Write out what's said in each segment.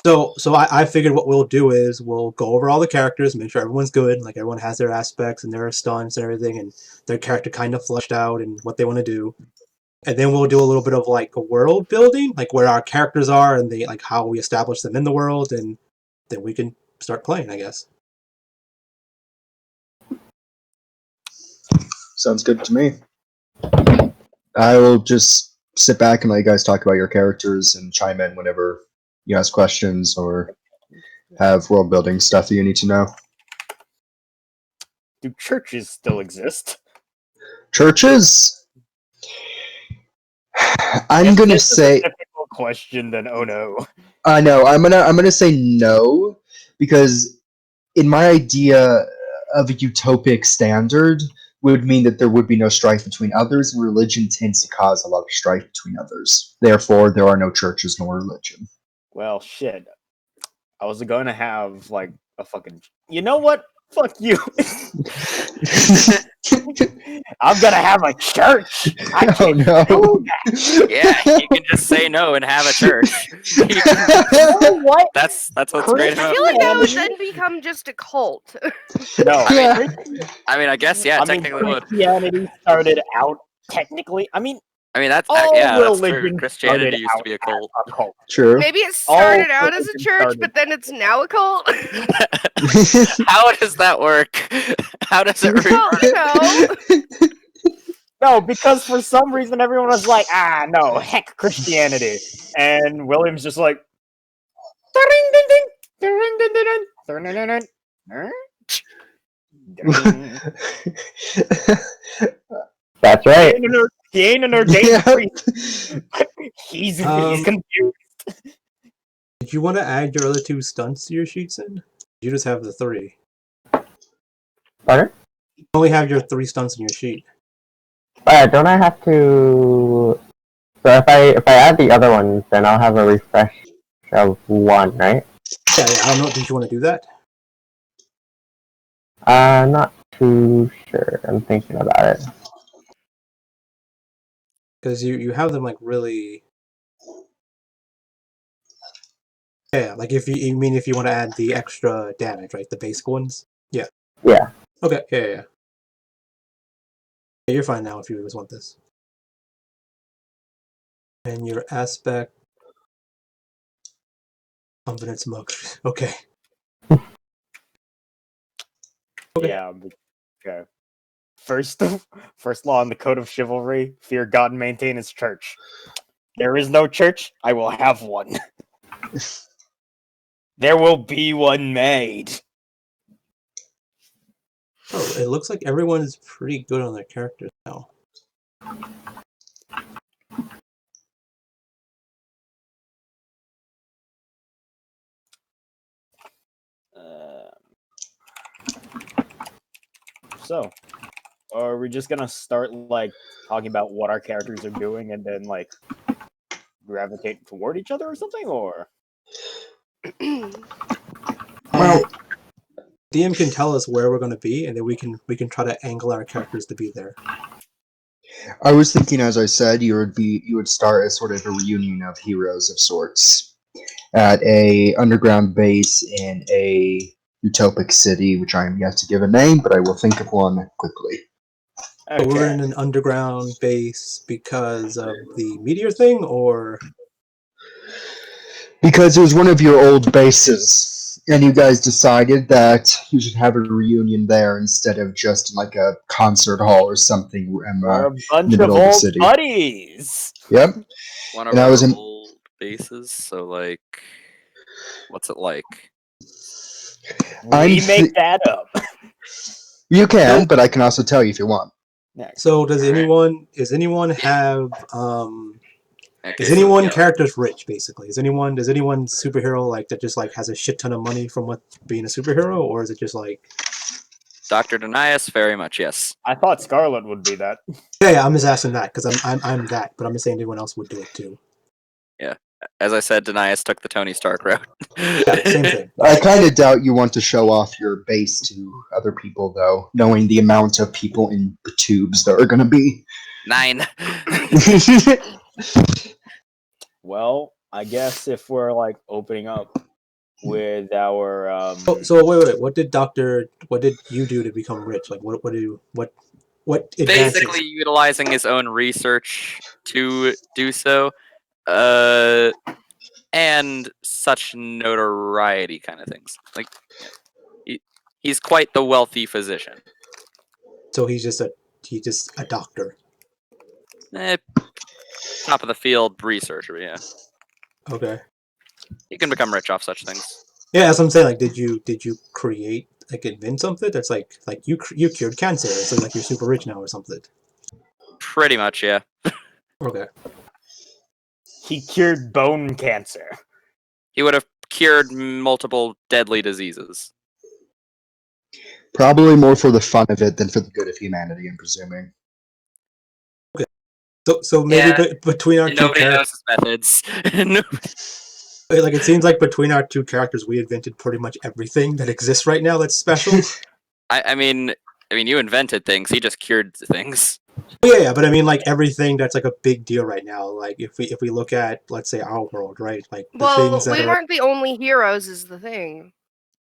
So I figured what we'll do is we'll go over all the characters, make sure everyone's good, like everyone has their aspects and their stunts and everything, and their character kind of fleshed out and what they want to do. And then we'll do a little bit of like a world building, like where our characters are and they like how we establish them in the world, and then we can start playing, I guess. Sounds good to me. I will just sit back and let you guys talk about your characters and chime in whenever you ask questions or have world building stuff that you need to know. Do churches still exist? Churches? I'm If gonna this is say a difficult question, then oh no. I know. I'm gonna say no because in my idea of a utopic standard would mean that there would be no strife between others, and religion tends to cause a lot of strife between others. Therefore, there are no churches nor religion. Well, shit. I was going to have like a fucking. You know what? Fuck you. I'm gonna have a church. I Oh can't no! do that. Yeah, you can just say no and have a church. You can- You know what? that's what's great I about. feel like that would Christianity- then become just a cult. No. Yeah. I mean, I guess yeah, I mean, technically would. Christianity started out technically. I mean, I mean, that's all yeah, that's true. religion Christianity started used to out be a cult. as a cult. True. Maybe it started All out as a religions church, started- but then it's now a cult. How does that work? How does it Well, revert? you know. No, because for some reason everyone was like, no, heck Christianity. And William's just like, That's right. he ain't an ordained Yeah. priest. He's confused. Did you want to add your other two stunts to your sheets in? You just have the 3. Pardon? You only have your 3 stunts in your sheet. Don't I have to? So if I add the other ones, then I'll have a refresh of 1, right? Yeah, I don't know. Did you want to do that? Not too sure. I'm thinking about it. Because you have them like really. Yeah, like if you mean if you want to add the extra damage, right? The basic ones. Yeah. Yeah. Okay. Yeah. Yeah, you're fine now if you just want this. And your aspect. Confidence mug. Okay. Okay. Yeah. Okay. First law in the Code of Chivalry: fear God and maintain His church. There is no church. I will have one. There will be one made. Oh, it looks like everyone is pretty good on their characters now. So, are we just gonna start like talking about what our characters are doing and then like gravitate toward each other or something, or? Well, DM can tell us where we're going to be, and then we can try to angle our characters to be there. I was thinking, as I said, you would start as sort of a reunion of heroes of sorts at a underground base in a utopic city, which I am yet to give a name, but I will think of one quickly. So we're in an underground base because of the meteor thing, or Because it was one of your old bases, and you guys decided that you should have a reunion there instead of just like a concert hall or something. We're a bunch middle of of the old city. buddies. Yep. One of And I our was in- old bases. So like, what's it like? I'm We thi- make that up. You can, but I can also tell you if you want. so does Alright. anyone? Does anyone have? Okay, Is anyone yeah. characters rich? Basically, does anyone superhero like that just like has a shit ton of money from what being a superhero, or is it just like? Dr. Denias, very much yes. I thought Scarlet would be that. Yeah, I'm just asking that because I'm that, but I'm just saying anyone else would do it too. As I said, Denias took the Tony Stark route. Yeah, same thing. I kind of doubt you want to show off your base to other people, though, knowing the amount of people in the tubes there are going to be. 9. Well, I guess if we're like opening up with our So wait. What did you do to become rich? Like what advances? Basically, utilizing his own research to do so, and such notoriety kind of things. Like, he's quite the wealthy physician. So he's just a doctor. Top of the field researcher, yeah. Okay. You can become rich off such things. Yeah, that's what I'm saying. Like, did you create, like, invent something that's like you cured cancer, so like you're super rich now or something? Pretty much, yeah. Okay. he cured bone cancer. He would have cured multiple deadly diseases. Probably more for the fun of it than for the good of humanity, I'm presuming. So maybe Yeah, between our two Nobody characters, knows his methods. like it seems like between our two characters, we invented pretty much everything that exists right now that's special. I mean, you invented things. He just cured things. Yeah, but I mean, like everything that's like a big deal right now. Like if we look at, let's say, our world, right? Like the Well, things that we are. aren't the only heroes, is the thing.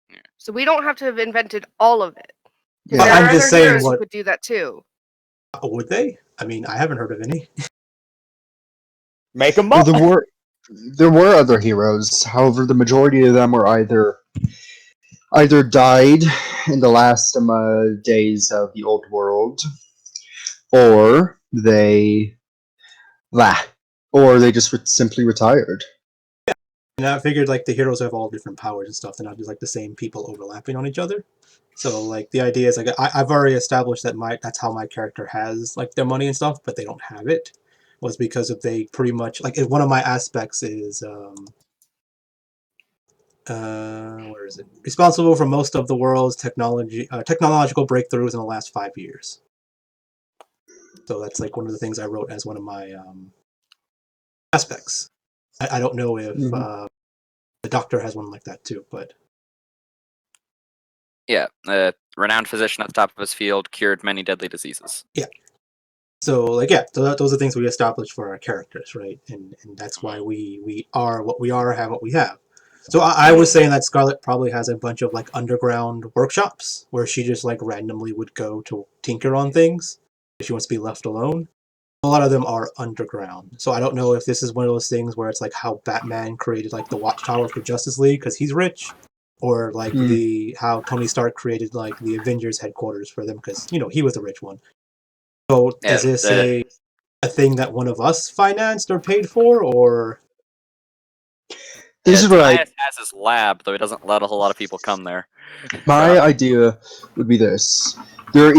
Yeah. So we don't have to have invented all of it. 'Cause Yeah. there I'm are just other saying heroes who what- could do that too. Would they? I mean, I haven't heard of any. Make them Well, up. there were other heroes. However, the majority of them were either died in the last days of the old world, or they just simply retired. And I figured like the heroes have all different powers and stuff. They're not just like the same people overlapping on each other. So like the idea is like I've already established that that's how my character has like their money and stuff, but they don't have it. Was because of they pretty much like one of my aspects is where is it? Responsible for most of the world's technological breakthroughs in the last 5 years. So that's like one of the things I wrote as one of my aspects. I don't know if the doctor has one like that too, but Yeah, a renowned physician at the top of his field, cured many deadly diseases. so like yeah, so those are things we established for our characters, right? And that's why we are what we are, have what we have. So I was saying that Scarlett probably has a bunch of like underground workshops where she just like randomly would go to tinker on things if she wants to be left alone. A lot of them are underground. So I don't know if this is one of those things where it's like how Batman created like the Watchtower for Justice League because he's rich, or like how Tony Stark created like the Avengers headquarters for them because he was the rich one. So Yeah, is this a thing that one of us financed or paid for, or This is what Tobias has his lab, though he doesn't let a whole lot of people come there. my idea would be this. There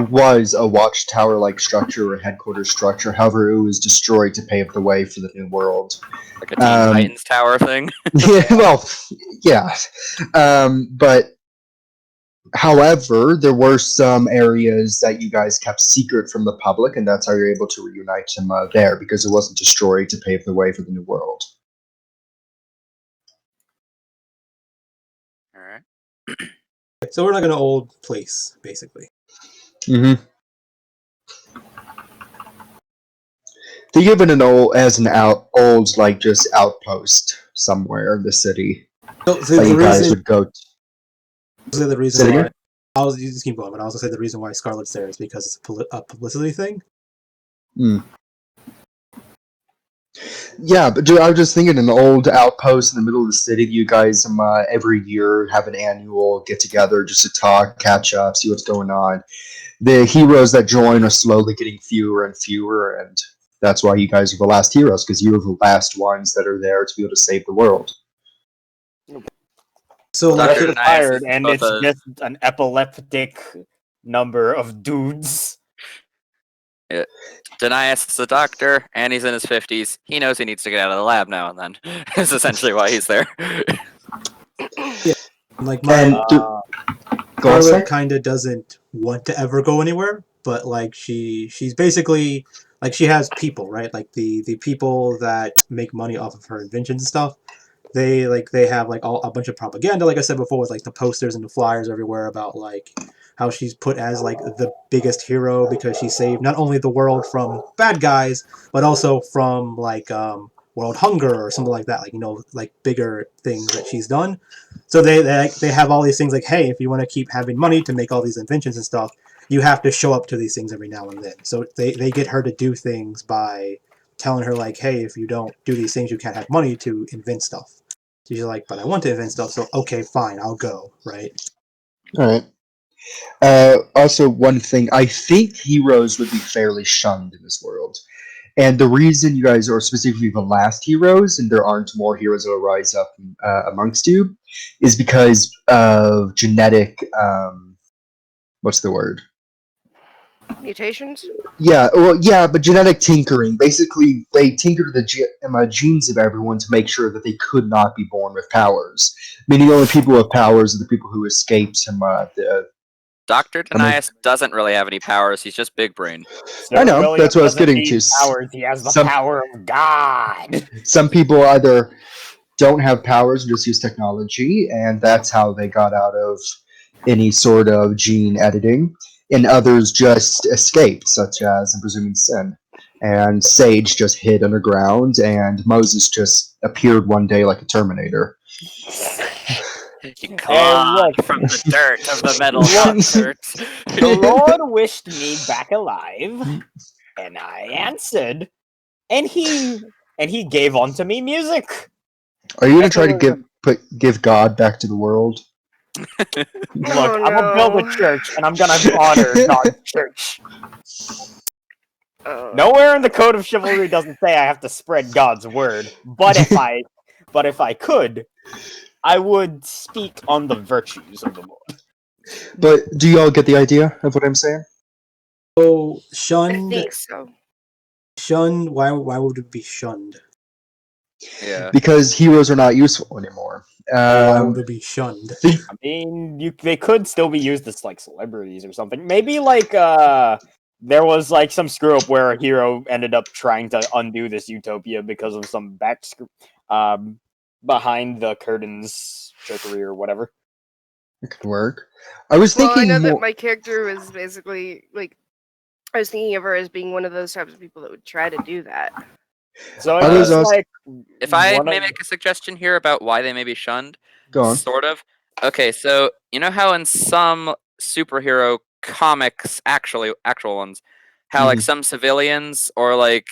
was a watchtower-like structure or headquarters structure. However, it was destroyed to pave the way for the new world. Like a Teen Titans tower thing. Yeah, well, yeah. But however, there were some areas that you guys kept secret from the public, and that's how you're able to reunite them there because it wasn't destroyed to pave the way for the new world. Alright. so we're like an old place basically. Mm-hmm. Think of it old like just outpost somewhere in the city So that the you guys reason, would go. the Say reason it why again? you just keep going, but I was gonna say the reason why Scarlett's there is because it's a publicity thing. Yeah, but dude, I was just thinking an old outpost in the middle of the city. You guys every year have an annual get together just to talk, catch up, see what's going on. The heroes that join are slowly getting fewer and fewer, and that's why you guys are the last heroes because you're the last ones that are there to be able to save the world. So like Dr. Just Nias retired, is and both it's a- just an epileptic number of dudes. Denias is a doctor, and he's in his 50s. He knows he needs to get out of the lab now and then. Is essentially why he's there. like And my go on, Scarlett Sir. kind of doesn't want to ever go anywhere, but like she's basically like she has people, right? Like the people that make money off of her inventions and stuff. They have like a bunch of propaganda, like I said before, with like the posters and the flyers everywhere about like how she's put as like the biggest hero because she saved not only the world from bad guys but also from like world hunger or something like that, like, you know, like bigger things that she's done. So they have all these things like, hey, if you want to keep having money to make all these inventions and stuff, you have to show up to these things every now and then. So they get her to do things by telling her like, hey, if you don't do these things, you can't have money to invent stuff. So she's like, but I want to invent stuff, so okay, fine, I'll go, right? All right. Also, one thing, I think heroes would be fairly shunned in this world. And the reason you guys are specifically the last heroes, and there aren't more heroes that will rise up amongst you, is because of genetic. What's the word? Mutations? Yeah, well, yeah, but genetic tinkering. Basically, they tinkered the genes of everyone to make sure that they could not be born with powers. Meaning, only people with powers are the people who escaped from Dr. Denias doesn't really have any powers. He's just big brain. I know, William that's what I was doesn't getting need to. Powers. He has the Some- power of God. Some people either don't have powers and just use technology, and that's how they got out of any sort of gene editing, and others just escaped, such as, I'm presuming, Sin. And Sage just hid underground, and Moses just appeared one day like a Terminator. He clawed look. from the dirt of the metal Look. concert. The Lord wished me back alive, and I answered, and he gave unto me music. Are you gonna That's try to what give God back to the world? Look, Oh, I'm gonna build no. a church, and I'm gonna honor God's church. Oh. Nowhere in the Code of Chivalry doesn't say I have to spread God's word, but if I could, I would speak on the virtues of the Lord. But do you all get the idea of what I'm saying? So I shunned, think so. shunned. Why would it be shunned? Yeah. Because heroes are not useful anymore. Why would it be shunned? I mean, they could still be used as like celebrities or something. Maybe like there was like some screw up where a hero ended up trying to undo this utopia because of some behind the curtains trickery or whatever. It could work. I was Well, I thinking know that more. my character was basically like, I was thinking of her as being one of those types of people that would try to do that. So I I was guess also- like If I one may of- make a suggestion here about why they may be shunned, Go on. sort of. Okay, so you know how in some superhero comics, actual ones, how like some civilians or like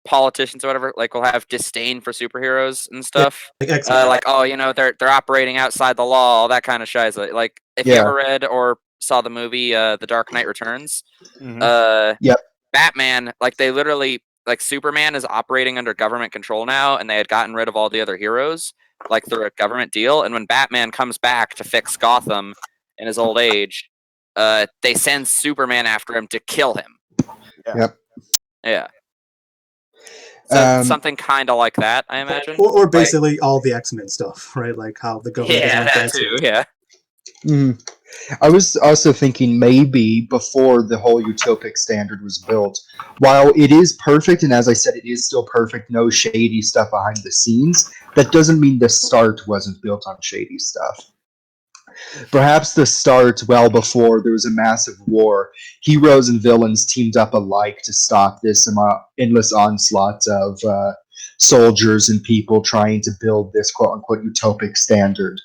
politicians or whatever, like will have disdain for superheroes and stuff. Like X-Men. Like, oh, you know, they're operating outside the law, all that kind of shiza. Like, if you Yeah. ever read or saw the movie The Dark Knight Returns, Mhm. Yep. Batman, like they literally, like Superman is operating under government control now, and they had gotten rid of all the other heroes, like through a government deal. And when Batman comes back to fix Gotham in his old age, they send Superman after him to kill him. Yep. Yeah. So Um, something kind of like that, I imagine. Or basically all the X-Men stuff, right? Like how the government doesn't Yeah, want the that X-Men. too. Yeah. Mhm. I was also thinking maybe before the whole utopic standard was built, while it is perfect, and as I said, it is still perfect, no shady stuff behind the scenes, that doesn't mean the start wasn't built on shady stuff. Perhaps the start, well before there was a massive war, heroes and villains teamed up alike to stop this endless onslaught of soldiers and people trying to build this quote-unquote utopic standard.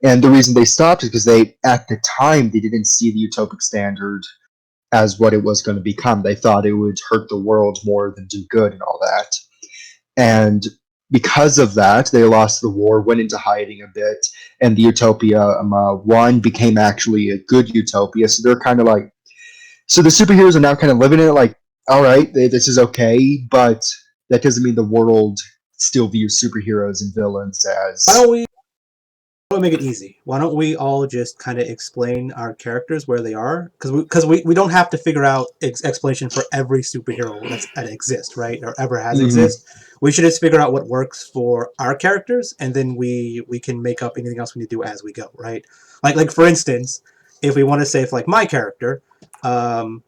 And the reason they stopped is because at the time, they didn't see the utopic standard as what it was going to become. They thought it would hurt the world more than do good and all that. And because of that, they lost the war, went into hiding a bit, and the utopia one became actually a good utopia. So they're kind of like, so the superheroes are now kind of living in it like, all right, this is okay, but that doesn't mean the world still views superheroes and villains as. Why don't we make it easy? Why don't we all just kind of explain our characters where they are? Because we don't have to figure out explanation for every superhero that exists, right? Or ever has exist. We should just figure out what works for our characters, and then we can make up anything else we need to do as we go, right? Like for instance, if we want to say, if like my character, I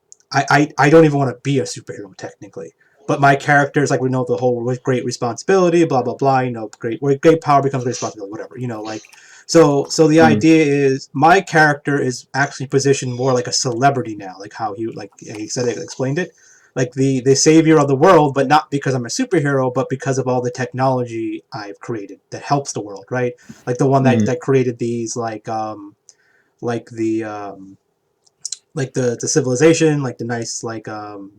don't even want to be a superhero technically. But my character is like, we know the whole with great responsibility, blah blah blah. You know, great power becomes great responsibility, whatever. You know, like so the idea is my character is actually positioned more like a celebrity now, like how he said it, explained it. like the savior of the world, but not because I'm a superhero, but because of all the technology I've created that helps the world, right? Like the one that created these like the civilization, like the nice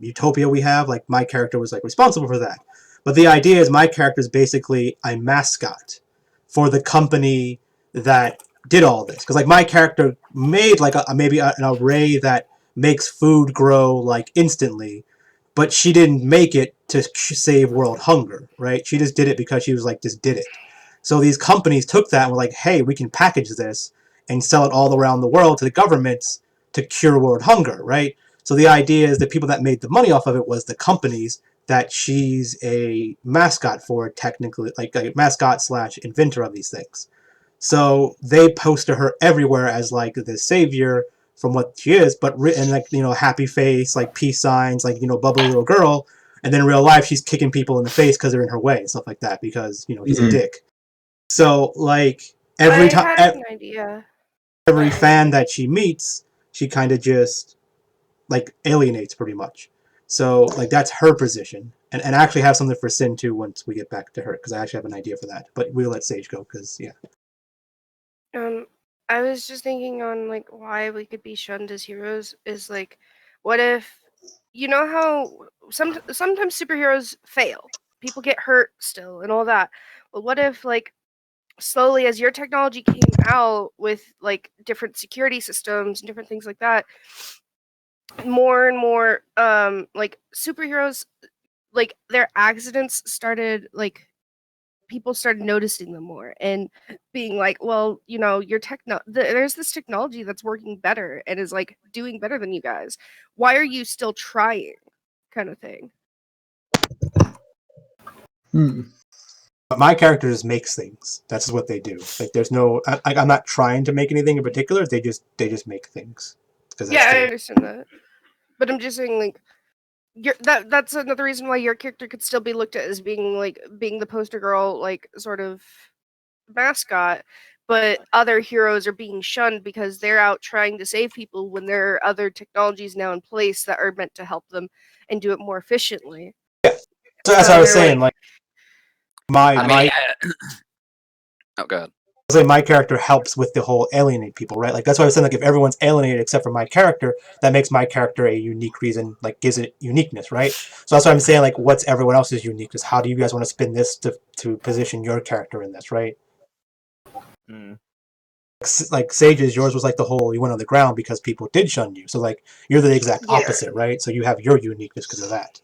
utopia we have. Like my character was like responsible for that. But the idea is my character is basically a mascot for the company that did all this. Because like my character made like maybe an array that makes food grow like instantly, but she didn't make it to save world hunger, right? She just did it because she was like just did it. So these companies took that and were like, hey, we can package this and sell it all around the world to the governments to cure world hunger, right? So the idea is the people that made the money off of it was the companies that she's a mascot for, technically, like a mascot slash inventor of these things. So they poster her everywhere as like the savior from what she is, but and like happy face, like peace signs, like bubbly little girl, and then in real life she's kicking people in the face because they're in her way and stuff like that because he's a dick. So like every time, I had an idea. every fan that she meets, she kind of just like alienates pretty much. So like that's her position, and I actually have something for Sin too once we get back to her because I actually have an idea for that. But we'll let Sage go because yeah. I was just thinking on like why we could be shunned as heroes is like, what if how sometimes superheroes fail, people get hurt still and all that. Well, what if like slowly as your technology came out with like different security systems and different things like that, more and more like superheroes, like their accidents started like people started noticing them more and being like, well, your there's this technology that's working better and is like doing better than you guys. Why are you still trying? Kind of thing. But my character just makes things. That's what they do. Like there's no, I'm not trying to make anything in particular. They just make things. Yeah, I understand that, but I'm just saying like. That's another reason why your character could still be looked at as being the poster girl, like sort of mascot, but other heroes are being shunned because they're out trying to save people when there are other technologies now in place that are meant to help them and do it more efficiently. Yeah, so that's what I was saying. Like my oh god. Say my character helps with the whole alienate people, right? Like that's why I was saying like if everyone's alienated except for my character, that makes my character a unique reason, like gives it uniqueness, right? So that's why I'm saying like what's everyone else's uniqueness? How do you guys want to spin this to position your character in this, right? Like Sage's, yours was like the whole you went on the ground because people did shun you. So like you're the exact opposite, right? So you have your uniqueness because of that.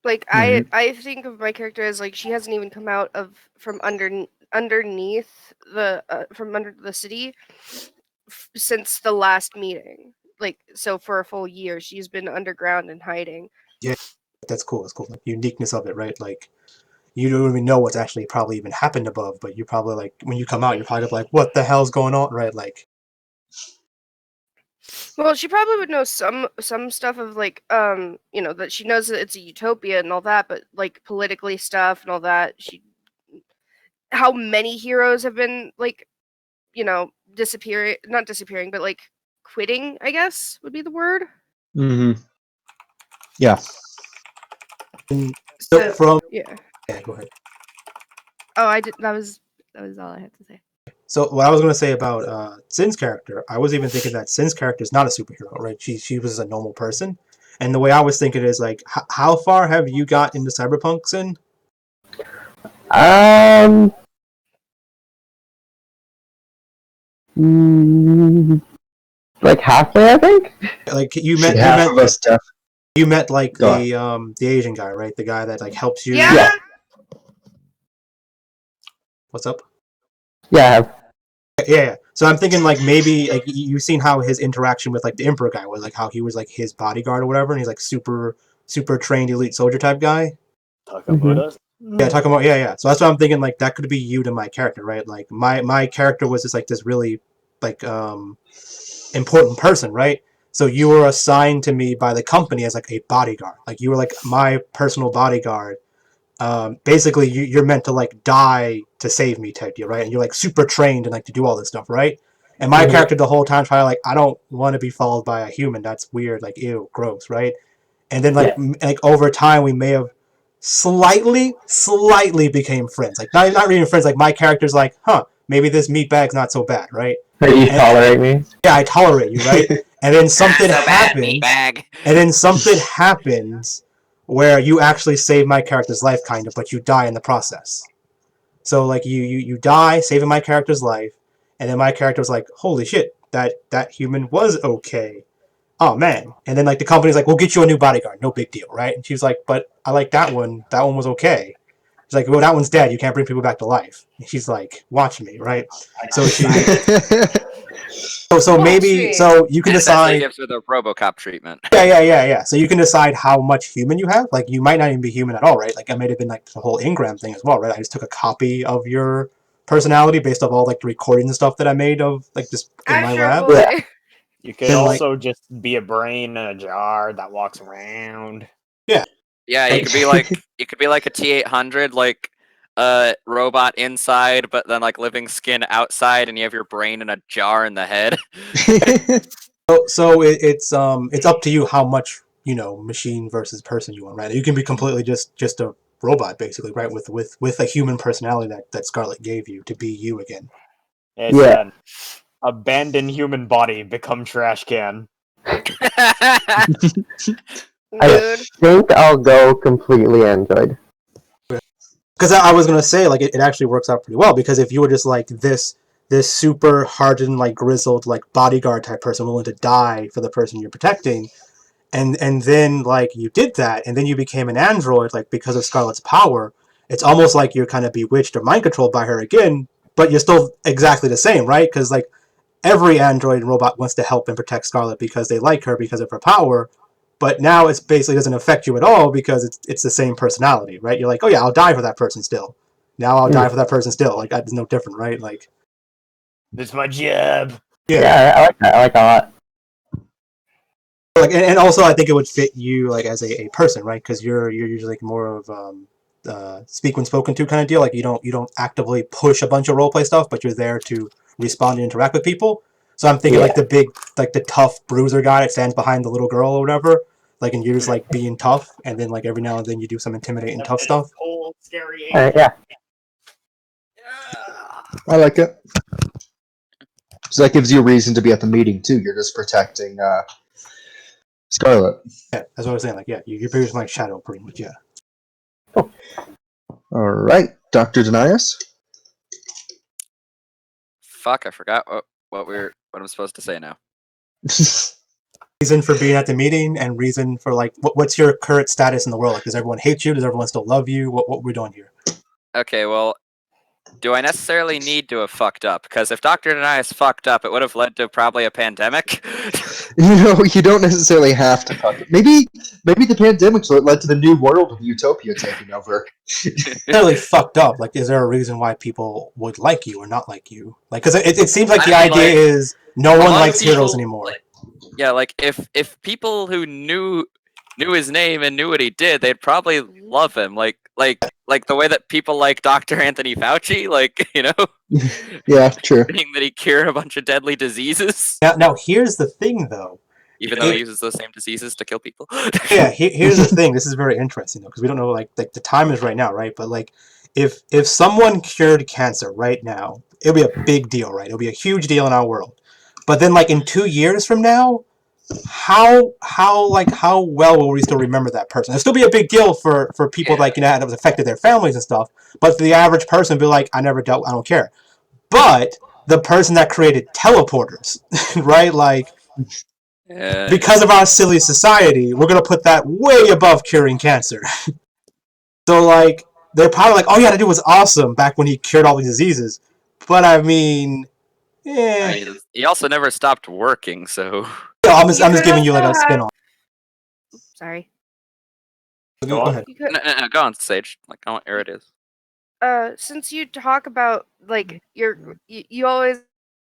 Like I think of my character as like she hasn't even come out from underneath from under the city since the last meeting. Like so for a full year she's been underground and hiding. Yeah, that's cool. That's cool. Like uniqueness of it, right? Like you don't even know what's actually probably even happened above, but you probably like when you come out, you're probably like, what the hell's going on, right? Like. Well, she probably would know some stuff of like that she knows that it's a utopia and all that, but like politically stuff and all that. How many heroes have been like disappearing, not disappearing, but like quitting, I guess would be the word. Yeah. So yeah, go ahead. Oh, I did. That was all I had to say. So what I was going to say about Sin's character, I was even thinking that Sin's character is not a superhero, right? She was a normal person, and the way I was thinking is like, how far have you got into Cyberpunk, Sin? Like halfway, I think. Like you met like the Asian guy, right? The guy that like helps you. Yeah. What's up? Yeah. Yeah. So I'm thinking like maybe like you've seen how his interaction with like the Emperor guy was, like how he was like his bodyguard or whatever, and he's like super trained elite soldier type guy. Takamoto? Yeah, Takamoto. Yeah. So that's what I'm thinking. Like that could be you to my character, right? Like my character was just like this really like important person, right? So you were assigned to me by the company as like a bodyguard. Like you were like my personal bodyguard. Basically you're meant to like die to save me type deal, right? And you're like super trained and like to do all this stuff, right? And my Mhm. character the whole time trying like, I don't want to be followed by a human. That's weird. Like, ew, gross, right? And then like like over time we may have slightly became friends. Like not even friends. Like my character's like, huh, maybe this meatbag's not so bad, right? So you And tolerate me? yeah, I tolerate you, right? And then something so bad, happens. meatbag. And then something happens where you actually save my character's life, kind of, but you die in the process. So like you die saving my character's life, and then my character was like, holy shit, that human was okay. Oh man. And then like the company's like, we'll get you a new bodyguard, no big deal, right? And she's like, but I like that one. That one was okay. She's like, well, that one's dead. You can't bring people back to life. And she's like, watch me, right? So she so Watch maybe me. so you can Essentially decide. gives her the RoboCop treatment. Yeah. So you can decide how much human you have. Like you might not even be human at all, right? Like I might have been like the whole Ingram thing as well, right? I just took a copy of your personality based off all like the recordings and stuff that I made of like just in my Asher lab. boy. You could And, like- also just be a brain in a jar that walks around. Yeah, you could be like a T-800, like robot inside, but then like living skin outside, and you have your brain in a jar in the head. So it's up to you how much machine versus person you want, right? You can be completely just a robot basically, right? With a human personality that Scarlet gave you to be you again. It's Yeah. abandon human body, become trash can. Dude. Think I'll go completely Android. Because I was gonna say like it actually works out pretty well, because if you were just like this super hardened like grizzled like bodyguard type person willing to die for the person you're protecting, and then like you did that and then you became an android like because of Scarlet's power, it's almost like you're kind of bewitched or mind controlled by her again, but you're still exactly the same, right? Because like every android and robot wants to help and protect Scarlet because they like her because of her power. But now it basically doesn't affect you at all because it's the same personality, right? You're like, oh yeah, I'll die for that person still. Now I'll die for that person still. Like it's no different, right? Like This is my job. Yeah, I like that. I like that a lot. like and also I think it would fit you like as a person, right? Because you're usually like more of speak when spoken to kind of deal. Like you don't actively push a bunch of roleplay stuff, but you're there to respond and interact with people. So I'm thinking like the big, like the tough bruiser guy that stands behind the little girl or whatever. Like, and you're just like being tough, and then like every now and then you do some intimidating tough stuff. Cold, scary. Yeah. I like it. So that gives you a reason to be at the meeting too. You're just protecting Scarlet. Yeah, that's what I was saying. Like, yeah, you're pretty much like Shadow, pretty much. Yeah. All right, Dr. Denias. Fuck, I forgot what I'm supposed to say now. Reason for being at the meeting and reason for like what's your current status in the world? Like, does everyone hate you? Does everyone still love you? What we're doing here? Okay, well, do I necessarily need to have fucked up? Because if Dr. Denias fucked up, it would have led to probably a pandemic. You don't necessarily have to fuck it. Maybe the pandemic's what led to the new world of Utopia taking over. Really fucked up. Like, is there a reason why people would like you or not like you? Like, because it seems like the idea is no one likes heroes anymore. Yeah, like if people who knew his name and knew what he did, they'd probably love him. Like the way that people like Dr. Anthony Fauci, like, you know? Yeah, true. Saying that he cured a bunch of deadly diseases. Now here's the thing, though. Even though he uses those same diseases to kill people. Yeah, here's the thing. This is very interesting, though, because we don't know, like the time is right now, right? But, like, if someone cured cancer right now, it'll be a big deal, right? It'll be a huge deal in our world. But then, like, in 2 years from now, how well will we still remember that person? It'll still be a big deal for people, like, that was affected their families and stuff. But for the average person, be like, I don't care. But the person that created teleporters, right? Like, because of our silly society, we're going to put that way above curing cancer. So, like, they're probably like, oh yeah, that dude was awesome back when he cured all these diseases. But, I mean, he also never stopped working, so... I'm just giving you, like, a spin-off. Sorry. Go ahead. No, go on, Sage. Like, I want your ideas. Since you talk about, like, you always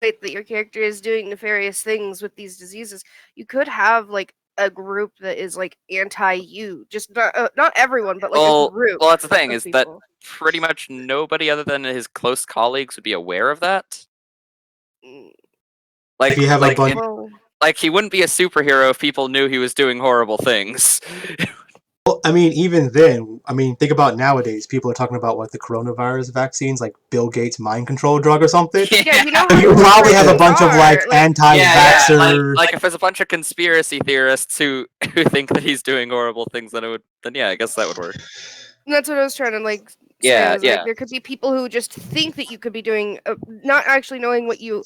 say that your character is doing nefarious things with these diseases, you could have, like, a group that is, like, anti-you. Just not everyone, but, like, a group. Well, that's the thing, of is people. that pretty much nobody other than his close colleagues would be aware of that. Like If you have a bunch- Whoa. like he wouldn't be a superhero if people knew he was doing horrible things. Well, I mean, even then, I mean, think about nowadays. People are talking about what the coronavirus vaccines, like Bill Gates' mind control drug or something. Yeah, you know You how probably have a vaccines bunch of like are, anti-vaxxer. like if there's a bunch of conspiracy theorists who think that he's doing horrible things, then yeah, I guess that would work. That's what I was trying to like say. Yeah, I was yeah. Like, there could be people who just think that you could be doing, not actually knowing what you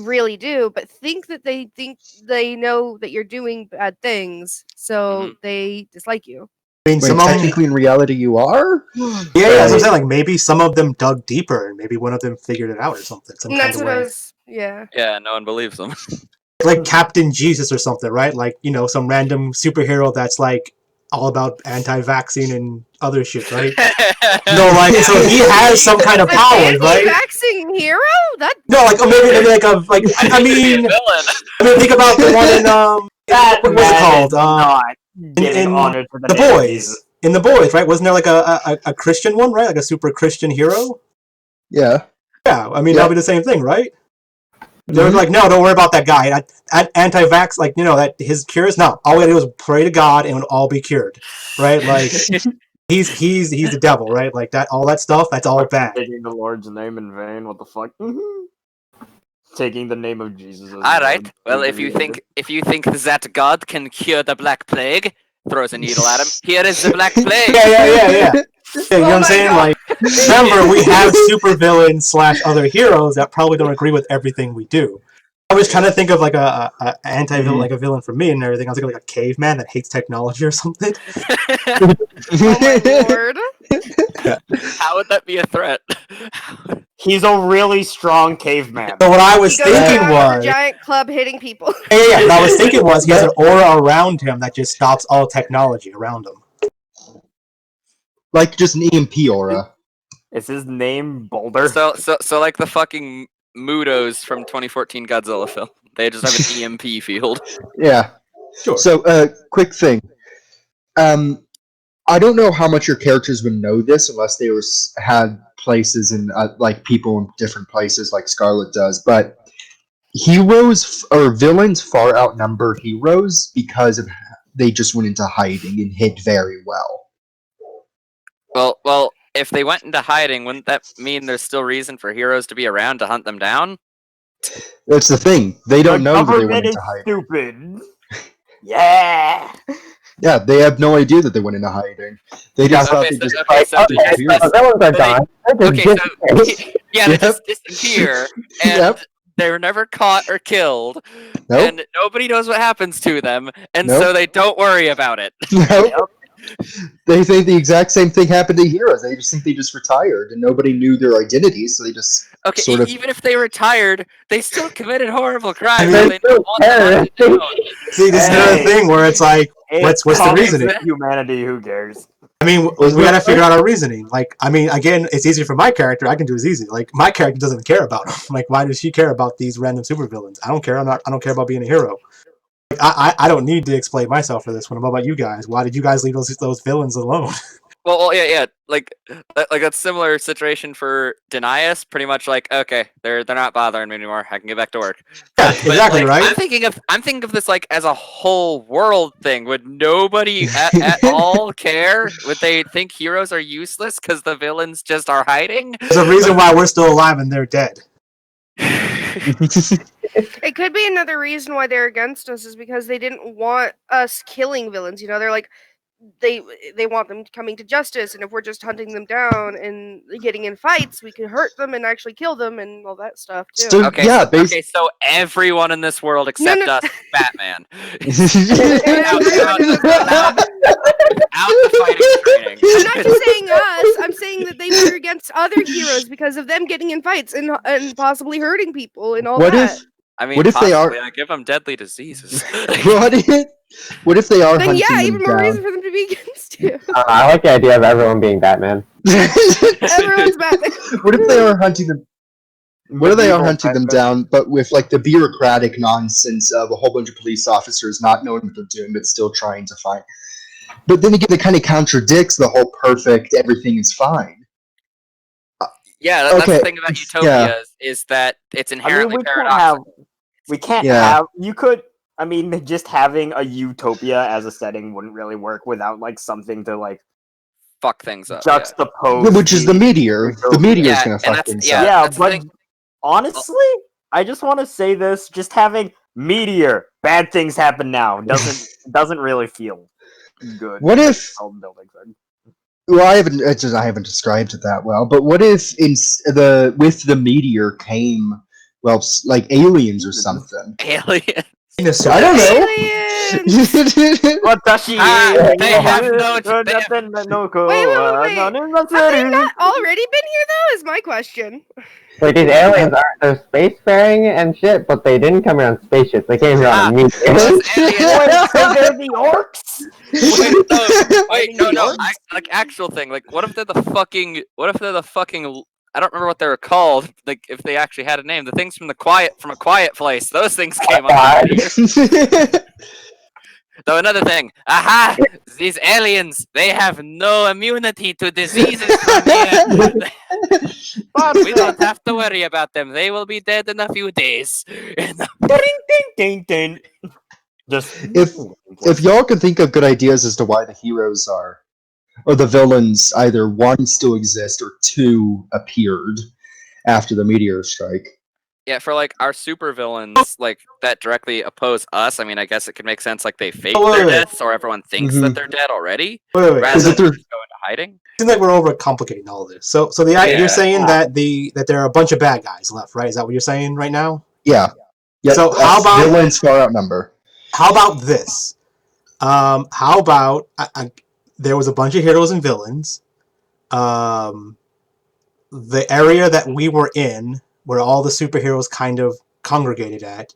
really do, but think they know that you're doing bad things, so they dislike you. I mean, Wait, some of them, technically, in reality, you are. yeah, that's what I'm saying. Like maybe some of them dug deeper, and maybe one of them figured it out or something. Some And kind that's of what I way. was. Yeah. Yeah, no one believes them. Like Captain Jesus or something, right? Like, you know, some random superhero that's like all about anti-vaccine and other shit, right? No, like so he has some kind of powers, right? Anti-vaccine hero? That No, like maybe like a like I mean think about the one in That what was it man called? is not giving in honor to The name of Boys. Jesus. In The Boys, right? Wasn't there like a Christian one, right? Like a super Christian hero? Yeah. Yeah, I mean Yeah. that'll be the same thing, right? They were like, no, don't worry about that guy. Anti-vax, like, you know, that his cures. No, all we gotta do is pray to God and it'll all be cured, right? Like, he's the devil, right? Like that, all that stuff. That's all bad. Taking the Lord's name in vain. What the fuck? Taking the name of Jesus. As All the right. Lord. Well, if you think that God can cure the Black Plague, throws a needle at him. Here is the Black Plague. Yeah. You know what I'm my saying? God. Like, remember, we have supervillains / other heroes that probably don't agree with everything we do. I was trying to think of like a anti-villain, like a villain for me and everything. I was thinking like a caveman that hates technology or something. oh my lord. How would that be a threat? He's a really strong caveman. So what I was He goes thinking around with a was, giant club hitting people. yeah. What I was thinking was he has an aura around him that just stops all technology around him. Like just an EMP aura. Is his name Boulder? So like the fucking Mudos from 2014 Godzilla film. They just have an EMP field. Yeah. Sure. So, quick thing. I don't know how much your characters would know this unless they had places in like people in different places, like Scarlet does. But heroes or villains far outnumber heroes because of they just went into hiding and hid very well. Well, if they went into hiding, wouldn't that mean there's still reason for heroes to be around to hunt them down? That's the thing. They don't The know that they went government is into hiding. stupid. Yeah. Yeah, they have no idea that they went into hiding. They just thought Okay, they so- just okay, so Okay, disappeared. so the villains are gone. They're Okay, just so yeah, they Yep. just disappear, and Yep. they were never caught or killed, Nope. and nobody knows what happens to them, and Nope. so they don't worry about it. Nope. They think the exact same thing happened to heroes. They just think they just retired and nobody knew their identities, so they just Okay, sort of. even if they retired, they still committed horrible crimes. They're and they don't want them on the known. See, this is another Hey. thing where it's like, It's what's the common reasoning? sense Humanity, who cares? I mean, we gotta figure out our reasoning. Like, I mean, again, it's easy for my character. I can do it easy. Like, my character doesn't care about them. Like, why does she care about these random supervillains? I don't care. I don't care about being a hero. Like, I don't need to explain myself for this one. What about you guys? Why did you guys leave those villains alone? Well, yeah. Like that's similar situation for Denias. Pretty much like, okay, they're not bothering me anymore. I can get back to work. Yeah, But, exactly, like, right? I'm thinking of this like as a whole world thing. Would nobody at all care? Would they think heroes are useless because the villains just are hiding? There's a reason why we're still alive and they're dead. It could be another reason why they're against us is because they didn't want us killing villains. You know, they're like they want them coming to justice, and if we're just hunting them down and getting in fights, we could hurt them and actually kill them and all that stuff too. So, Okay, yeah, okay, so everyone in this world except no. us, Batman, Everyone in this world. out the fighting training. I'm not just saying us. I'm saying that they were against other heroes because of them getting in fights and possibly hurting people and all what that. if I mean, what if they are- possibly, I give them deadly diseases. what if they are Then hunting yeah, them even more down? reason for them to be against you. I like the idea of everyone being Batman. Everyone's Batman. What if they are hunting them? What if they are hunting them down, but with like the bureaucratic nonsense of a whole bunch of police officers not knowing what they're doing, but still trying to find? But then again, it kind of contradicts the whole perfect everything is fine. Yeah, that's the Okay, thing about Utopia is that it's inherently we can't paradoxical. We can't Yeah. have. You could. I mean, just having a utopia as a setting wouldn't really work without like something to like Fuck things up. Yeah. juxtapose. Which is the meteor. The utopia. meteor's Yeah, gonna and fuck that's- things yeah. up. Yeah, that's the but thing. honestly, I just want to say this: just having meteor, bad things happen now doesn't really feel good. What if? World building thing. Well, I haven't described it that well. But what if with the meteor came like aliens or something? Alien. I don't know. Aliens! Watashi They have no- they have- Wait. Have they not already been here though? Is my question. Wait, these aliens aren't they're spacefaring and shit, but they didn't come here on spaceships. They came here on a meteor. Those aliens. So they're the orcs. Wait, no. Like actual thing. Like, what if they're the fucking? I don't remember what they were called. Like, if they actually had a name, the things from a quiet place. Those things came up. So another thing. Aha! These aliens. They have no immunity to diseases from here. We don't have to worry about them. They will be dead in a few days. Just If y'all can think of good ideas as to why the heroes or the villains either one still exist or two appeared after the meteor strike. Yeah, for like our super villains, like that directly oppose us. I mean, I guess it could make sense. Like they fake their deaths, or everyone thinks that they're dead already, Wait. rather than just go into hiding. It seems like we're overcomplicating all this. So you're saying that there are a bunch of bad guys left, right? Is that what you're saying right now? Yeah. Yep, So how about villains far outnumber? How about this? How about there was a bunch of heroes and villains. The area that we were in, where all the superheroes kind of congregated at,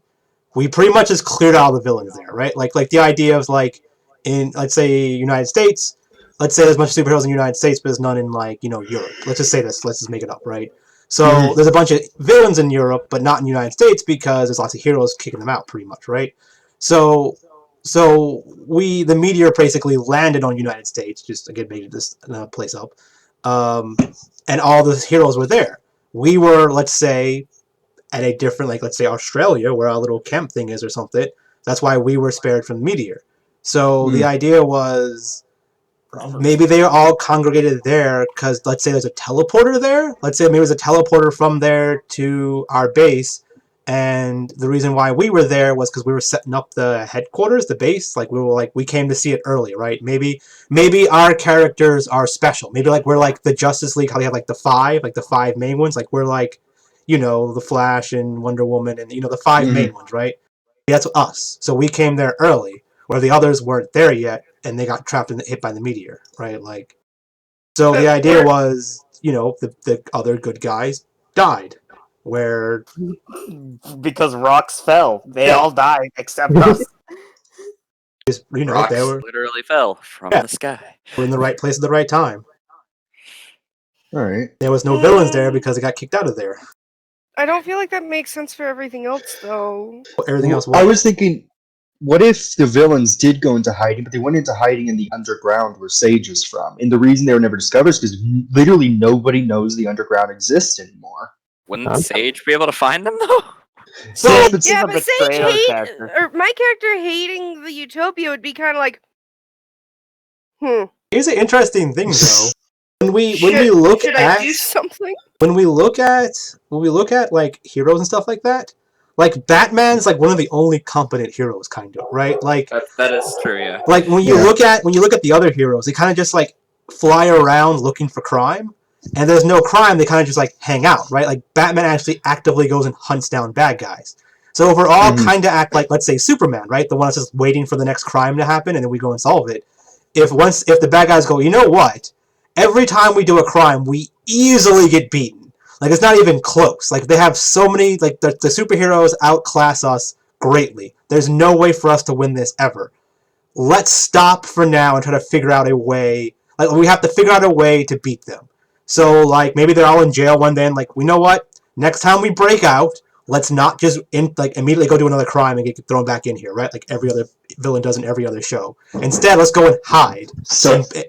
we pretty much just cleared out all the villains there, right? Like the idea of like in, let's say, United States. Let's say there's a bunch of superheroes in the United States, but there's none in like Europe. Let's just say this. Let's just make it up, right? So there's a bunch of villains in Europe, but not in the United States because there's lots of heroes kicking them out, pretty much, right? So the meteor basically landed on United States, just again made this place up, and all the heroes were there. We were, let's say, at a different, like let's say Australia, where our little camp thing is or something. That's why we were spared from the meteor. So the idea was maybe they are all congregated there because let's say there's a teleporter there. Let's say maybe there's a teleporter from there to our base. And the reason why we were there was because we were setting up the headquarters, the base. Like we came to see it early, right? Maybe our characters are special. Maybe like we're like the Justice League, how they have like the five main ones. Like we're like, the Flash and Wonder Woman and the five main ones, right? That's us. So we came there early, where the others weren't there yet, and they got trapped and hit by the meteor, right? Like, so the idea was, the other good guys died. Where because rocks fell, they all died except us. Rocks they were literally fell from the sky. in the right place at the right time. All right. There was no villains there because they got kicked out of there. I don't feel like that makes sense for everything else, though. Everything else. I was thinking, what if the villains did go into hiding, but they went into hiding in the underground where Sage is from? And the reason they were never discovered is because literally nobody knows the underground exists anymore. Wouldn't Sage be able to find them though? Yeah, Sage is a but Sage betrayal character. or my character hating the utopia would be kind of like, Here's an interesting thing, though. When we should I do something? When we look at like heroes and stuff like that, like Batman's like one of the only competent heroes, kind of, right? Like that is true, yeah. Like when you look at the other heroes, they kind of just like fly around looking for crime, and there's no crime. They kind of just like hang out, right? Like Batman actually actively goes and hunts down bad guys. So if we're all kind of act like, let's say, Superman, right? The one that's just waiting for the next crime to happen, and then we go and solve it. If the bad guys go, you know what? Every time we do a crime, we easily get beaten. Like, it's not even close. Like, they have so many, like, the superheroes outclass us greatly. There's no way for us to win this ever. Let's stop for now and try to figure out a way. Like, we have to figure out a way to beat them. So, like, maybe they're all in jail one day, and, like, we know what? Next time we break out, let's not just immediately go do another crime and get thrown back in here, right? Like every other villain does in every other show. Instead, let's go and hide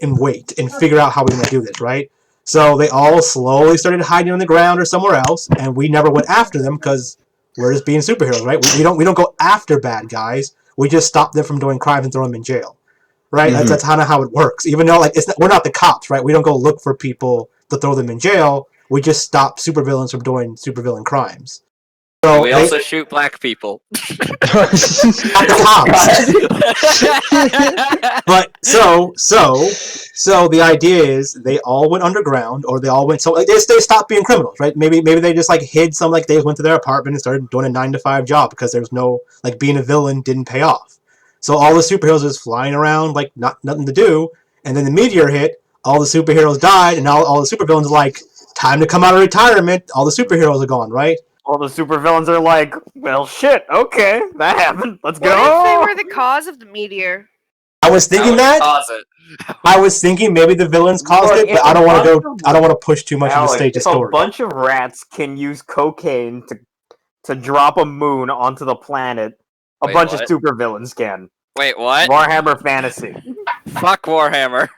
and wait and figure out how we're going to do this, right? So they all slowly started hiding on the ground or somewhere else, and we never went after them because we're just being superheroes, right? We don't go after bad guys. We just stop them from doing crimes and throw them in jail, right? Mhm. That's kind of how it works. Even though like we're not the cops, right? We don't go look for people to throw them in jail. We just stop supervillains from doing supervillain crimes. So we also shoot black people. not the cops. But so the idea is they all went underground, or they all went so like they stopped being criminals, right? Maybe they just like hid some, like they went to their apartment and started doing a 9 to 5 job because there was no like being a villain didn't pay off. So all the superheroes was flying around like nothing to do, and then the meteor hit. All the superheroes died, and now all the supervillains like time to come out of retirement. All the superheroes are gone, right? All the supervillains are like, well, shit, okay, that happened. Let's What go. if they were the cause of the meteor? I was thinking that. Cause it. I was thinking maybe the villains caused Look, it, but if I don't a want to bunch go. of- I don't want to push too much into Alex, stage of if a story. bunch of rats can use cocaine to drop a moon onto the planet, a Wait, bunch what? of supervillains can. Wait, what? Warhammer Fantasy. Fuck Warhammer.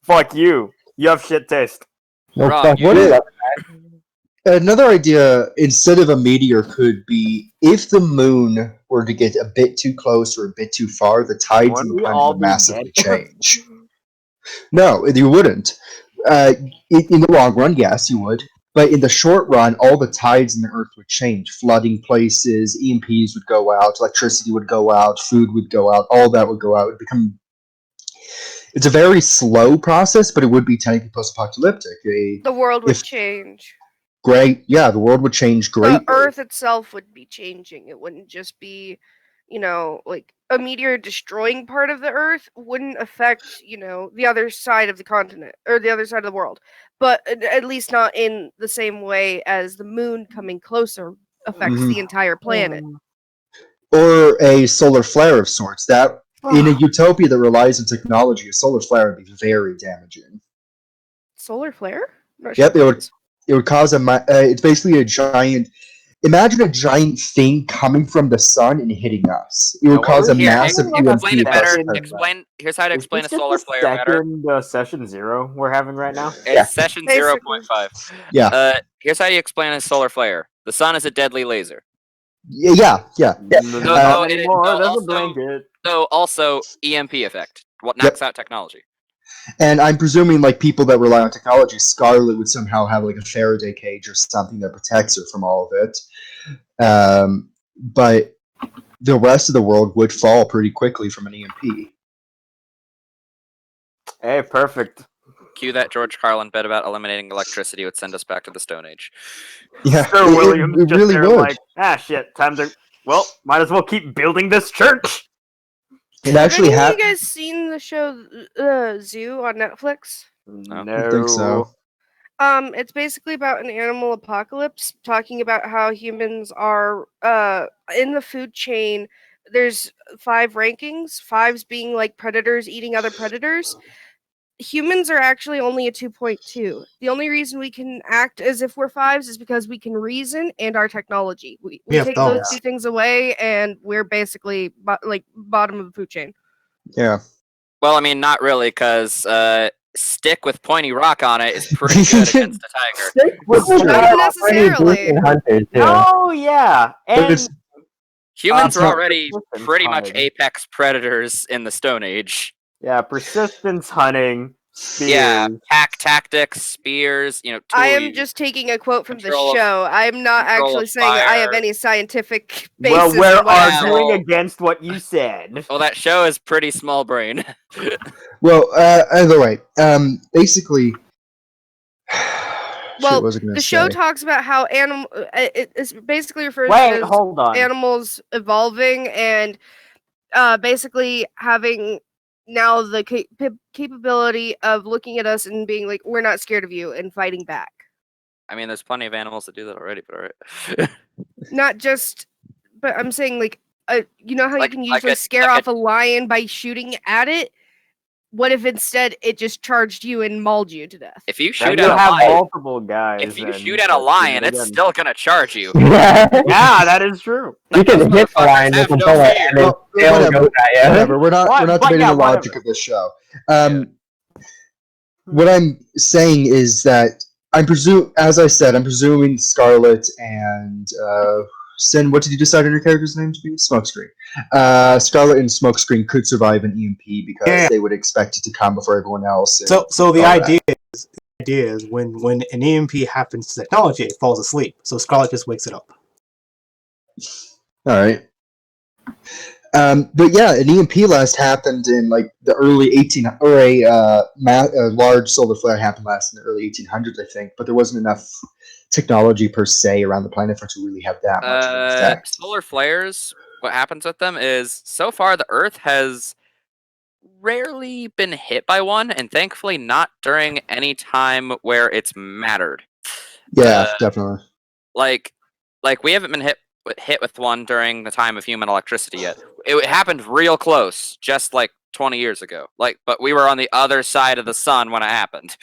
Fuck you. You have shit taste. No, Rob, fuck you- What you. if- Another idea instead of a meteor could be if the moon were to get a bit too close or a bit too far, the tides Wouldn't in the we planet all would be massively dead? change. No, you wouldn't. In the long run, yes, you would. But in the short run, all the tides in the earth would change. Flooding places, EMPs would go out, electricity would go out, food would go out, all that would go out. It would become. It's a very slow process, but it would be technically post-apocalyptic. The world would If- change. The world would change greatly. The Earth itself would be changing. It wouldn't just be, like a meteor destroying part of the Earth wouldn't affect, the other side of the continent or the other side of the world. But at least not in the same way as the moon coming closer affects Mhm. the entire planet. Or a solar flare of sorts. That in a utopia that relies on technology, a solar flare would be very damaging. Solar flare? Not Yep, sure. it would cause it's basically a giant. Imagine a giant thing coming from the sun and hitting us. It would Now, cause a what Here, massive explain UMP explain it across better. the planet. Here's how to Is explain this a solar just the flare better. second Session 0 we're having right now? Yeah. It's session Basically. 0.5. Yeah. Here's how you explain a solar flare. The sun is a deadly laser. Yeah. Not it- anymore. no, There's also- a blanket. So also EMP effect. What knocks out technology. And I'm presuming like people that rely on technology, Scarlet would somehow have like a Faraday cage or something that protects her from all of it. But the rest of the world would fall pretty quickly from an EMP. Hey, perfect. Cue that George Carlin bit about eliminating electricity would send us back to the Stone Age. Yeah, Sir it Williams just really there would. like, shit, time to. Well, might as well keep building this church. It Have actually any of happened. you guys seen the show Zoo on Netflix? No. I don't think so. It's basically about an animal apocalypse, talking about how humans are in the food chain. There's 5 rankings, 5s being like predators eating other predators. Humans are actually only a 2.2. The only reason we can act as if we're 5s is because we can reason and our technology. We We have take those thumbs. 2 things away, and we're basically bottom of the food chain. Yeah. Well, I mean, not really, because stick with pointy rock on it is pretty good against a tiger. Stick with That's the true. guy Necessarily. already boosting hunters, too. Oh yeah, But and it's Humans Uh, are so- already persistence pretty much hunting. apex predators in the Stone Age. Yeah, persistence hunting. Spears. Yeah, pack tactics, spears, tool I am use. just taking a quote from the Control of- show. I'm not control actually of saying I have fire. any scientific Well, basis. we're in what I'm Yeah, saying. arguing well- against what you said. Well, that show is pretty small brain. well. Either way, basically. Shit, Well, what was I gonna The show say? talks about how it basically refers Wait, to hold on. animals evolving and basically having now the capability of looking at us and being like, we're not scared of you, and fighting back. I mean, there's plenty of animals that do that already, but alright. Not just, but I'm saying like, you know how Like- you can like usually a- scare like a- off a lion by shooting at it? What if instead it just charged you and mauled you to death? If you Now shoot you at a have lion, multiple guys. if you and shoot at a that's lion, it it's again. still gonna charge you. Yeah, that is true. You can Those hit the motherfuckers line with have a no bullet, fear. and then Well, tail whatever. goes at you. Whatever. We're not But debating yeah, the logic whatever. of this show. What I'm saying is that I'm presuming Scarlet and Sin, what did you decide on your character's name to be? Smokescreen. Scarlet and Smokescreen could survive an EMP because they would expect it to come before everyone else. So the idea is when an EMP happens to technology, it falls asleep. So Scarlet just wakes it up. All right. But yeah, an EMP last happened in like the early 1800s, or a large solar flare happened last in the early 1800s, I think. But there wasn't enough technology per se around the planet for it to really have that much of an effect. Solar flares, what happens with them is, so far the Earth has rarely been hit by one, and thankfully not during any time where it's mattered. Yeah, definitely. Like we haven't been hit with one during the time of human electricity yet. It happened real close, just like 20 years ago. But we were on the other side of the sun when it happened.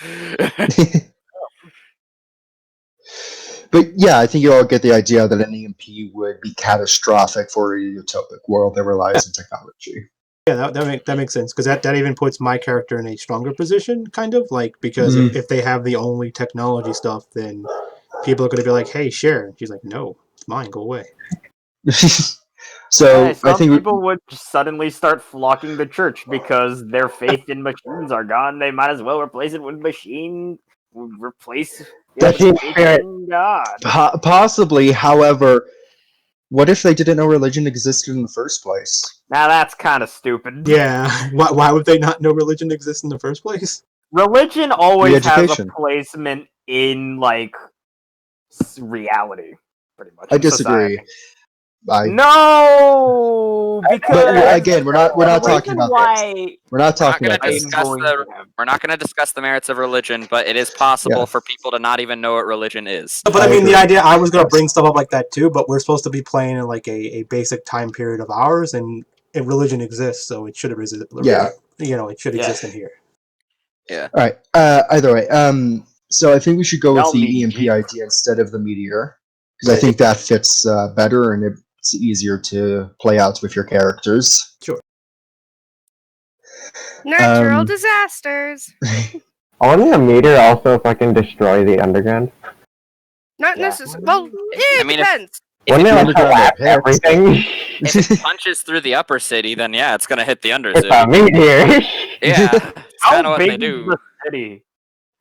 But yeah, I think you all get the idea that an EMP would be catastrophic for a utopic world that relies on technology. Yeah, that makes sense, because that even puts my character in a stronger position, kind of, like, because if they have the only technology stuff, then people are going to be like, hey, share. And she's like, no, it's mine, go away. So some I think people would suddenly start flocking to church because their faith in machines are gone. They might as well replace it with replace Machine faith spirit. in God. possibly, however, what if they didn't know religion existed in the first place? Now that's kind of stupid. Yeah, why would they not know religion exists in the first place? Religion always has a Re-education. placement in like reality, pretty much. I in disagree. society. I No, because But again, we're not the talking reason about why this. We're not talking about this. We're not going to discuss the merits of religion, but it is possible Yeah. for people to not even know what religion is. But I mean, the idea, I was going to bring stuff up like that too, but we're supposed to be playing in like a basic time period of ours, and religion exists, so it should have it should exist in here. Yeah. All right. Either way, so I think we should go with Y'all the mean EMP Jesus. idea instead of the meteor, because I think that fits better and it's easier to play out with your characters. Sure. Natural Um, disasters. Only a meteor also fucking destroy the underground. Not Yeah. necessarily. Well, I mean, if- depends. Wouldn't it like underground collapse hits. everything? If it punches through the upper city, then yeah, it's going to hit the It's undercity. a meteor. Yeah, it's kind of How what big they do. is the city?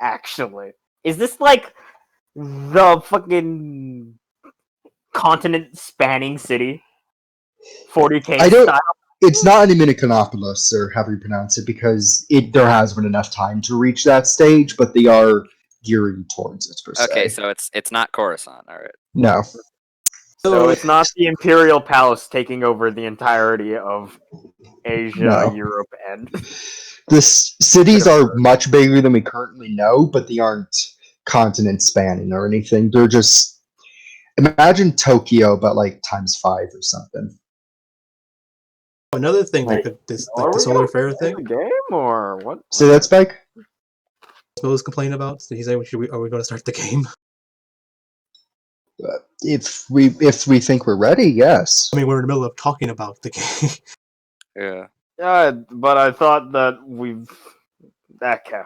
Actually, is this like the fucking continent-spanning city? 40K I don't. style. It's not an Imminocanopolis, or however you pronounce it, because there has been enough time to reach that stage, but they are gearing towards it per se. Okay, so it's not Coruscant, all right. No. So it's not the Imperial Palace taking over the entirety of Asia, No. Europe, and The cities are much bigger than we currently know, but they aren't continent spanning or anything. They're just imagine Tokyo, but like times 5 or something. Another thing, like Wait, the Are we solar gonna flare play thing, the game or what? So that's Spike. Snow was complaining about. So he's like, are we going to start the game? If we think we're ready, yes. I mean, we're in the middle of talking about the game. Yeah. Yeah, but I thought that okay.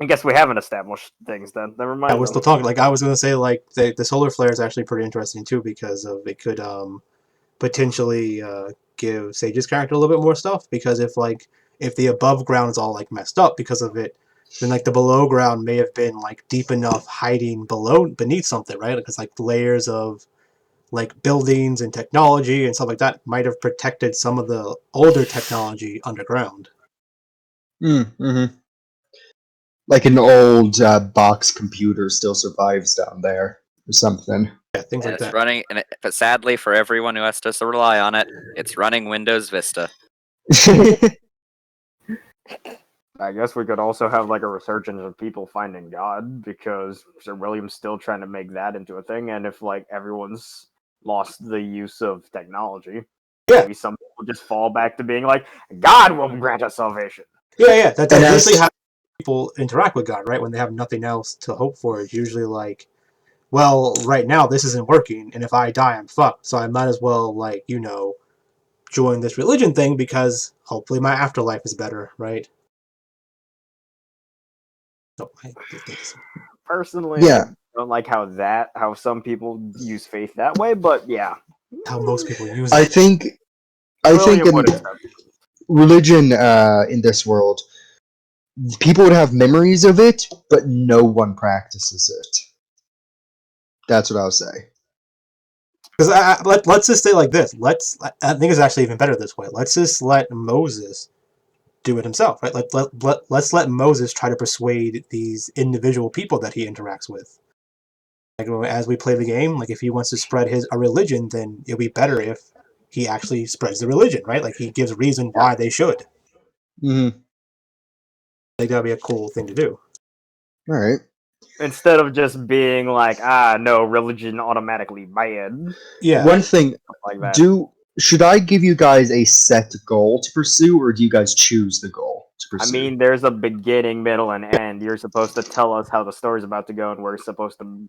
I guess we haven't established things then. Never mind. Yeah, we're still talking. Like I was going to say, like the solar flare is actually pretty interesting too, because of it could potentially give Sage's character a little bit more stuff, because if the above ground is all like messed up because of it, then like the below ground may have been like deep enough hiding beneath something, right? Because like layers of like buildings and technology and stuff like that might have protected some of the older technology underground. Mm-hmm. Like an old box computer still survives down there or something. Yeah, things like It's that. running, but sadly for everyone who has to rely on it, it's running Windows Vista. I guess we could also have like a resurgence of people finding God, because Sir William's still trying to make that into a thing, and if like everyone's lost the use of technology, maybe some people just fall back to being like, God will grant us salvation. Yeah. That's usually how people interact with God, right? When they have nothing else to hope for, it's usually like, well, right now this isn't working, and if I die, I'm fucked. So I might as well, like, join this religion thing because hopefully my afterlife is better, right? So, Personally, Yeah. don't like how some people use faith that way, but yeah. How most people use I it. think William in would accept it. religion in this world, people would have memories of it, but no one practices it. That's what I would say. Because let's just say like this. I think it's actually even better this way. Let's just let Moses do it himself, right? Let's let Moses try to persuade these individual people that he interacts with. Like as we play the game, like if he wants to spread a religion, then it'll be better if he actually spreads the religion, right? Like he gives reason why they should. Mm-hmm. I think that'd be a cool thing to do. All right. Instead of just being like, no, religion automatically bad. Yeah. One thing, Like that. should I give you guys a set goal to pursue, or do you guys choose the goal to I pursue? mean, there's a beginning, middle, and end. You're supposed to tell us how the story's about to go, and we're supposed to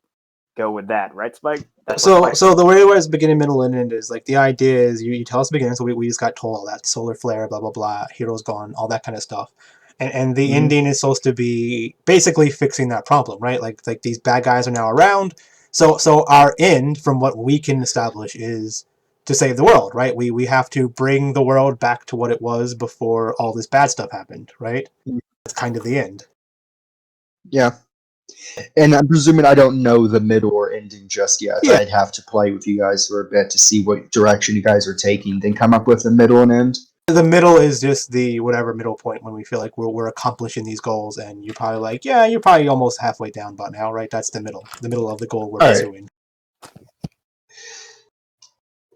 go with that, right, Spike? That's what So the way it was beginning, middle, and end is like the idea is you tell us the beginning, so we just got told all that solar flare, blah blah blah, heroes gone, all that kind of stuff, and the ending is supposed to be basically fixing that problem, right? Like these bad guys are now around, so our end from what we can establish is to save the world, right? We have to bring the world back to what it was before all this bad stuff happened, right? That's kind of the end. Yeah. And I'm presuming I don't know the middle or ending just yet. Yeah. I'd have to play with you guys for a bit to see what direction you guys are taking, then come up with a middle and end. The middle is just the whatever middle point when we feel like we're accomplishing these goals, and you're probably like, yeah, you're probably almost halfway down by now, right? That's the middle of the goal we're pursuing.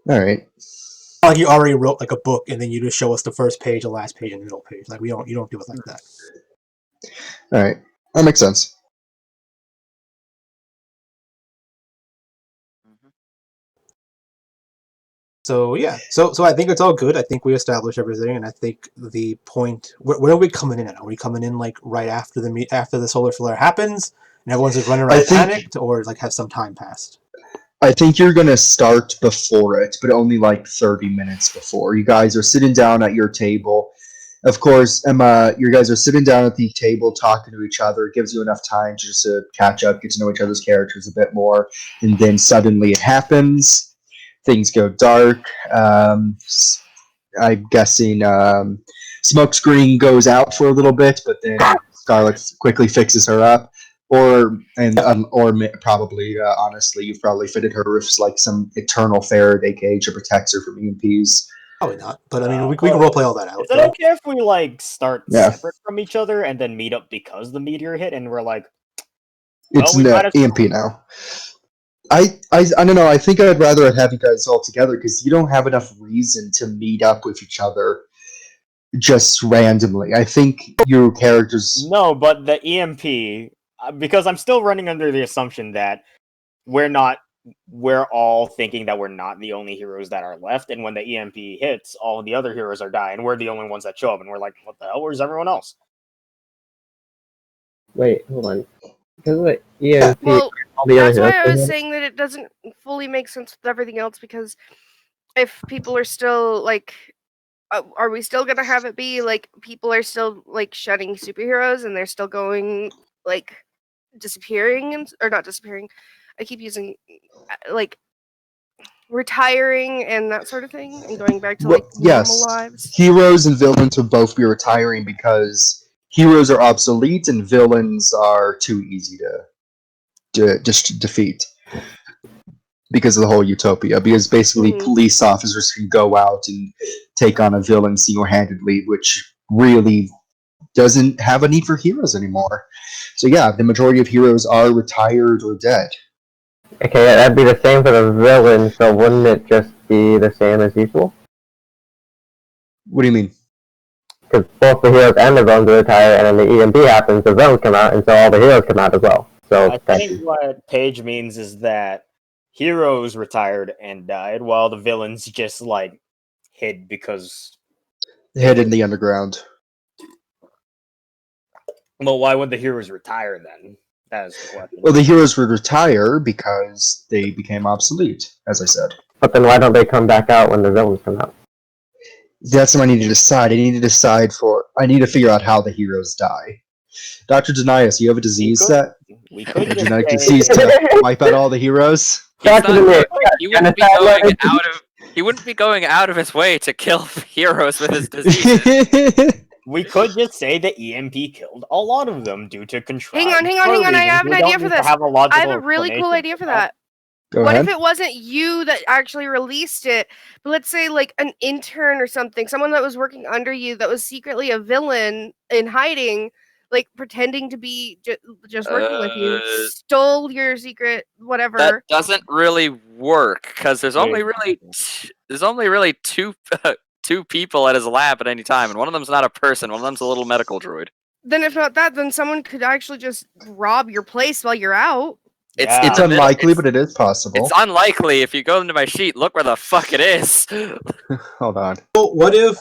All right. Like you already wrote like a book, and then you just show us the first page, the last page, and the middle page. Like you don't do it like that. All right. That makes sense. So yeah, so I think it's all good. I think we established everything, and I think the point. Where are we coming in at? Are we coming in like right after the solar flare happens, and everyone's just running around panicked, or like have some time passed? I think you're gonna start before it, but only like 30 minutes before. You guys are sitting down at your table. Of course, Emma, you guys are sitting down at the table talking to each other. It gives you enough time just to catch up, get to know each other's characters a bit more, and then suddenly it happens. Things go dark. I'm guessing Smokescreen goes out for a little bit, but then Scarlet quickly fixes her up. Or probably, honestly, you've probably fitted her with like some eternal Faraday cage that protects her from EMPs. Probably not, but I mean, we can roleplay all that out. Is it okay if we like start Yeah. separate from each other and then meet up because the meteor hit and we're like, It's we might as well. EMP now. I don't know. I think I'd rather have you guys all together because you don't have enough reason to meet up with each other just randomly. I think your characters. No, but the EMP, because I'm still running under the assumption that we're all thinking that we're not the only heroes that are left, and when the EMP hits, all the other heroes are dying. We're the only ones that show up, and we're like, what the hell? Where's everyone else? Wait, hold on. Because the EMP, Well, all the other that's why heroes I was are saying that it doesn't fully make sense with everything else, because if people are still like, are we still gonna have it be like people are still like shunning superheroes and they're still going like disappearing or not disappearing? I keep using like retiring and that sort of thing and going back to like normal lives. Heroes and villains would both be retiring because heroes are obsolete and villains are too easy to just defeat because of the whole utopia. Because basically, police officers can go out and take on a villain single-handedly, which really doesn't have a need for heroes anymore. So yeah, the majority of heroes are retired or dead. Okay, that'd be the same for the villain, so wouldn't it just be the same as usual? What do you mean? Because both the heroes and the villains retire, and then the EMP happens, the villains come out, and so all the heroes come out as well. So I think what Paige means is that heroes retired and died, while the villains just like hid because Hid in the underground. Well, why would the heroes retire then? That is the question. Well, the heroes would retire because they became obsolete, as I said. But then why don't they come back out when the villains come out? That's what I need to decide. I need to figure out how the heroes die. Dr. Denias, you have a disease that? We could A just genetic say, disease to wipe out all the heroes. He's Dr. not, Nick, he wouldn't be genocide going weapons. out of. He wouldn't be going out of his way to kill heroes with his diseases. we could just say that EMP killed a lot of them due to control. Hang on. I have an idea for this. I have a really cool idea for that. Go What ahead. if it wasn't you that actually released it, but let's say like an intern or something, someone that was working under you that was secretly a villain in hiding, like pretending to be just working with you, stole your secret, whatever. That doesn't really work because there's only Wait. really two people at his lab at any time, and one of them's not a person. One of them's a little medical droid. Then if not that, then someone could actually just rob your place while you're out. It's Yeah. in It's the middle- unlikely, it's- but it is possible. It's unlikely. If you go into my sheet, look where the fuck it is. Hold on. Well, what if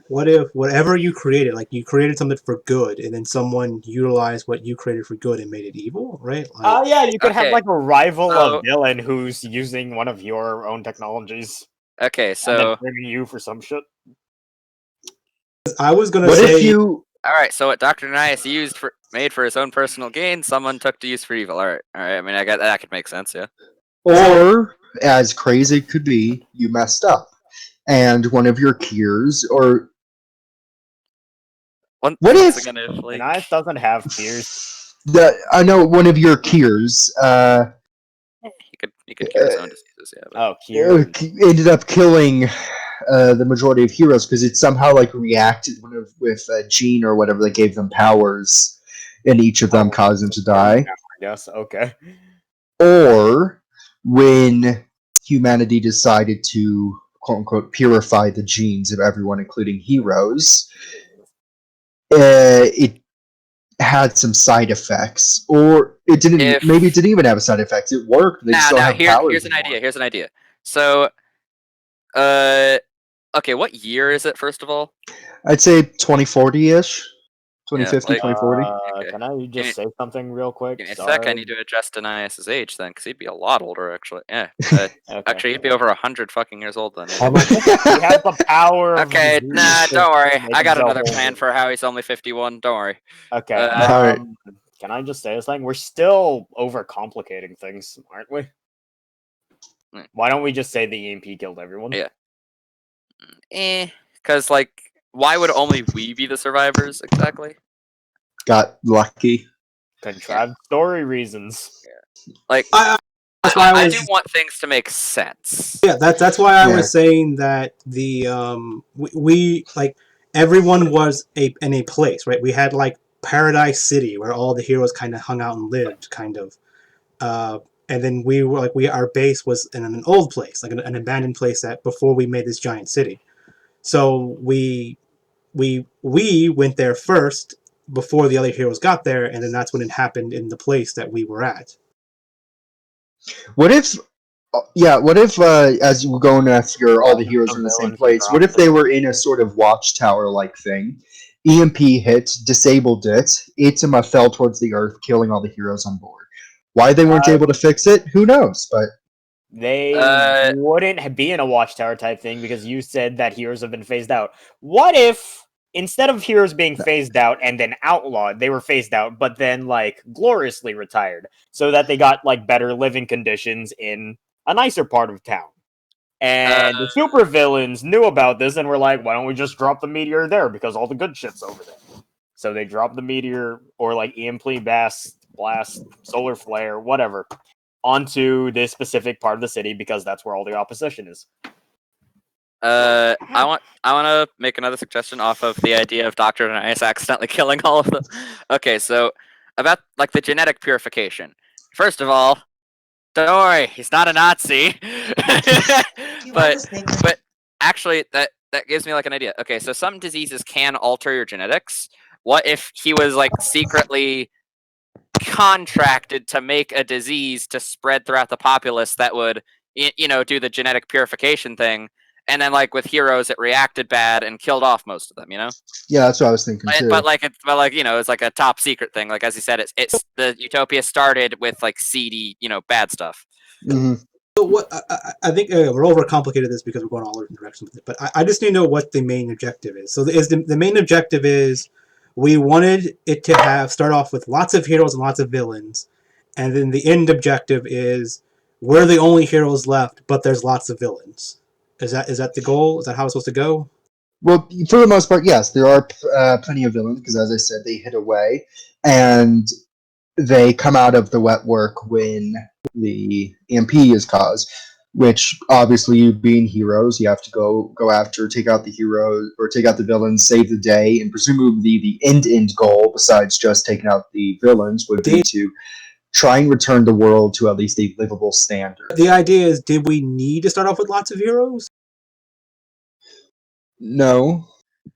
whatever you created, like you created something for good, and then someone utilized what you created for good and made it evil, right? Like, Yeah, you could have Okay. like a rival So- of villain who's using one of your own technologies Okay, and so then bringing you for some shit. I was gonna What say, if you? all right, so what Dr. Nias made for his own personal gain, someone took to use for evil. All right. I mean, I got that could make sense, yeah. Or, as crazy it could be, you messed up, and one of your peers, or What if- again, if, like, And I doesn't have peers. I know one of your peers he could cure his own diseases, yeah. But, Oh, Kier. ended up killing the majority of heroes because it somehow like reacted with a gene or whatever that gave them powers, and each of them caused them to die. Yes, okay. Or when humanity decided to quote unquote purify the genes of everyone, including heroes, it had some side effects, or it didn't. If- Maybe it didn't even have a side effect. It worked. They still have powers. here's an anymore. idea. Here's an idea. So, okay, what year is it? First of all, I'd say 2040-ish. 2050, like- 2040. Okay. Can I just say something real quick? give me a sec. I need to adjust Denias's age then, because he'd be a lot older, actually. Yeah, Okay. actually, he'd be over 100 fucking years old then. How much? He has the power of Okay, disease nah, to don't worry. make I got himself another plan older. for how he's only 51. Don't worry. Okay. Alright. Can I just say something? We're still overcomplicating things, aren't we? Mm. Why don't we just say the EMP killed everyone? Yeah. Because, like, why would only we be the survivors, exactly? Got lucky. Contrived story reasons. Like, that's why I I do was, want things to make sense. yeah, that's why I Yeah. was saying that the we like everyone was in a place, right? We had like Paradise City where all the heroes kind of hung out and lived, kind of. And then we were like our base was in an old place, like an abandoned place that before we made this giant city. So we went there first before the other heroes got there, and then that's when it happened in the place that we were at. What if? Yeah. What if as you were going after all the heroes in the same villains place? What if they were in a sort of watchtower-like thing? EMP hit, disabled it. Itama fell towards the earth, killing all the heroes on board. Why they weren't able to fix it? Who knows? But They wouldn't be in a watchtower type thing because you said that heroes have been phased out. What if instead of heroes being phased out and then outlawed, they were phased out, but then like gloriously retired so that they got like better living conditions in a nicer part of town? And the supervillains knew about this and were like, why don't we just drop the meteor there because all the good shit's over there? So they dropped the meteor or like EMP blast, solar flare, whatever, onto this specific part of the city because that's where all the opposition is. I want to make another suggestion off of the idea of Dr. Nice accidentally killing all of them. Okay, so about like the genetic purification. First of all, don't worry, he's not a Nazi. but actually that gives me like an idea. Okay, so some diseases can alter your genetics. What if he was like secretly contracted to make a disease to spread throughout the populace that would do the genetic purification thing, and then like with heroes it reacted bad and killed off most of them, yeah, that's what I was thinking too. but it's like a top secret thing, like as you said, it's the Utopia started with like seedy bad stuff. Mhm. So what I think we're overcomplicated this because we're going all different directions with it. But I just need to know what the main objective is. So the main objective is we wanted it to start off with lots of heroes and lots of villains, and then the end objective is we're the only heroes left, but there's lots of villains. Is that the goal? Is that how it's supposed to go? Well, for the most part, yes, there are plenty of villains because, as I said, they hit away and they come out of the wet work when the EMP is caused. Which obviously, you being heroes, you have to go after, take out the heroes or take out the villains, save the day, and presumably the end goal, besides just taking out the villains, would be to try and return the world to at least a livable standard. The idea is, did we need to start off with lots of heroes? No.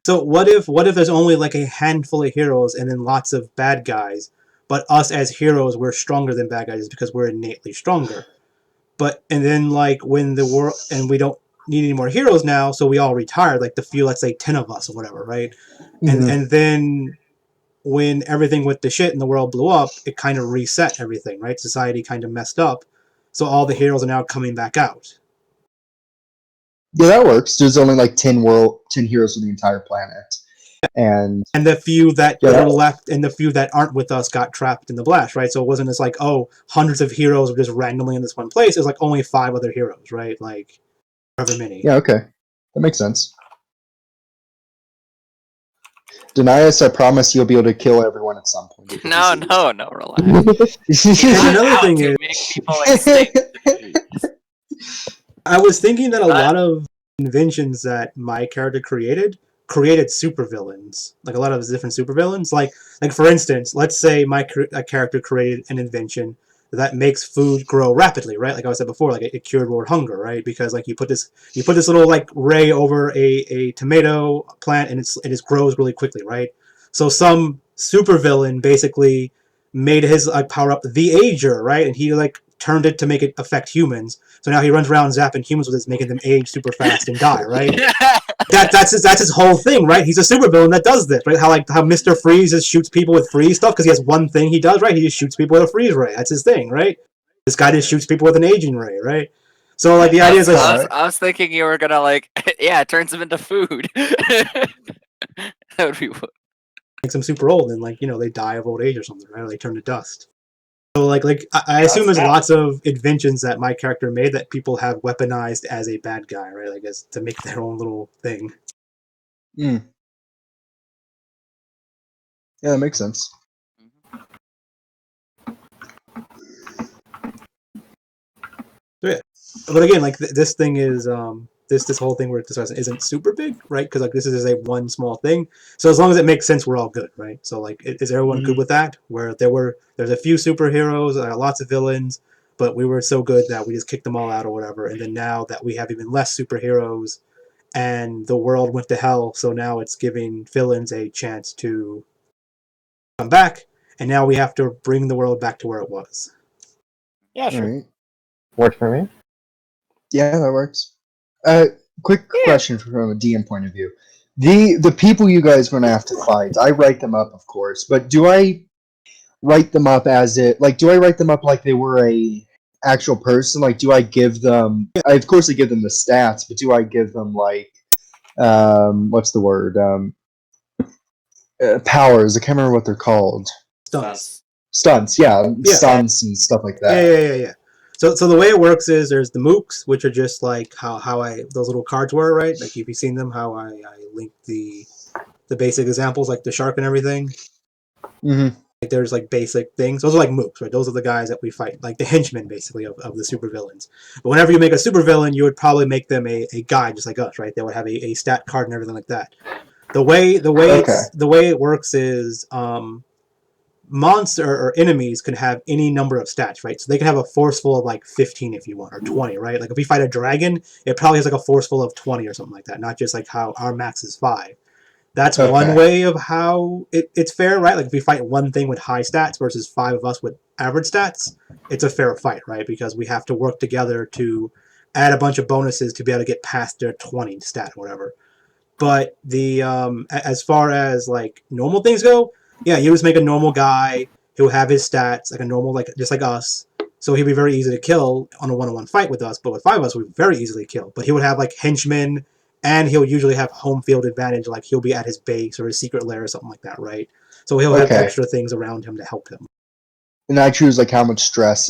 So what if there's only like a handful of heroes and then lots of bad guys, but us as heroes we're stronger than bad guys because we're innately stronger. And then like when the world and we don't need any more heroes now, so we all retired, like the few, let's say 10 of us or whatever, right? Mhm. And then when everything went to shit and the world blew up, it kind of reset everything, right? Society kind of messed up. So all the heroes are now coming back out. Yeah, that works. There's only like 10 heroes for the entire planet. And the few that Yeah, were left and the few that aren't with us got trapped in the blast, right? So it wasn't just like, oh, hundreds of heroes were just randomly in this one place. It was like only 5 other heroes, right? Like however many. yeah, okay. That makes sense. Denias, I promise you'll be able to kill everyone at some point. No, relax. And another thing to is, make people extinct. I was thinking that a lot of inventions that my character created supervillains, like a lot of different supervillains. Like for instance, let's say my character created an invention that makes food grow rapidly, right? Like I said before, like it cured world hunger, right? Because like you put this little like ray over a tomato plant and it just grows really quickly, right? So some supervillain basically made his power up the Ager, right? And he like turned it to make it affect humans. So now he runs around zapping humans with this, making them age super fast and die, right? That's his whole thing, right? He's a supervillain that does this, right? How Mr. Freeze just shoots people with freeze stuff because he has one thing he does, right? He just shoots people with a freeze ray. That's his thing, right? This guy just shoots people with an aging ray, right? So like the idea is like, I was thinking you were gonna like, yeah, it turns them into food. That would be makes them super old and like they die of old age or something, right? Or they turn to dust. So like I assume there's lots of inventions that my character made that people have weaponized as a bad guy, right? I guess to make their own little thing. Yeah, that makes sense. But again, like this thing is this whole thing we're discussing isn't super big, right? Because like this is a one small thing. So as long as it makes sense, we're all good, right? So like, is everyone good with that? Where there's a few superheroes, lots of villains, but we were so good that we just kicked them all out or whatever. And then now that we have even less superheroes, and the world went to hell, so now it's giving villains a chance to come back, and now we have to bring the world back to where it was. Yeah, sure. Right. Works for me. Yeah, that works. Quick question from a DM point of view. The people you guys are going to have to fight, I write them up, of course, but do I write them up do I write them up like they were a actual person? Like, do I give them, of course I give them the stats, but do I give them like, what's the word? Powers. I can't remember what they're called. Stunts, yeah. Stunts and stuff like that. Yeah. So the way it works is there's the mooks, which are just like how those little cards were, right? Like if you've seen them, how I linked the basic examples, like the shark and everything. Mm-hmm. Like there's like basic things. Those are like mooks, right? Those are the guys that we fight, like the henchmen, basically, of the supervillains. But whenever you make a supervillain, you would probably make them a guy just like us, right? They would have a stat card and everything like that. The way it works is monster or enemies can have any number of stats, right? So they can have a forceful of like 15 if you want, or 20, right? Like if we fight a dragon, it probably has like a forceful of 20 or something like that, not just like how our max is 5. That's one way of how it's fair, right? Like if we fight one thing with high stats versus 5 of us with average stats, it's a fair fight, right? Because we have to work together to add a bunch of bonuses to be able to get past their 20 stat or whatever. But the as far as like normal things go, yeah, you just make a normal guy who'll have his stats like a normal, like just like us. So he'd be very easy to kill on a one-on-one fight with us. But with 5 of us, we'd very easily kill. But he would have like henchmen and he'll usually have home field advantage, like he'll be at his base or his secret lair or something like that, right? So he'll have Okay. extra things around him to help him. And I choose like how much stress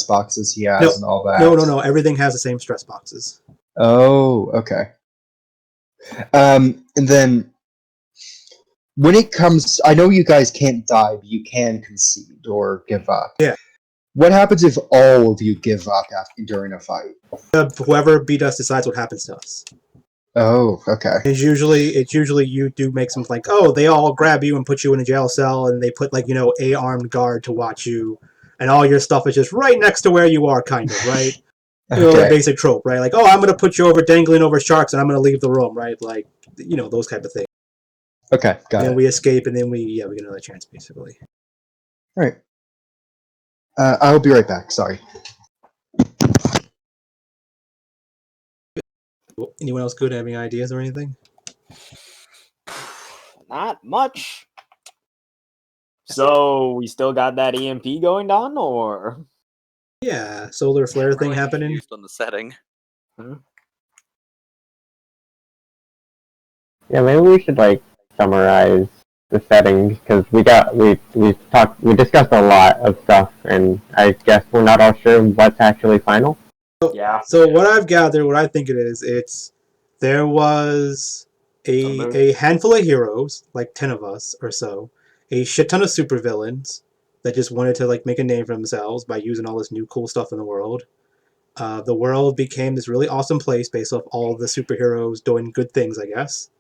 boxes he has and all that. No. Everything has the same stress boxes. Oh, okay. And then when it comes, I know you guys can't die, but you can concede or give up. Yeah. What happens if all of you give up during a fight? Whoever beat us decides what happens to us. Oh, okay. It's usually you do make some like, oh, they all grab you and put you in a jail cell, and they put like, a armed guard to watch you, and all your stuff is just right next to where you are, kind of, right? Okay. The basic trope, right? Like, oh, I'm gonna put you over dangling over sharks, and I'm gonna leave the room, right? Like, those type of things. Okay, got And then it. we escape, and then we get another chance, basically. All right. I'll be right back. Sorry. Anyone else good? Have any ideas or anything? Not much. So we still got that EMP going on, or Yeah, solar flare I'm thing really happening. confused on the setting. Yeah, maybe we should like summarize the setting because we discussed a lot of stuff, and I guess we're not all sure what's actually final. Yeah. So what I've gathered, what I think it is, there was a handful of heroes, like 10 of us or so, a shit ton of supervillains that just wanted to like make a name for themselves by using all this new cool stuff in the world. The world became this really awesome place based off all the superheroes doing good things, I guess.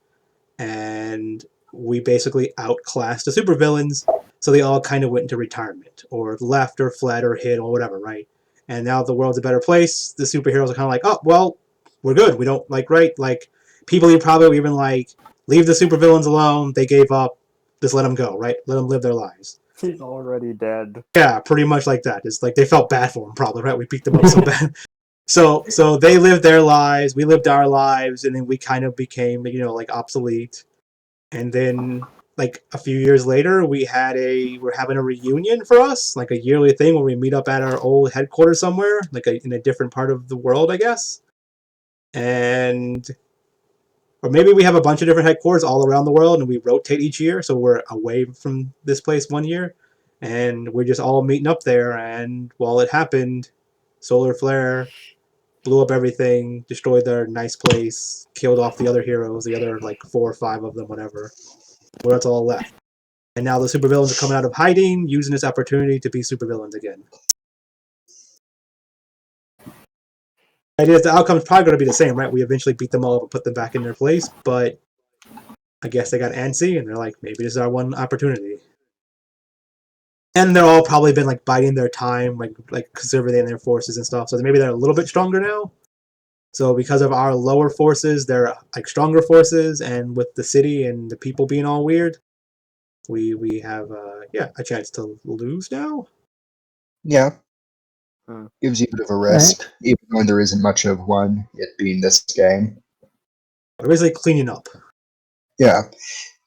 And we basically outclassed the supervillains, so they all kind of went into retirement, or left, or fled, or hid, or whatever, right? And now the world's a better place. The superheroes are kind of like, oh, well, we're good. We don't like people you probably even like leave the supervillains alone. They gave up. Just let them go, right? Let them live their lives. He's already dead. Yeah, pretty much like that. It's like they felt bad for him, probably, right? We beat them up so bad. So they lived their lives, we lived our lives, and then we kind of became, like obsolete. And then, like a few years later, we're having a reunion for us, like a yearly thing where we meet up at our old headquarters somewhere, like in a different part of the world, I guess. Or maybe we have a bunch of different headquarters all around the world, and we rotate each year, so we're away from this place one year, and we're just all meeting up there. And while it happened, solar flare blew up everything, destroyed their nice place, killed off the other heroes, the other like 4 or 5 of them, whatever. Well, that's all left. And now the supervillains are coming out of hiding, using this opportunity to be supervillains again. The idea is the outcome's probably going to be the same, right? We eventually beat them all up and put them back in their place, but I guess they got antsy, and they're like, maybe this is our one opportunity. And they're all probably been like biding their time, like conserving their forces and stuff, so maybe they're a little bit stronger now. So because of our lower forces, they're like stronger forces, and with the city and the people being all weird, we have a chance to lose now. Yeah. Hmm. Gives you a bit of a risk, even when there isn't much of one, it being this game. We're basically cleaning up. Yeah.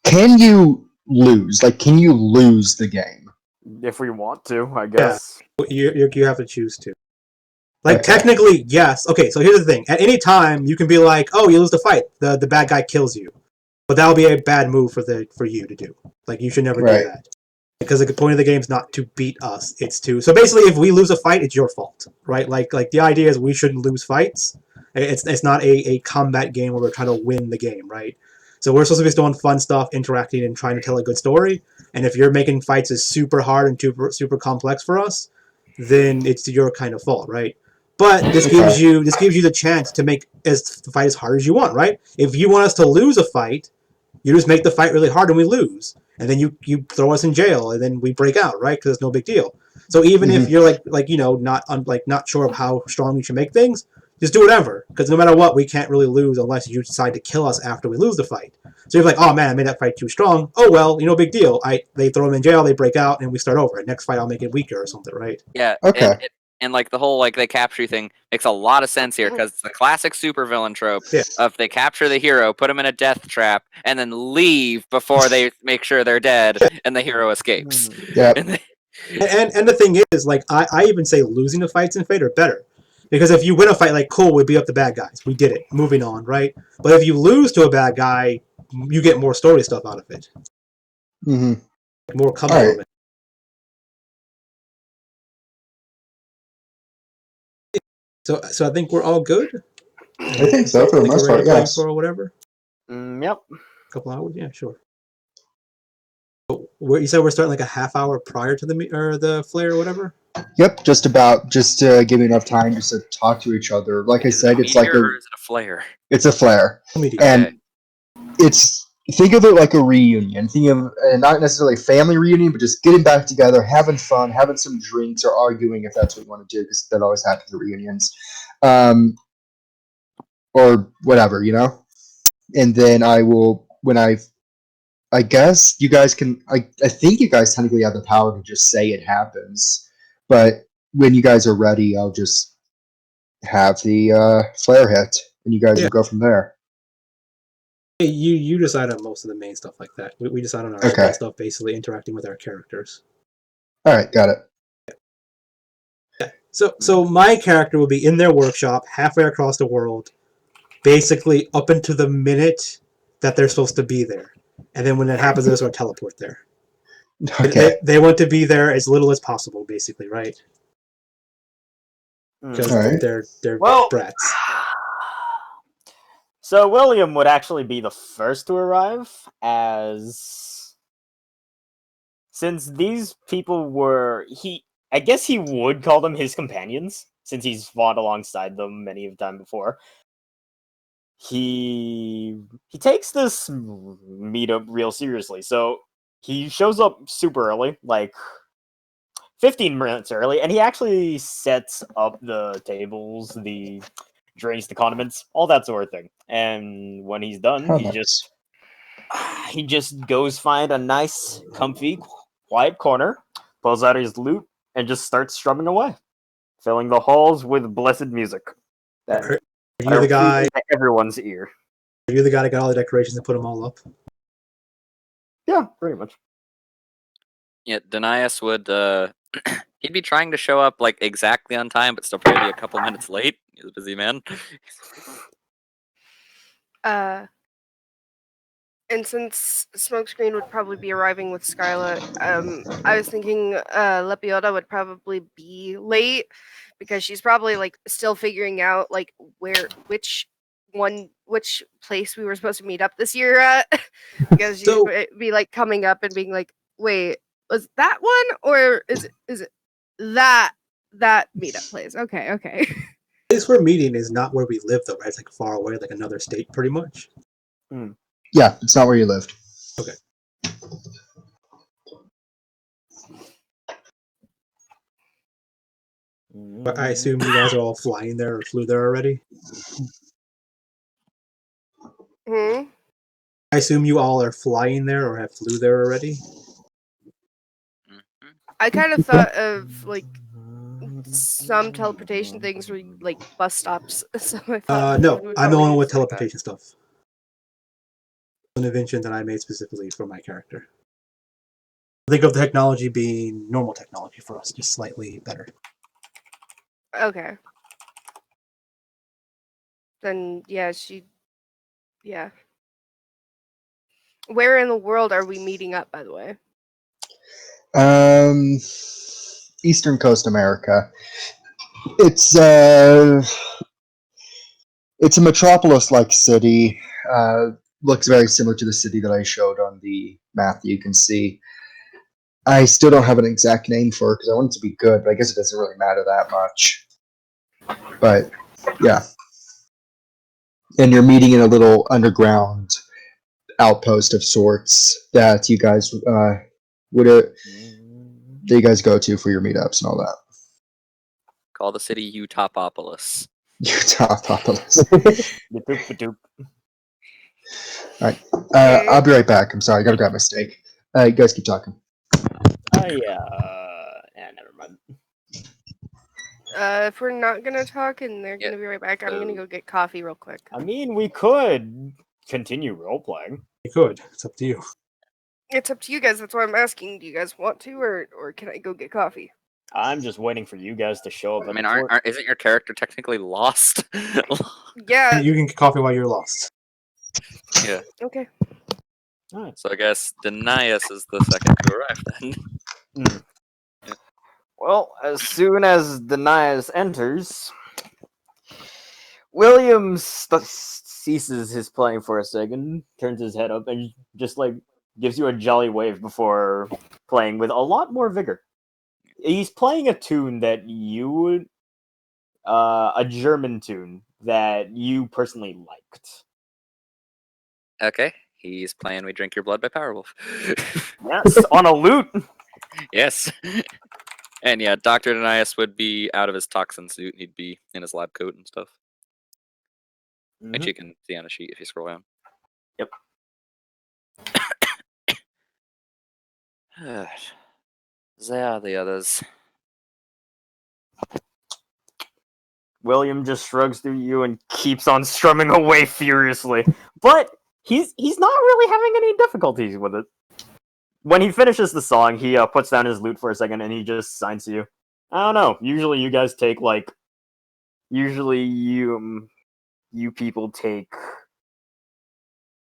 Can you lose? Like, can you lose the game? If we want to, I guess. You have to choose to. Like, Okay. technically, yes. Okay, so here's the thing. At any time, you can be like, oh, you lose the fight. The bad guy kills you. But that'll be a bad move for you to do. Like, you should never Right. do that. Because the point of the game is not to beat us. It's to... So basically, if we lose a fight, it's your fault. Right? Like the idea is we shouldn't lose fights. It's not a combat game where we're trying to win the game, right? So we're supposed to be doing fun stuff, interacting, and trying to tell a good story. And if you're making fights as super hard and super complex for us, then it's your kind of fault, right? But this gives you the chance to make the fight as hard as you want, right? If you want us to lose a fight, you just make the fight really hard and we lose, and then you throw us in jail, and then we break out, right? Because it's no big deal. So even if you're not sure of how strong you should make things, just do whatever. Because no matter what, we can't really lose unless you decide to kill us after we lose the fight. So you're like, oh man, I made that fight too strong. Oh well, big deal. They throw them in jail, they break out, and we start over. Next fight, I'll make it weaker or something, right? Yeah. Okay. And like the whole like they capture you thing makes a lot of sense here because it's the classic supervillain trope of they capture the hero, put him in a death trap, and then leave before they make sure they're dead, and the hero escapes. Yeah. And the thing is, like, I even say losing the fights in Fate are better. Because if you win a fight, like, cool, we beat up the bad guys. We did it. Moving on, right? But if you lose to a bad guy, you get more story stuff out of it. Mm-hmm. More coming All right. from it. So I think we're all good. I think so for the Think most we're ready part. to play Yes. for whatever. Yep. A couple hours, yeah, sure. You said we're starting like a half hour prior to the flare or whatever. Yep. Just to give me enough time just to talk to each other. Like I Is it said, a it's like meteor or is it a flare? it's a flare, Media. and Okay. it's think of it like a reunion. Think of not necessarily a family reunion, but just getting back together, having fun, having some drinks, or arguing if that's what you want to do, because that always happens at reunions, or whatever, you know. And then I will when I guess you guys can. I think you guys technically have the power to just say it happens, but when you guys are ready, I'll just have the flare hit, and you guys Yeah. will go from there. You decide on most of the main stuff like that. We decide on our Okay. spell stuff, basically interacting with our characters. All right, got it. So my character will be in their workshop, halfway across the world, basically up into the minute that they're supposed to be there, and then when it happens, they're going to teleport there. Okay. They want to be there as little as possible, basically, right? Because All right. they're Well, brats. So William would actually be the first to arrive, as since these people were I guess he would call them his companions, since he's fought alongside them many of time before. He takes this meetup real seriously, so he shows up super early, like 15 minutes early, and he actually sets up the tables, the drinks, the condiments, all that sort of thing. And when he's done, How he nice. just goes find a nice, comfy, quiet corner, pulls out his lute, and just starts strumming away, filling the halls with blessed music. That Are you the guy? to everyone's ear. Are you the guy that got all the decorations and put them all up? Yeah, pretty much. Yeah, Denias would he'd be trying to show up like exactly on time, but still probably be a couple minutes late. He's a busy man. And since Smokescreen would probably be arriving with Skyla, I was thinking Lepiota would probably be late because she's probably like still figuring out like which place we were supposed to meet up this year at because she'd be like coming up and being like, wait, was that one or is it that meetup place? Okay. The place we're meeting is not where we live, though, right? It's like far away, like another state, pretty much. Yeah, it's not where you lived. Okay. But I assume you guys are all flying there or flew there already? Hmm? I assume you all are flying there or have flew there already? I kind of thought of like some teleportation things were like bus stops. So I thought No, would I'm the probably one be with something like that. teleportation stuff. An invention that I made specifically for my character. Think of the technology being normal technology for us, just slightly better. Okay. Then yeah. Where in the world are we meeting up, by the way? Eastern Coast America. It's a metropolis-like city. Looks very similar to the city that I showed on the map that you can see. I still don't have an exact name for it because I want it to be good, but I guess it doesn't really matter that much. But yeah. And you're meeting in a little underground outpost of sorts that you guys that you guys go to for your meetups and all that. Call the city Utapopolis. Utapopolis. Ba-doop. All right. I'll be right back. I'm sorry. I gotta grab my steak. You guys keep talking. Yeah, never mind. If we're not gonna talk and they're gonna be right back, I'm gonna so- go get coffee real quick. I mean, we could continue role playing. You could. It's up to you. It's up to you guys. That's why I'm asking. Do you guys want to, or can I go get coffee? I'm just waiting for you guys to show up I at mean, the fort. isn't your character technically lost? Yeah. You can get coffee while you're lost. Yeah. Okay. Alright. So I guess Denias is the second to arrive then. Well, as soon as Denias enters, William ceases his playing for a second, turns his head up, and just like gives you a jolly wave before playing with a lot more vigor. He's playing a tune that you would, a German tune that you personally liked. Okay. He's playing We Drink Your Blood by Powerwolf. Yes, on a lute. Yes. And yeah, Dr. Denias would be out of his toxin suit. He'd be in his lab coat and stuff. Which you can see on a sheet if you scroll down. Yep. There are the others. William just shrugs through you and keeps on strumming away furiously. But he's not really having any difficulties with it. When he finishes the song, he puts down his lute for a second and he just signs to you. I don't know. Usually you guys take like... Usually you people take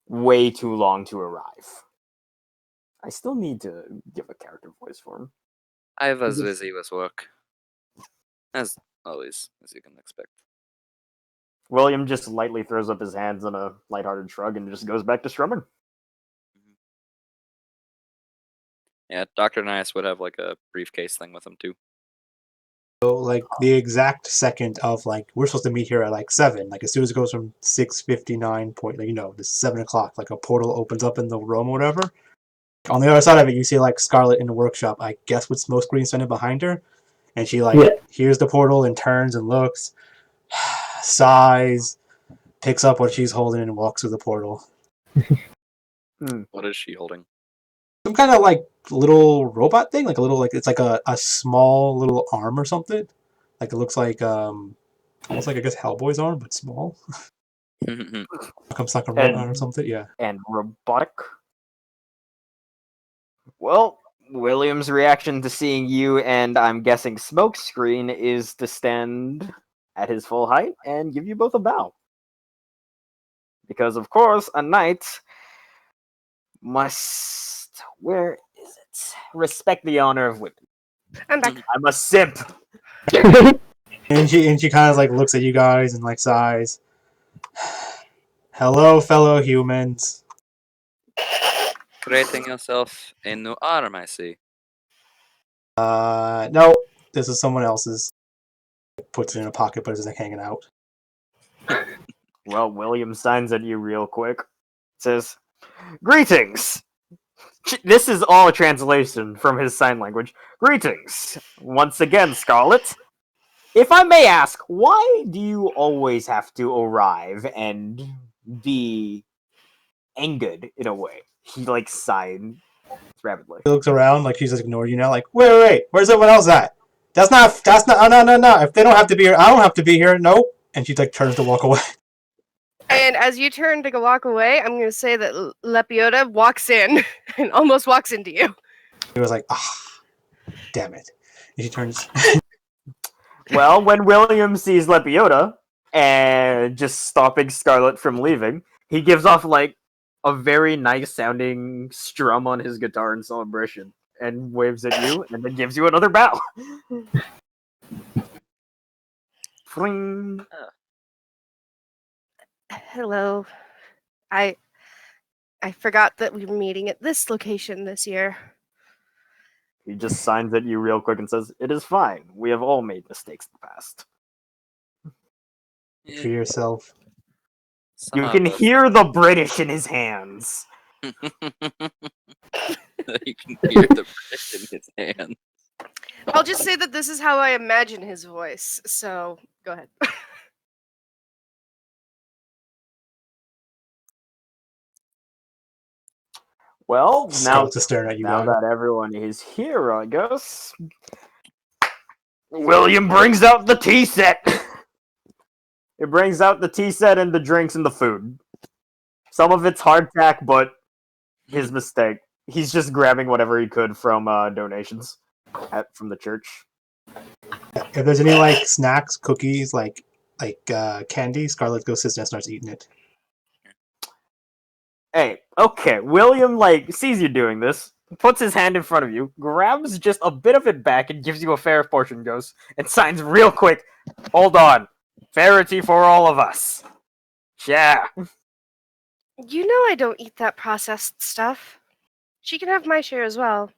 way too long to arrive. I still need to give a character voice for him. I was busy with work. As always, as you can expect. William just lightly throws up his hands in a lighthearted shrug and just goes back to strumming. Yeah, Dr. Nias would have like a briefcase thing with him too. So like the exact second of like we're supposed to meet here at like 7. Like as soon as it goes from 6:59 point, like, this 7 o'clock, like a portal opens up in the room or whatever. On the other side of it, you see like Scarlet in the workshop. I guess with smoke screen standing behind her, and she hears the portal and turns and looks, sighs, picks up what she's holding and walks through the portal. What is she holding? Some kind of like little robot thing, like a little it's like a small little arm or something. Like it looks like almost like I guess Hellboy's arm, but small. Comes like a robot or something, yeah. And robotic. Well, William's reaction to seeing you and I'm guessing Smokescreen is to stand at his full height and give you both a bow. Because of course, a knight must, where is it? Respect the honor of women. I'm back. I'm a simp. And she kind of like looks at you guys and like sighs. Hello, fellow humans. Creating yourself a new arm, I see. No, this is someone else's. Puts it in a pocket, but it's like hanging out. Well, William signs at you real quick. Says, "Greetings." This is all a translation from his sign language. "Greetings once again, Scarlet. If I may ask, why do you always have to arrive and be angered in a way?" He like sighed rapidly. He looks around like she's just ignored you now. Like, wait, where's everyone else at? That's not. No. If they don't have to be here, I don't have to be here. Nope. And she like turns to walk away. And as you turn to go walk away, I'm going to say that Lepiota walks in and almost walks into you. He was like, damn it. And she turns. Well, when William sees Lepiota and just stopping Scarlet from leaving, he gives off like a very nice sounding strum on his guitar in celebration and waves at you and then gives you another bow. Fling. Hello. I forgot that we were meeting at this location this year. He just signs at you real quick and says, "It is fine. We have all made mistakes in the past." For yourself. You can hear the British in his hands. You can hear the British in his hand. I'll just say that this is how I imagine his voice. So go ahead. Well, now Scout's staring at you now guys. that everyone is here, I guess William brings out the tea set. It brings out the tea set and the drinks and the food. Some of it's hardtack, but his mistake. He's just grabbing whatever he could from donations from the church. If there's any like snacks, cookies, like candy, Scarlet goes sits and starts eating it. Hey, okay. William like sees you doing this, puts his hand in front of you, grabs just a bit of it back, and gives you a fair portion. Goes and signs real quick. Hold on, fairity for all of us. Yeah. You know I don't eat that processed stuff. She can have my share as well.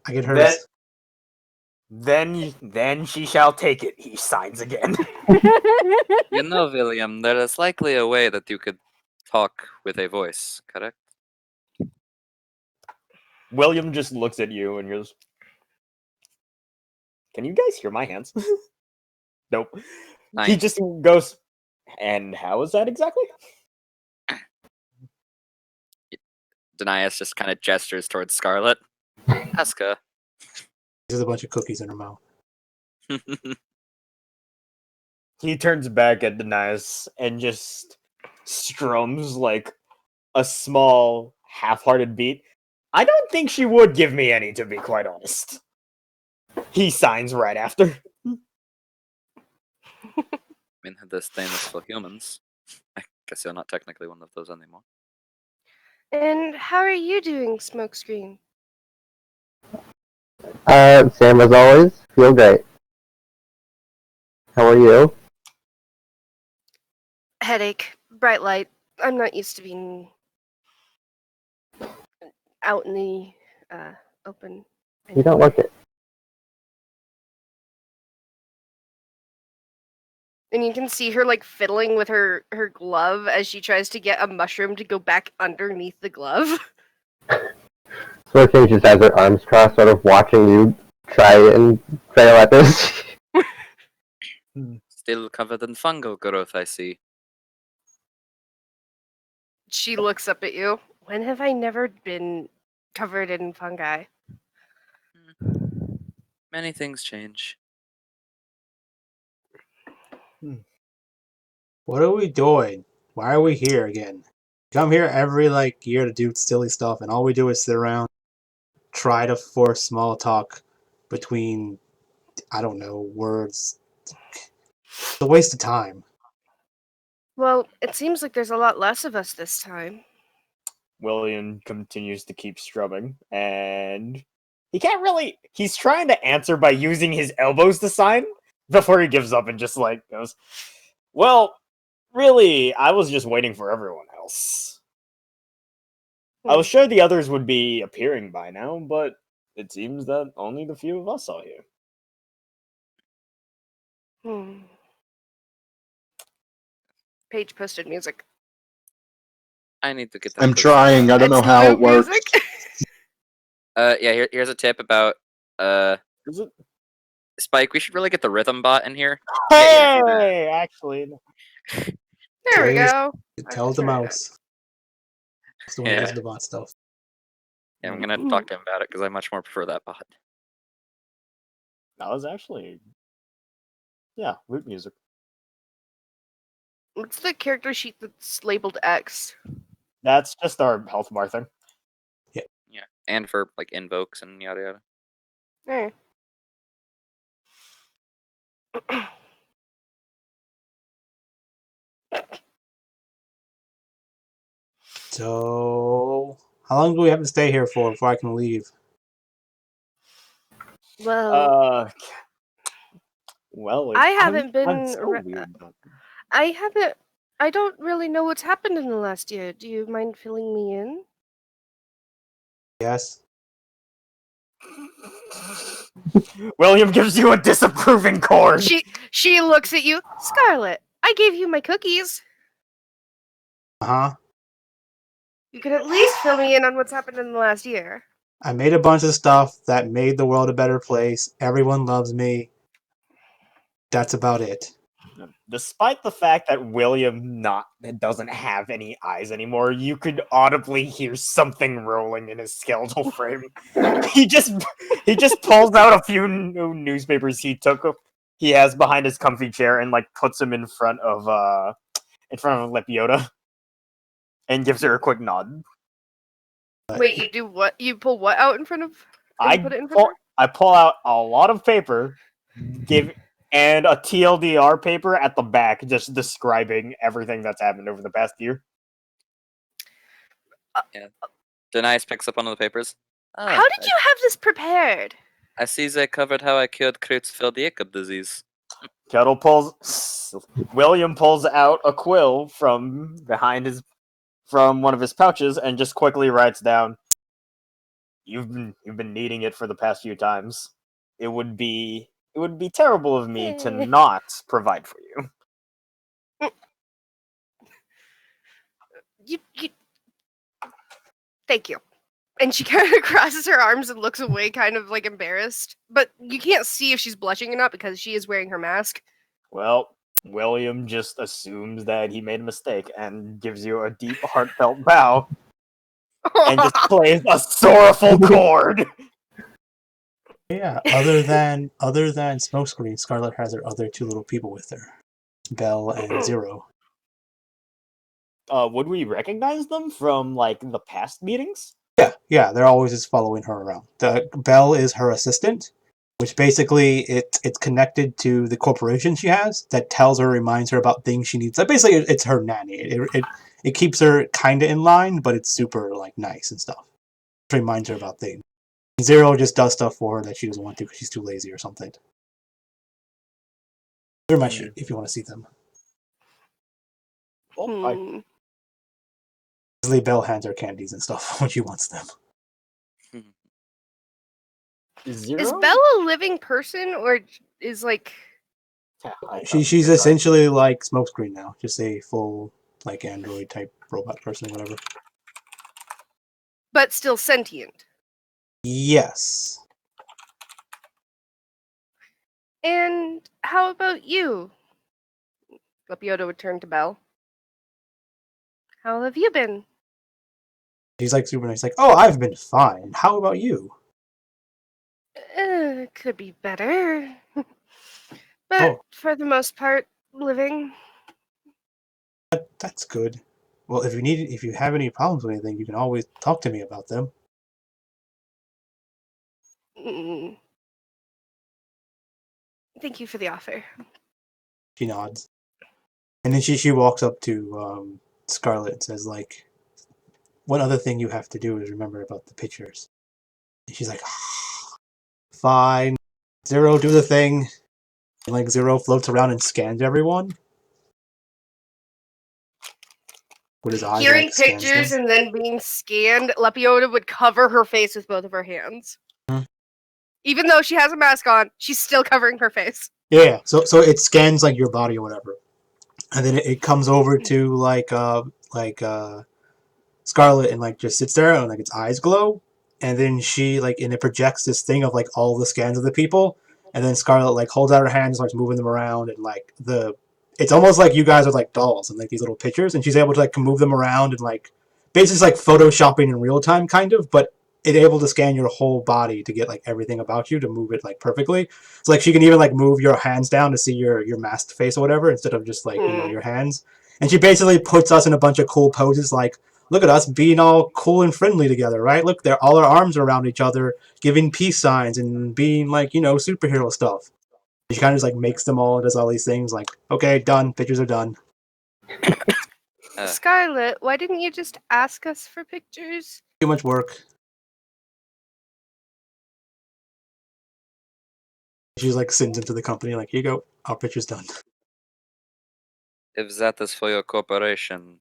I get hers. Then she shall take it. He signs again. You know, William, there is likely a way that you could talk with a voice, correct? William just looks at you and goes, "Can you guys hear my hands?" Nope. Nice. He just goes, "And how is that exactly?" Denias just kind of gestures towards Scarlet. Ask her. There's a bunch of cookies in her mouth. He turns back at Denias and just strums like a small, half-hearted beat. I don't think she would give me any, to be quite honest. He signs right after. I mean, this thing is for humans. I guess you're not technically one of those anymore. And how are you doing, Smokescreen? Same as always. Feel great. How are you? Headache, bright light. I'm not used to being out in the open. You don't look it. And you can see her like fiddling with her glove as she tries to get a mushroom to go back underneath the glove. Smoking just has her arms crossed, sort of watching you try and fail at this. Still covered in fungal growth, I see. She looks up at you. When have I never been covered in fungi? Many things change. What are we doing? Why are we here again? Come here every like year to do silly stuff, and all we do is sit around, try to force small talk between, I don't know, words. It's a waste of time. Well, it seems like there's a lot less of us this time. William continues to keep strumming, and he can't really. He's trying to answer by using his elbows to sign before he gives up and just like goes, "Well, really, I was just waiting for everyone else. I was sure the others would be appearing by now, but it seems that only the few of us are here." Paige posted music. I need to get that. I'm posted. trying. I don't know It's how no it works. music. Yeah. Here's a tip about Is it? Spike. We should really get the rhythm bot in here. Hey, actually, There we go. Tell the That's right. mouse. It's the one that does the bot stuff. Yeah, I'm gonna talk to him about it because I much more prefer that bot. that was actually, yeah, loot music. What's the character sheet that's labeled X? That's just our health bar thing. Yeah, and for like invokes and yada yada. There. So, how long do we have to stay here for before I can leave? Well, Well, I haven't I'm been so ar- weird about that. I haven't. I don't really know what's happened in the last year. Do you mind filling me in? Yes. William gives you a disapproving chord. She looks at you, Scarlet. I gave you my cookies. Uh-huh. You can at least fill me in on what's happened in the last year. I made a bunch of stuff that made the world a better place. Everyone loves me. That's about it. Despite the fact that William doesn't have any eyes anymore, you could audibly hear something rolling in his skeletal frame. he just pulls out a few newspapers he has behind his comfy chair and like puts them in front of Lepiota and gives her a quick nod. Wait, you do what? You pull what out in front of? I put it in front of her? I pull out a lot of paper, and a TLDR paper at the back just describing everything that's happened over the past year. Denise picks up one of the papers. How did you have this prepared? I see they covered how I cured Creutzfeldt Jakob disease. William pulls out a quill from one of his pouches and just quickly writes down, You've been needing it for the past few times. It would be terrible of me to not provide for you. You Thank you. And she kind of crosses her arms and looks away, kind of like embarrassed. But you can't see if she's blushing or not because she is wearing her mask. Well, William just assumes that he made a mistake and gives you a deep, heartfelt bow and just plays a sorrowful chord. Yeah, other than Smokescreen, Scarlet has her other two little people with her, Belle and Zero. Would we recognize them from like the past meetings? Yeah, they're always just following her around. The Belle is her assistant, which basically it's connected to the corporation she has that tells her, reminds her about things she needs. Like basically, it's her nanny. It keeps her kind of in line, but it's super like nice and stuff. It reminds her about things. Zero just does stuff for her that she doesn't want to because she's too lazy or something. They're my sheet if you want to see them. Usually Belle hands her candies and stuff when she wants them. Is Belle a living person or is like... She's essentially like Smokescreen now. Just a full like android type robot person or whatever. But still sentient. Yes. And how about you? Lepiota would turn to Belle. How have you been? He's like super nice. Like, oh, I've been fine. How about you? Could be better. But for the most part, living. That's good. Well, if you have any problems with anything, you can always talk to me about them. Thank you for the offer. She nods. And then she walks up to Scarlet and says, like, one other thing you have to do is remember about the pictures. And she's like, fine. Zero, do the thing. And like Zero floats around and scans everyone. With his eyes, Hearing like, scans pictures them. and then being scanned, Lepiota would cover her face with both of her hands. Even though she has a mask on, she's still covering her face. Yeah, so it scans like your body or whatever. And then it comes over to Scarlet and like just sits there and like its eyes glow. And then and it projects this thing of like all the scans of the people. And then Scarlet like holds out her hand and starts moving them around and like it's almost like you guys are like dolls and like these little pictures, and she's able to like move them around and like basically like photoshopping in real time kind of, but it's able to scan your whole body to get like everything about you to move it like perfectly. So like she can even like move your hands down to see your masked face or whatever instead of just like your hands. And she basically puts us in a bunch of cool poses like, look at us being all cool and friendly together, right? Look, they're all our arms around each other, giving peace signs and being like, superhero stuff. She kind of just like makes them all, does all these things like, okay, done, pictures are done. Scarlet, why didn't you just ask us for pictures? Too much work. She like sends into the company like, here you go, our picture's done. If that is for your corporation,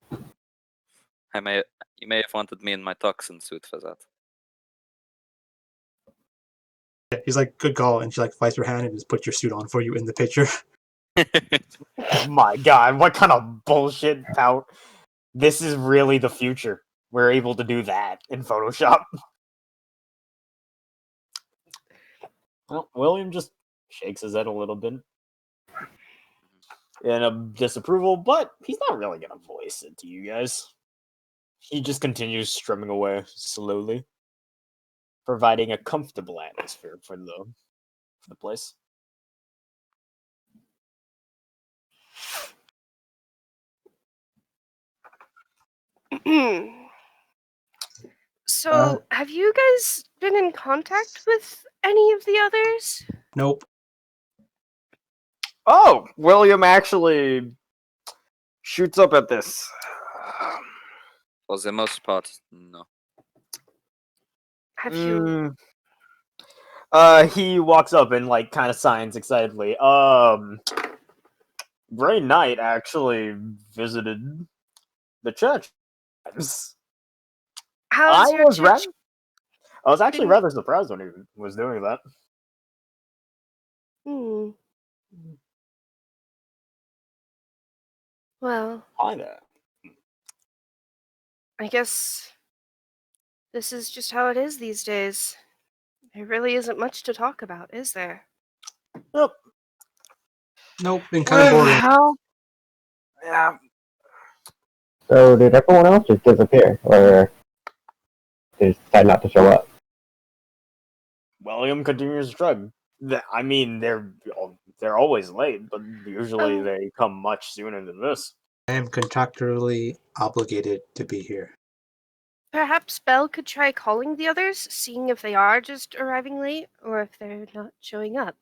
you may have wanted me in my toxin suit for that. Yeah, he's like, good call, and she like fights her hand and just puts your suit on for you in the picture. Oh my god, what kind of bullshit pout? This is really the future. We're able to do that in Photoshop. Well, William just shakes his head a little bit in a disapproval, but he's not really gonna voice it to you guys. He just continues strumming away slowly, providing a comfortable atmosphere for the place. So, have you guys been in contact with any of the others? Nope. Oh, William actually shoots up at this. For the most part, no. Have you? He walks up and like kind of signs excitedly. Grey Knight actually visited the church. How's your church? I was actually been- rather surprised when he was doing that. Hmm. Well, Hi there. I guess this is just how it is these days. There really isn't much to talk about, is there? Yep. Nope, been kind of boring. How? Yeah. So did everyone else just disappear, or they just decide not to show up? William continues to shrug. I mean, they're always late, but usually Oh. they come much sooner than this. I am contractually obligated to be here. Perhaps Belle could try calling the others, seeing if they are just arriving late or if they're not showing up.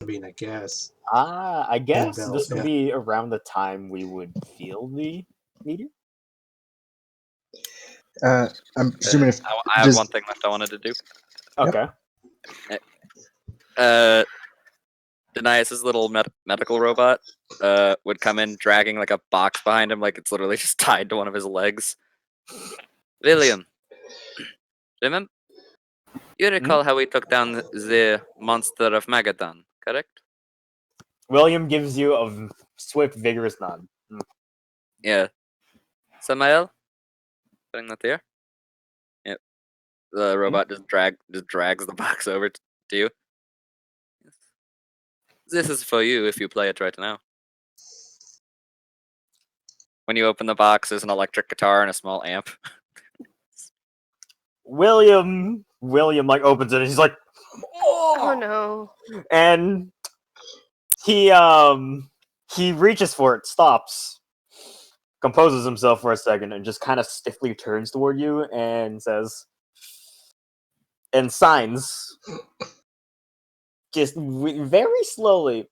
I mean, I guess. I guess Belle, this would yeah. be around the time we would feel the meteor. I'm presuming if I have just- one thing left I wanted to do. Okay. Denias's little medical robot would come in dragging like a box behind him, like it's literally just tied to one of his legs. William, remember? You recall how we took down the monster of Magadan, correct? William gives you a swift, vigorous nod. Yeah. Samael? Putting that there? Yep. The robot just drags the box over to you. This is for you if you play it right now. When you open the box, there's an electric guitar and a small amp. William like opens it and he's like, Oh no. and he reaches for it, stops, composes himself for a second, and just kind of stiffly turns toward you and says, and signs, just very slowly,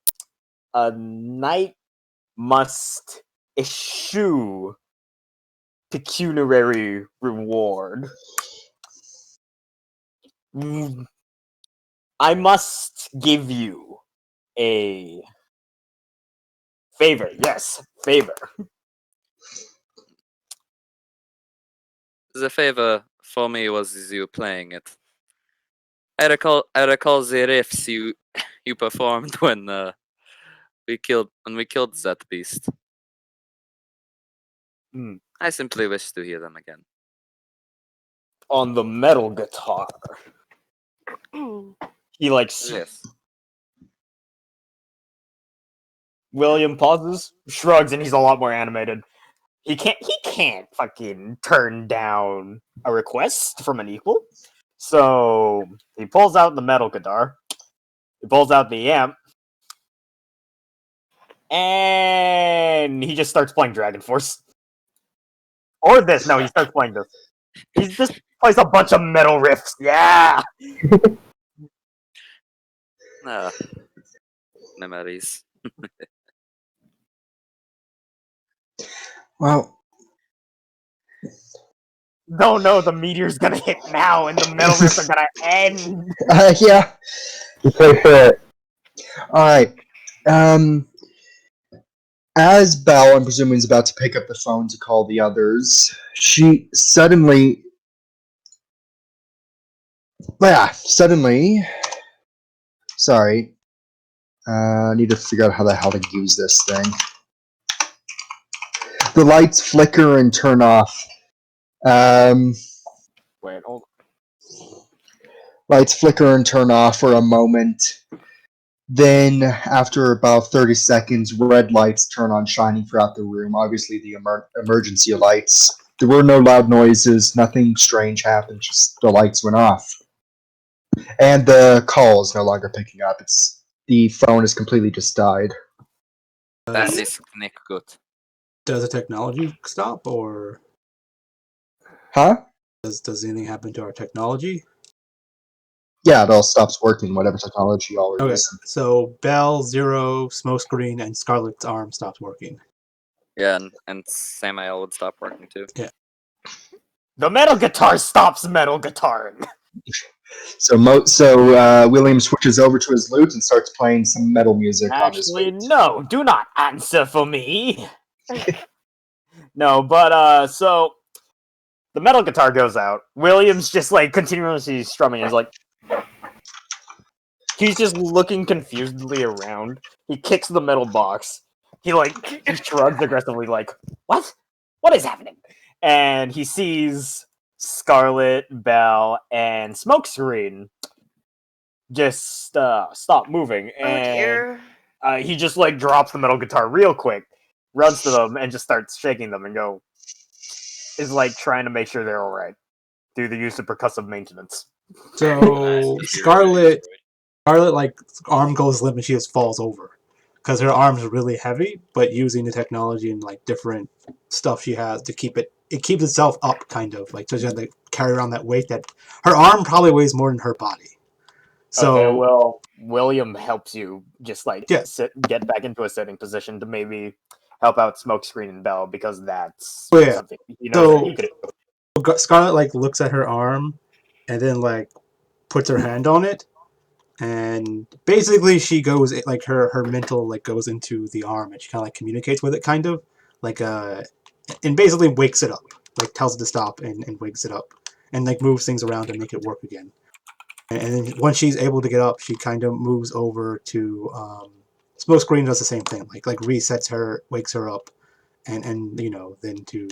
a knight must eschew pecuniary reward. I must give you a favor. Yes, favor. The favor for me was you playing it. I recall the riffs you performed when we killed that beast. Hmm. I simply wish to hear them again. On the metal guitar. He like Yes. William pauses, shrugs, and he's a lot more animated. He can't fucking turn down a request from an equal. So he pulls out the metal guitar. He pulls out the amp. And he just starts playing Dragon Force. Or this. No, he starts playing this. He just plays a bunch of metal riffs. Yeah! Ah, memories. well, No, the meteor's gonna hit now, and the metal riffs are gonna end. yeah. You play for it. All right. As Belle, I'm presuming, is about to pick up the phone to call the others, she suddenly. Sorry. I need to figure out how the hell to use this thing. The lights flicker and turn off. Wait, hold Lights flicker and turn off for a moment. Then, after about 30 seconds, red lights turn on, shining throughout the room. Obviously, the emergency lights. There were no loud noises. Nothing strange happened. Just the lights went off. And the call is no longer picking up. The phone has completely just died. That is not good. Does the technology stop, or Huh? does anything happen to our technology? Yeah, it all stops working, whatever technology y'all are Okay, using. so Bell, Zero, Smokescreen, and Scarlet's arm stops working. Yeah, and Samael would stop working too. The metal guitar stops metal guitaring. So William switches over to his lute and starts playing some metal music on his Actually, lute. no, do not answer for me. No, but so the metal guitar goes out. William's just like continuously strumming. He's like, he's just looking confusedly around. He kicks the metal box. He shrugs aggressively, like, what? What is happening? And he sees Scarlet, Belle, and Smokescreen just stop moving. Oh And dear. he just like drops the metal guitar real quick, runs to them, and just starts shaking them and is like trying to make sure they're all right through the use of percussive maintenance. So Scarlet, like arm goes limp and she just falls over because her arms are really heavy. But using the technology and like different stuff she has to keep it keeps itself up, kind of like so she has to carry around that weight. That her arm probably weighs more than her body. So Okay, well, William helps you just like Yeah. get back into a sitting position to maybe help out Smokescreen and Bell because that's Oh, yeah. something he knows that So- he could. Scarlet like looks at her arm and then like puts her hand on it, and basically she goes like her mental like goes into the arm and she kind of like communicates with it, kind of like and basically wakes it up, like tells it to stop and wakes it up and like moves things around to make it work again. And then once she's able to get up, she kind of moves over to Smokescreen does the same thing, like resets her, wakes her up, and you know then to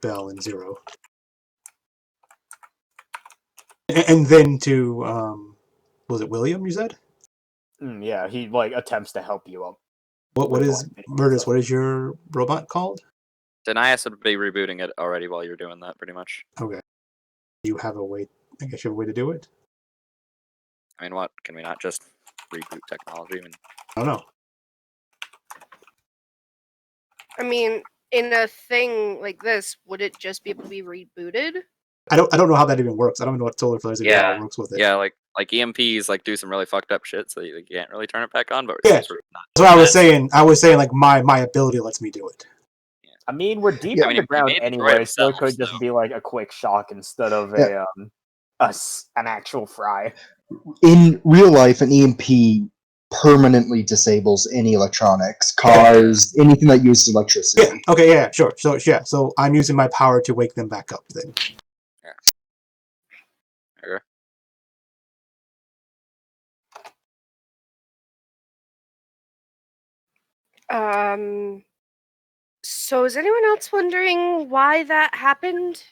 Bell and Zero. And then to was it William? You said Yeah, he like attempts to help you up. what With is like, Murdis? What is your robot called? Denias would be rebooting it already while you're doing that, pretty much. Okay, you have a way. I guess you have a way to do it. I mean, what can we not just reboot technology? I mean, I don't know. I mean, in a thing like this, would it just be able to be rebooted? I don't know how that even works. I don't know what solar flares even Yeah. works with it. yeah, like EMPs like do some really fucked up shit, so you can't really turn it back on. But Yeah. since we're not That's what I was doing saying. I was saying like my ability lets me do it. I mean, we're deep Yeah, I mean, he underground made the droid anyway, so it himself, could just so- be like a quick shock instead of Yeah. an actual fry. In real life, an EMP permanently disables any electronics, cars, anything that uses electricity. Yeah. Okay. Yeah. Sure. So yeah. So I'm using my power to wake them back up. Then. Okay. So is anyone else wondering why that happened?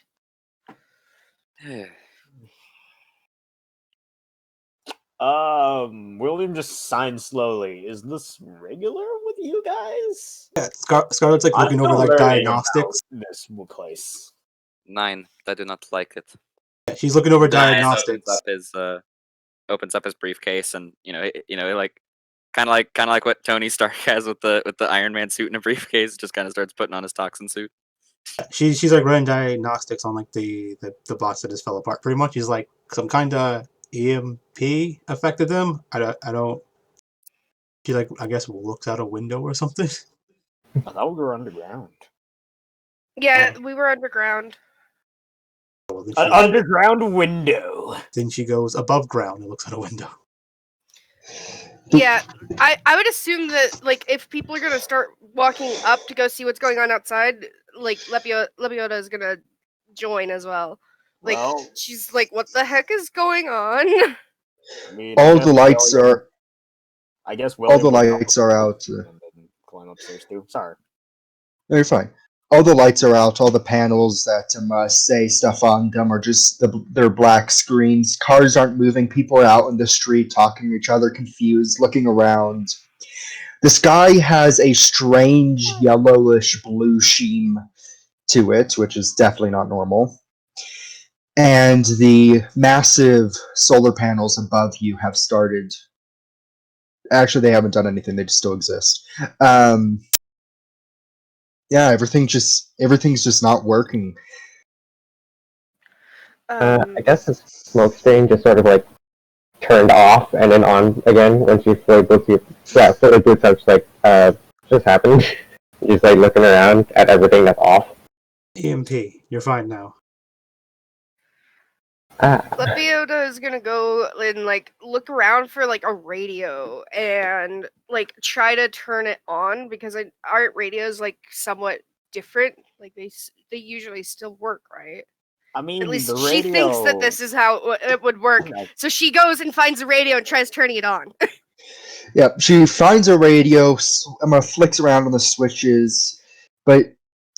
William just signed slowly. Is this regular with you guys? Yeah. Scarlet's like looking I'm over still like learning diagnostics. about this place. 9. I do not like it. Yeah, she's looking over Denias diagnostics. opens up his briefcase, and like kind of like what Tony Stark has with the Iron Man suit and a briefcase. Just kind of starts putting on his toxin suit. She's like running diagnostics on like the box that just fell apart. Pretty much, he's like some kind of EMP affected them. I don't. She like I guess looks out a window or something. I thought we were underground. Yeah, we were underground. Well, then, An underground window. then she goes above ground and looks out a window. Yeah, I would assume that like if people are gonna start walking up to go see what's going on outside, like Lepiota is gonna join as well. Like Well, she's like, what the heck is going on? I mean, All the lights are I guess all the William would lights are out. and then climb upstairs too. Sorry. No, you're fine. All the lights are out. All the panels that say stuff on them are just they're black screens. Cars aren't moving. People are out in the street talking to each other, confused, looking around. The sky has a strange yellowish blue sheen to it, which is definitely not normal. And the massive solar panels above you have started. Actually, they haven't done anything. They just still exist. Yeah, everything's just not working. I guess this smoke screen just sort of like turned off and then on again when she fully boots up. Yeah, fully boots up. She's like, just happened. She's like looking around at everything that's off. EMP, you're fine now. Lepiota is gonna go and like look around for like a radio and like try to turn it on because our radio is like somewhat different. Like they usually still work, right? I mean, At least the she thinks that radio- this is how it would work. No. So she goes and finds the radio and tries turning it on. Yep, she finds a radio, flicks around on the switches, but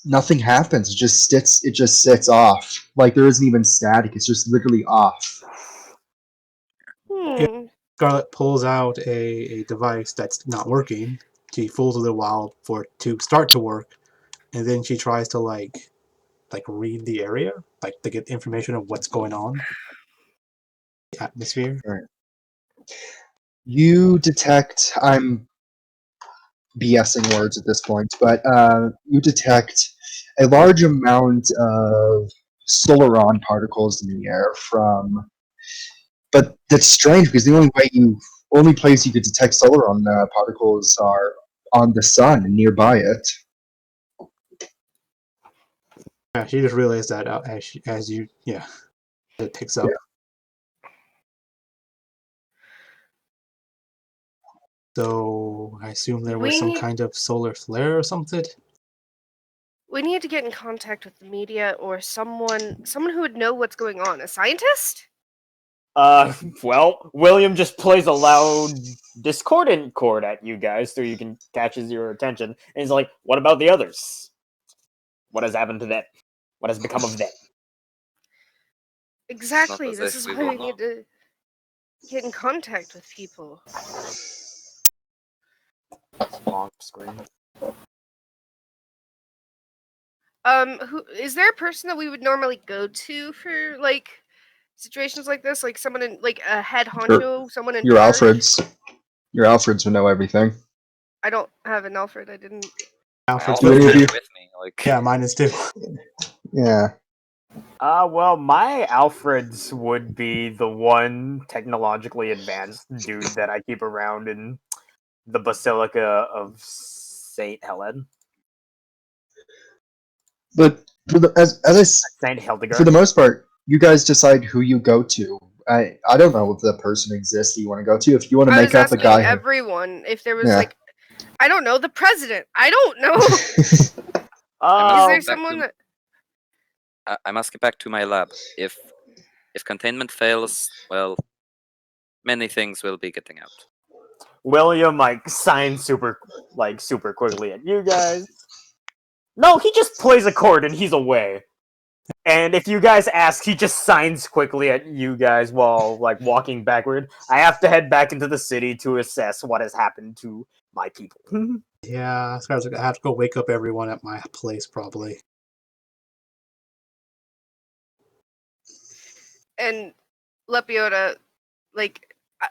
nothing happens. It just sits off. Like there isn't even static. It's just literally off. Scarlet pulls out a device that's not working. She fools with it a while for it to start to work, and then she tries to like read the area, like to get information of what's going on. The atmosphere. Right. You detect. I'm BSing words at this point, but you detect a large amount of Solaron particles in the air from. But that's strange because the only place you could detect Solaron particles are on the sun and nearby it. Yeah, she just realized that it picks up. Yeah. So I assume there was some kind of solar flare or something. We need to get in contact with the media or someone who would know what's going on. A scientist? Well, William just plays a loud discordant chord at you guys so you can catches your attention, and he's like, "What about the others? What has happened to them? What has become of them?" Exactly. as This if is we why will we need to get in contact with people. Long screen. Who is there a person that we would normally go to for like situations like this? Like someone in like a head honcho, someone in Your charge? Alfreds would know everything. I don't have an Alfred. I didn't. Alfred's Do any with of you. you- with me. Like, Yeah, mine is too. Yeah. Well, my Alfreds would be the one technologically advanced dude that I keep around in the Basilica of Saint Helen. But Saint Hildegard. for the most part, you guys decide who you go to. I don't know if the person exists that you want to go to. If you want to I make was up a asking guy, everyone if there was Yeah. like, I don't know, the president. I don't know. Is there someone that? I must get back to my lab. If containment fails, well, many things will be getting out. William signs super quickly at you guys. No, he just plays a chord and he's away. And if you guys ask, he just signs quickly at you guys while walking backward. I have to head back into the city to assess what has happened to my people. Yeah, I have to go wake up everyone at my place probably. And Lepiota,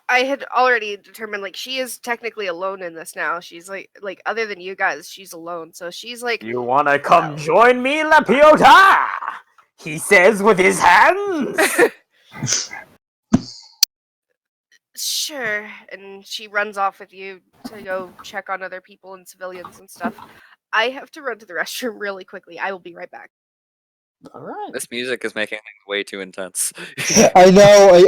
I had already determined she is technically alone in this now. She's like other than you guys, she's alone. So she's like, You wanna come join me, Lepiota? He says with his hands. sure. And she runs off with you to go check on other people and civilians and stuff. I have to run to the restroom really quickly. I will be right back. All right. This music is making things way too intense. I know.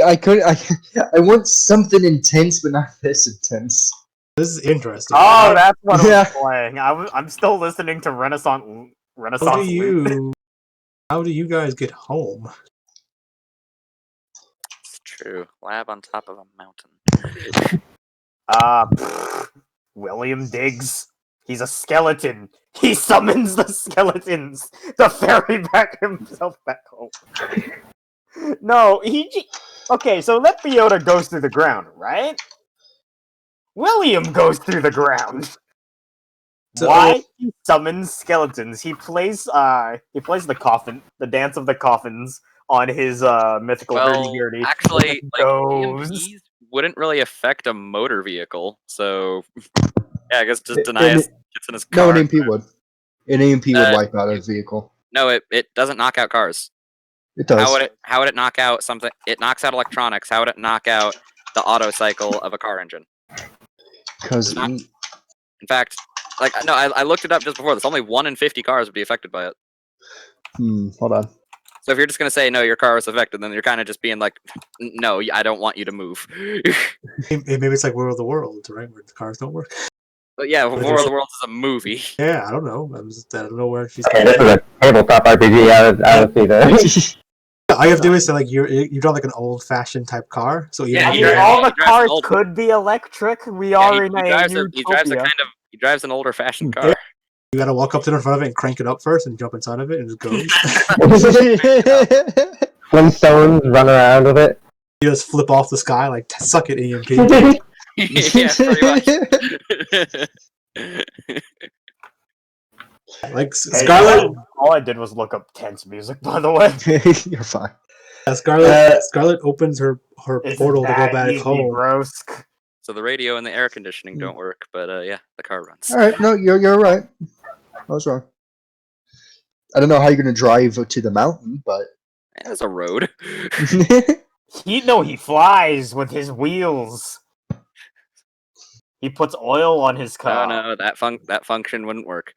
I want something intense, but not this intense. This is interesting. Oh, that's what Yeah. I'm playing. I'm still listening to Renaissance. How do you guys get home? It's true. Lab on top of a mountain. William Diggs. He's a skeleton. He summons the skeletons to ferry back himself back home. No, okay, so Lepiota goes through the ground, right? William goes through the ground. So- Why he summons skeletons? He plays the coffin, the dance of the coffins on his mythical Well, hurdy-gurdy. actually, goes. EMPs wouldn't really affect a motor vehicle, so yeah, I guess just Denias gets in his car. No, an EMP would. An EMP would wipe out a vehicle. No, it doesn't knock out cars. It does. How would it knock out something? It knocks out electronics. How would it knock out the auto cycle of a car engine. Because In fact, like no, I looked it up just before this. Only 1 in 50 cars would be affected by it. hold on. So if you're just gonna say no, your car was affected, then you're kind of just being like, no, I don't want you to move. Maybe it's like War of the Worlds, right? Where the cars don't work. But yeah, But War of the Worlds is a movie. Yeah, I don't know. I don't know where she's. Okay, this is a tabletop RPG. I would see that. All you have to do is say, like you drive like an old-fashioned type car. So Yeah, I he mean, drives- all he the drives an cars old- could be electric. We Yeah, are in a he drives an older fashioned car. Yeah. You gotta walk up to the front of it and crank it up first, and jump inside of it, and just go. Flintstones run around with it. You just flip off the sky like suck it, EMP. Yeah, pretty much. Like Hey, Scarlet. all I did was look up tense music, by the way. You're fine. Scarlet opens her It's portal to go that back easy, home. Brosk. So the radio and the air conditioning don't work, but yeah, the car runs. All right, no, you're right. I was wrong. I don't know how you're gonna drive to the mountain, but Yeah, there's a road. He flies with his wheels. He puts oil on his car. No, that function wouldn't work.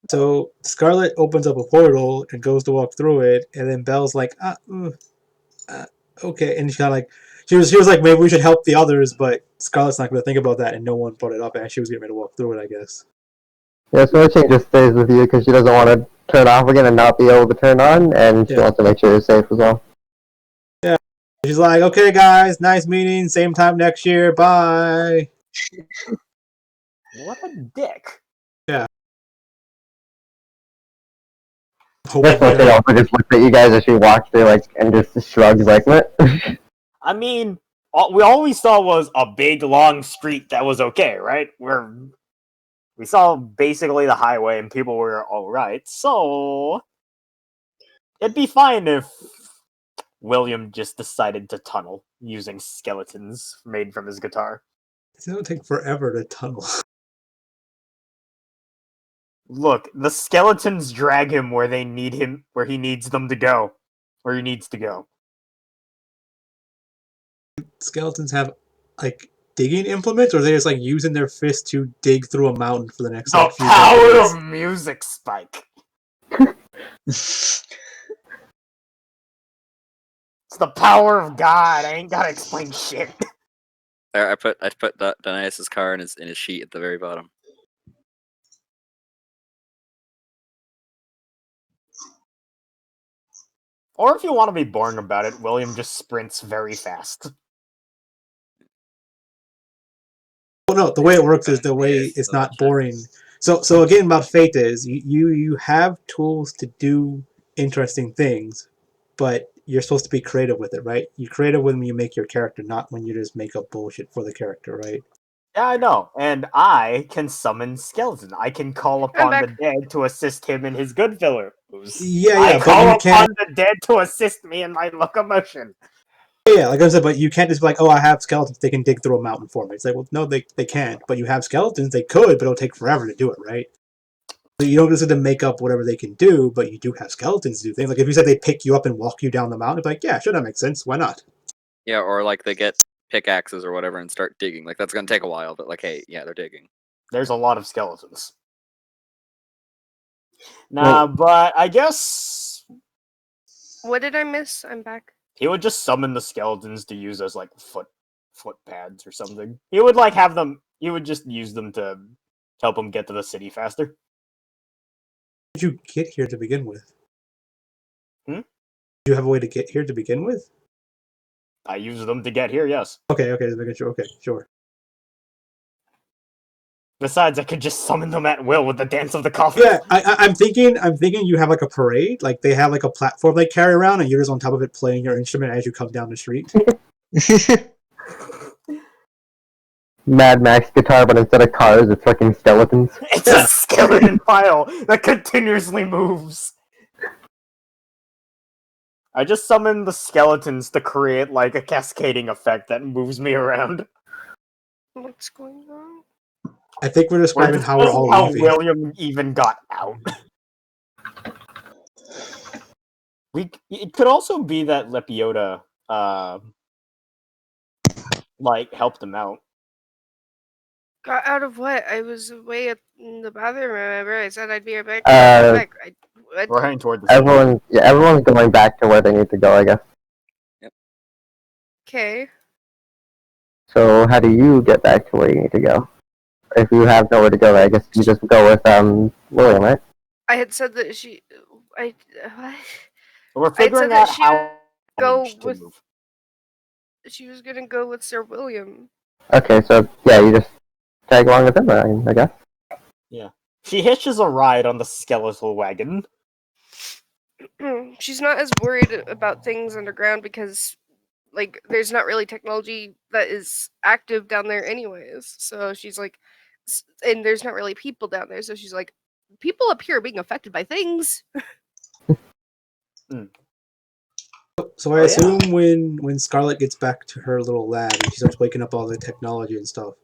So Scarlet opens up a portal and goes to walk through it, and then Belle's like, okay, and she was like, maybe we should help the others, but Scarlet's not going to think about that, and no one brought it up, and she was getting ready to walk through it, I guess. Yeah, so she just stays with you because she doesn't want to turn off again and not be able to turn on, and she wants to make sure you're safe as well. Yeah, she's like, okay, guys, nice meeting, same time next year, bye. What a dick. Yeah. This one she also just looked at you guys as she walked through, like, and just shrugged, like, what? I mean, all we saw was a big, long street that was okay, right? We saw basically the highway and people were alright, so it'd be fine if William just decided to tunnel using skeletons made from his guitar. It's going to take forever to tunnel. Look, the skeletons drag him where they need him, where he needs them to go. Where he needs to go. Skeletons have, like, digging implements, or are they just, like, using their fists to dig through a mountain for the next, The like, few power decades? of music, Spike. It's the power of God. I ain't gotta explain shit. There, I put Denias's car in his sheet at the very bottom. Or if you want to be boring about it, William just sprints very fast. Well, no, the way it works is the way it's not boring. So again, about Fate is you have tools to do interesting things, but you're supposed to be creative with it, right? You're creative when you make your character, not when you just make up bullshit for the character, right? Yeah, I know. And I can summon skeleton. I can call upon the back. dead to assist him in his good filler. Yeah, I but call you upon can't. the dead to assist me in my locomotion. Yeah, like I said, but you can't just be like, oh, I have skeletons, they can dig through a mountain for me. It's like, well, no, they can't. But you have skeletons, they could, but it'll take forever to do it, right? So you don't just have to make up whatever they can do, but you do have skeletons to do things. Like if you said they pick you up and walk you down the mountain, it'd be like, yeah, sure, that makes sense. Why not? Yeah, or like they get pickaxes or whatever and start digging. Like that's gonna take a while, but like, hey, yeah, they're digging. There's a lot of skeletons. Nah, but I guess What did I miss? I'm back. he would just summon the skeletons to use as like foot pads or something. He would like have them. He would just use them to help him get to the city faster. How did you get here to begin with? Hmm? Do you have a way to get here to begin with? I use them to get here. Yes. Okay, just making sure. Okay, sure. Besides, I could just summon them at will with the dance of the coffin. Yeah, I'm thinking you have like a parade, like they have like a platform they carry around, and you're just on top of it playing your instrument as you come down the street. Mad Max guitar, but instead of cars, it's fucking skeletons. It's a skeleton pile that continuously moves. I just summoned the skeletons to create like a cascading effect that moves me around. What's going on? I think we're describing how we're all how leaving. William even got out. It could also be that Lepiota like helped them out. Got out of what? I was away in the bathroom. Remember, I said I'd be right back. We're heading toward the everyone's going back to where they need to go, I guess. Okay. So how do you get back to where you need to go? If you have nowhere to go, I guess you just go with William, right? I had said that she. What? We're I had said figuring that out she how would go to with. move. She was gonna go with Sir William. Okay, so yeah, you just tag along with him, I guess. Yeah. She hitches a ride on the skeletal wagon. She's not as worried about things underground because, like, there's not really technology that is active down there, anyways. So she's like, and there's not really people down there. So she's like, people up here are being affected by things. So I assume when Scarlet gets back to her little lab and she starts waking up all the technology and stuff,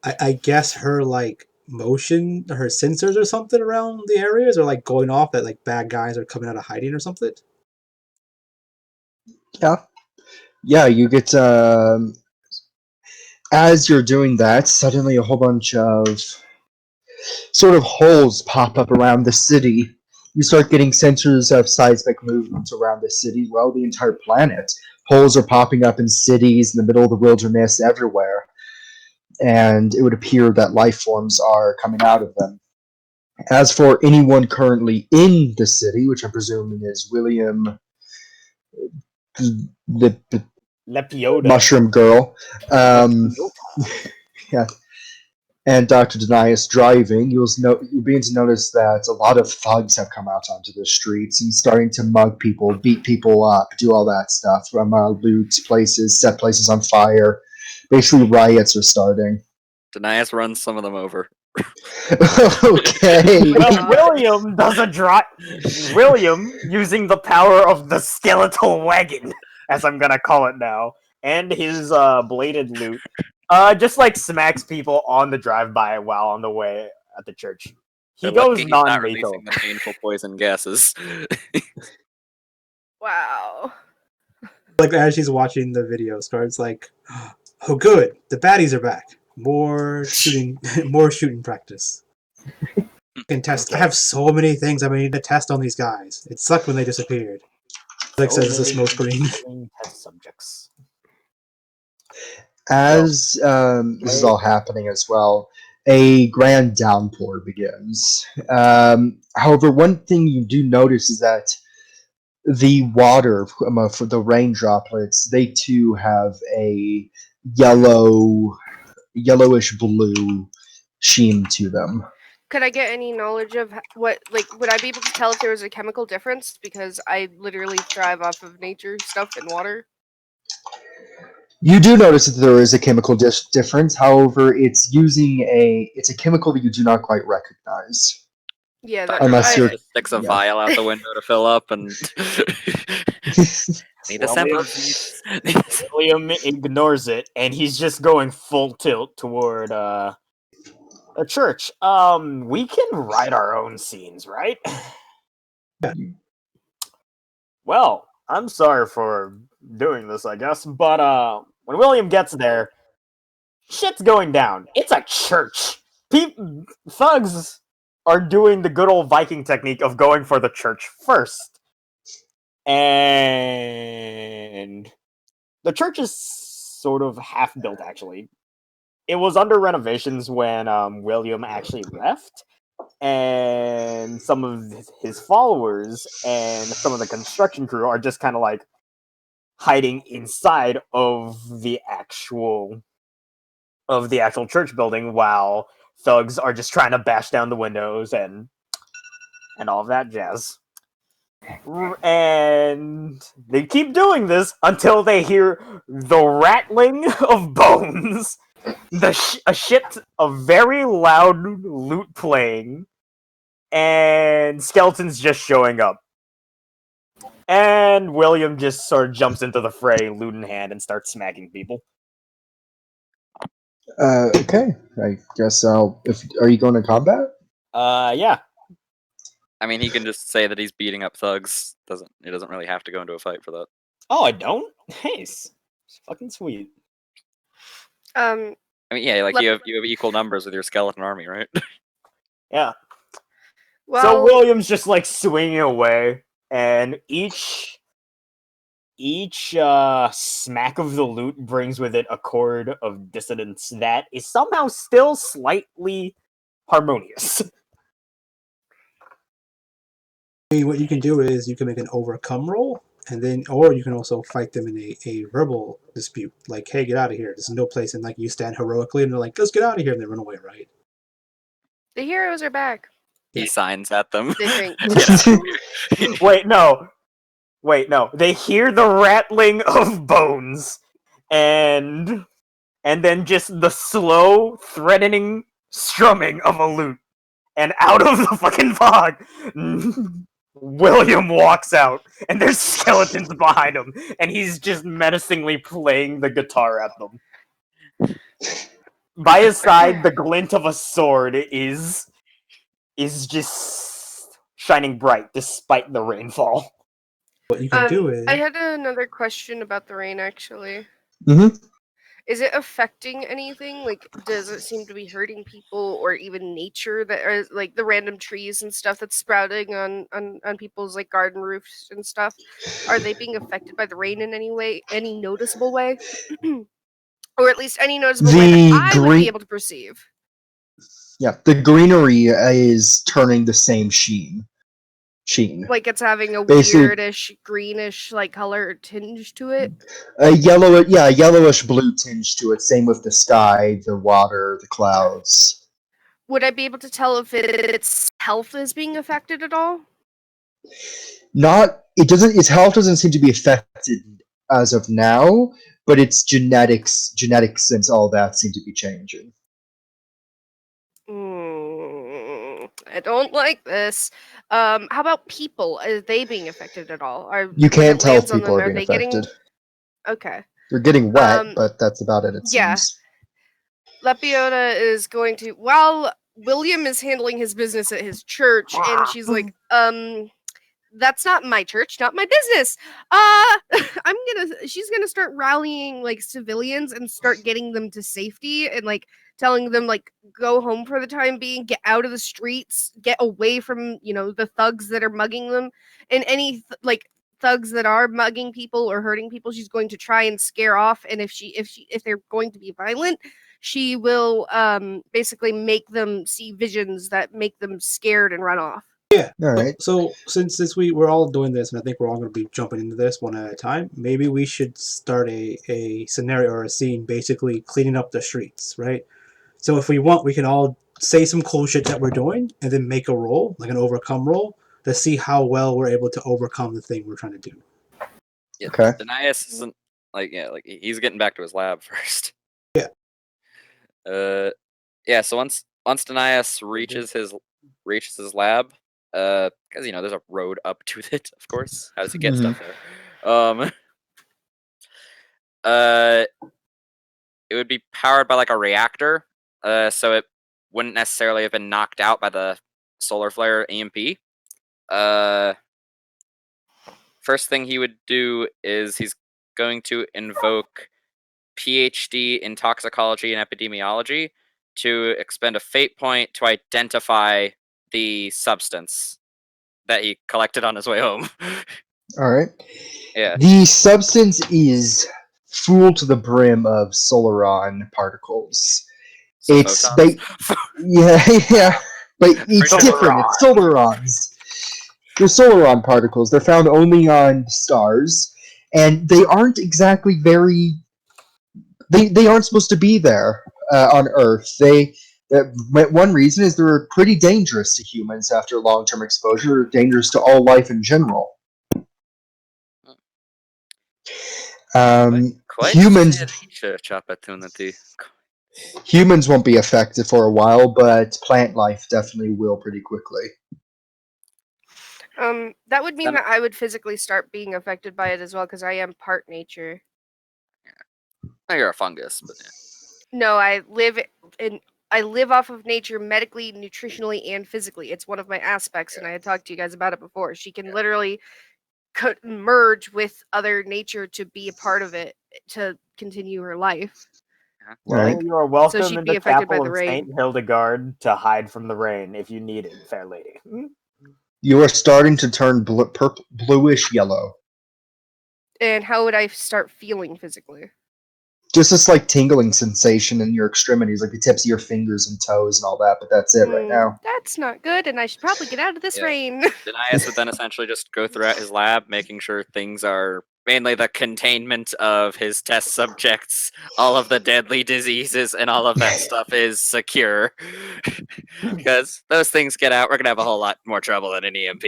I guess her like motion, her sensors or something around the areas are like going off that like bad guys are coming out of hiding or something. Yeah, you get as you're doing that, suddenly a whole bunch of sort of holes pop up around the city. You start getting sensors of seismic movements around the city, well, the entire planet. Holes are popping up in cities, in the middle of the wilderness, everywhere. And it would appear that life forms are coming out of them. As for anyone currently in the city, which I'm presuming is William, the Lepiota. mushroom girl, yeah, and Dr. Denius driving, you'll begin to notice that a lot of thugs have come out onto the streets and starting to mug people, beat people up, do all that stuff, loot places, set places on fire. Basically, riots are starting. Denius runs some of them over. Okay. Well, William does a drive. William, using the power of the skeletal wagon, as I'm gonna call it now, and his bladed loot, just like smacks people on the drive-by while on the way at the church. He They're goes lucky he's not non-lethal. releasing the painful poison gases. Wow. Like as she's watching the video, Scarlet's like, "Oh, good, the baddies are back. More shooting, more shooting practice. Can test. I Okay. have so many things I need to test on these guys. It sucked when they disappeared." Like says the smoke screen. Test subjects. As this is all happening as well, a grand downpour begins. However, one thing you do notice is that the water for the rain droplets, they too have a yellowish blue sheen to them. Could I get any knowledge of what, like, would I be able to tell if there was a chemical difference? Because I literally thrive off of nature stuff and water. You do notice that there is a chemical difference. However, it's a chemical that you do not quite recognize. Yeah, Dr. Unless Denius you're- just sticks a yeah. vial out the window to fill up and need a sample. William ignores it, and he's just going full tilt toward a church. We can write our own scenes, right? Yeah. Well, I'm sorry for doing this, I guess, but when William gets there, shit's going down. It's a church. Thugs are doing the good old Viking technique of going for the church first. And the church is sort of half built, actually. It was under renovations when William actually left, and some of his followers and some of the construction crew are just kind of like hiding inside of the actual church building while thugs are just trying to bash down the windows and all of that jazz. And they keep doing this until they hear the rattling of bones, a very loud lute playing, and skeletons just showing up. And William just sort of jumps into the fray, lute in hand, and starts smacking people. Okay, I guess are you going to combat? Yeah. I mean, he can just say that he's beating up thugs. He doesn't really have to go into a fight for that. Oh, I don't? Nice. It's fucking sweet. Um, I mean, yeah, like Let- you have equal numbers with your skeleton army, right? Yeah. well, So William's just like swinging away, and each smack of the lute brings with it a chord of dissonance that is somehow still slightly harmonious. What you can do is you can make an overcome roll, and then, or you can also fight them in a verbal dispute. Like, hey, get out of here. This is no place. And like you stand heroically, and they're like, let's get out of here, and they run away, right? the heroes are back. He signs at them. They think. Get out of here. Wait, no. They hear the rattling of bones, and then just the slow, threatening strumming of a lute. And out of the fucking fog, William walks out, and there's skeletons behind him, and he's just menacingly playing the guitar at them. By his side, the glint of a sword is just shining bright despite the rainfall. What you can do is I had another question about the rain, actually. Mhm. Is it affecting anything? Like, does it seem to be hurting people or even nature that are like the random trees and stuff that's sprouting on people's like garden roofs and stuff? Are they being affected by the rain in any way, any noticeable way? Or at least any noticeable way that The I would be green, able to perceive? yeah, the greenery is turning the same sheen. Like it's having a Basically- weirdish greenish like color tinge to it. A yellowish blue tinge to it. Same with the sky, the water, the clouds. Would I be able to tell if its health is being affected at all? Its health doesn't seem to be affected as of now, but its genetics and all that seem to be changing. I don't like this. How about people? Are they being affected at all? You can't tell if lands on people them, are being affected. Okay. They're getting wet, Um, but that's about it, yeah. seems. Lepiota is going to, while William is handling his business at his church, and she's like, that's not my church, not my business. She's gonna start rallying like civilians and start getting them to safety and like telling them like go home for the time being, get out of the streets, get away from the thugs that are mugging them, and any thugs that are mugging people or hurting people. She's going to try and scare off, and if they're going to be violent, she will basically make them see visions that make them scared and run off. yeah. All right. So since we're all doing this, and I think we're all going to be jumping into this one at a time, maybe we should start a scenario or a scene basically cleaning up the streets, right? So if we want, we can all say some cool shit that we're doing, and then make a roll, like an overcome roll, to see how well we're able to overcome the thing we're trying to do. Yeah, Okay. Denias isn't like he's getting back to his lab first. Yeah. Yeah. So once Denias reaches his lab, because there's a road up to it. Of course, how does he get stuff there? It would be powered by like a reactor. So it wouldn't necessarily have been knocked out by the solar flare EMP. First thing he would do is he's going to invoke PhD in toxicology and epidemiology to expend a fate point to identify the substance that he collected on his way home. All right. Yeah. The substance is full to the brim of Solaron particles. So It's photons. yeah, but it's Sure. different. It's Solarons. They're Solaron particles. They're found only on stars, and they aren't exactly very. They aren't supposed to be there on Earth. One reason is they're pretty dangerous to humans after long-term exposure. Dangerous to all life in general. Quite Humans research opportunity. Humans won't be affected for a while, but plant life definitely will pretty quickly. That would mean that I would physically start being affected by it as well, because I am part nature. Oh, you're a fungus, but yeah. No, I live off of nature medically, nutritionally, and physically. It's one of my aspects, and I had talked to you guys about it before. She can literally merge with other nature to be a part of it to continue her life. Well, Alright. you are welcome she'd in be the affected by chapel the of rain. Saint Hildegard to hide from the rain if you need it, fair lady. You are starting to turn bluish yellow. And how would I start feeling physically? Just this like tingling sensation in your extremities, like the tips of your fingers and toes and all that, but that's it right now. That's not good, and I should probably get out of this Yeah. rain. Denias would then essentially just go throughout his lab, making sure things are mainly the containment of his test subjects, all of the deadly diseases, and all of that stuff is secure. Because those things get out, we're gonna have a whole lot more trouble than an EMP.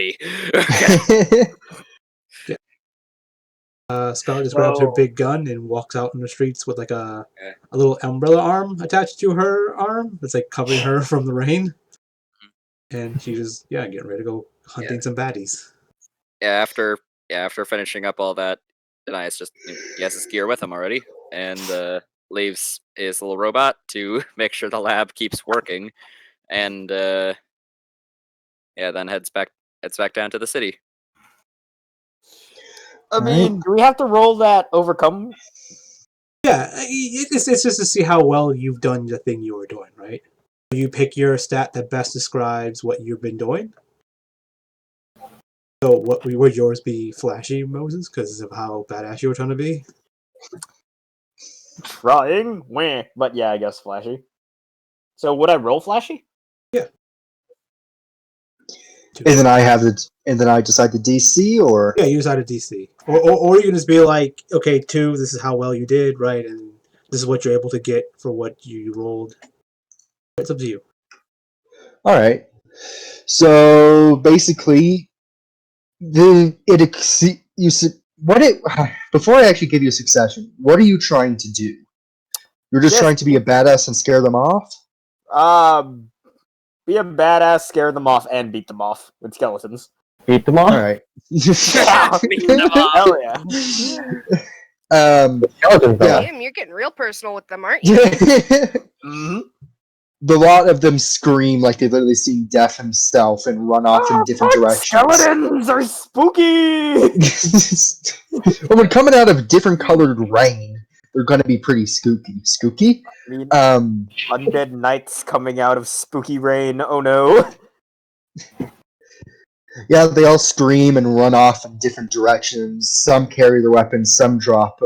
Scarlet just grabs her big gun and walks out in the streets with like a little umbrella arm attached to her arm that's like covering her from the rain. And she's just getting ready to go hunting some baddies. After finishing up all that, Denias just he has his gear with him already, and leaves his little robot to make sure the lab keeps working, and then heads back down to the city. I mean, do we have to roll that overcome? Yeah, it's just to see how well you've done the thing you were doing, right? You pick your stat that best describes what you've been doing. So, what would yours be? Flashy, Moses, because of how badass you were trying to be. Trying, but yeah, I guess flashy. So would I roll flashy? Yeah. And then I decide the DC, or Yeah, you decide a DC, or you can just be like, okay, 2. This is how well you did, right? And this is what you're able to get for what you rolled. It's up to you. all right. So basically, before I actually give you a succession, what are you trying to do? You're just trying to be a badass and scare them off? Be a badass, scare them off, and beat them off with skeletons. Beat them all? Alright. Beat them off. Hell yeah. Skeletons, though. Yeah. Damn, you're getting real personal with them, aren't you? Mm-hmm. The lot of them scream like they've literally seen Death himself and run off in different directions. Skeletons are spooky! Well, when coming out of different colored rain, they're going to be pretty spooky. I mean, undead knights coming out of spooky rain. Oh no! Yeah, they all scream and run off in different directions. Some carry their weapons, some drop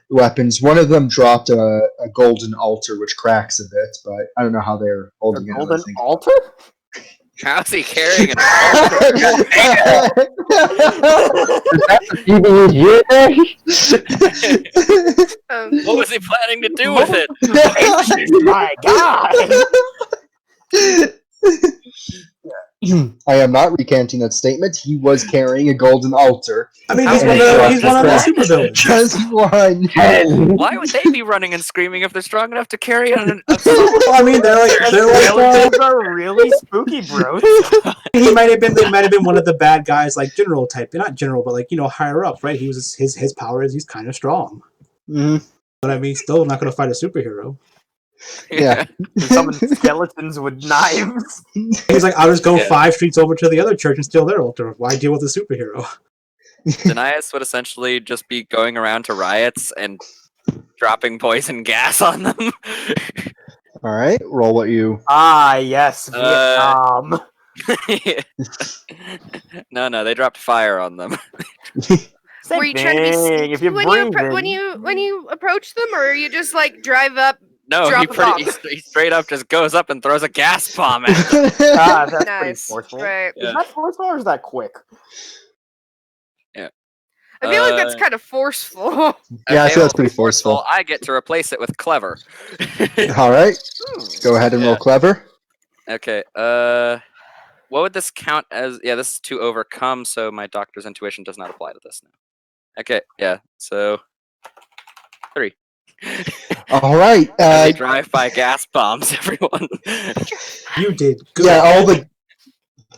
weapons. One of them dropped a golden altar, which cracks a bit, but I don't know how they're holding it. Golden altar? How's he carrying an What was he planning to do with it? My God! I am not recanting that statement. He was carrying a golden altar. I mean, he's one of the supervillains. Just one. Why would they be running and screaming if they're strong enough to carry on a Well, I mean, they're like Skeletons are really spooky, bro. they might have been one of the bad guys, like general type, not general, but like higher up, right? He was his power is he's kind of strong, but I mean, still not going to fight a superhero. Yeah. Summon skeletons with knives. He's like, I'll just go 5 streets over to the other church and steal their altar. Why deal with a superhero? Denias would essentially just be going around to riots and dropping poison gas on them. All right, roll what you. Ah, yes, Vietnam. No, they dropped fire on them. Same Were you trying to be thing, if you when you approach them, or you just like drive up? No, he straight up just goes up and throws a gas bomb at them. that's pretty Nice. forceful. Right. Is that forceful or is that quick? Yeah. I feel like that's kind of forceful. Yeah, I feel that's pretty well, forceful. I get to replace it with clever. All right, go ahead and roll clever. Okay. What would this count as? Yeah, this is to overcome, so my doctor's intuition does not apply to this now. Okay. Yeah. So 3. All right. They drive by gas bombs, everyone. You did good. Yeah,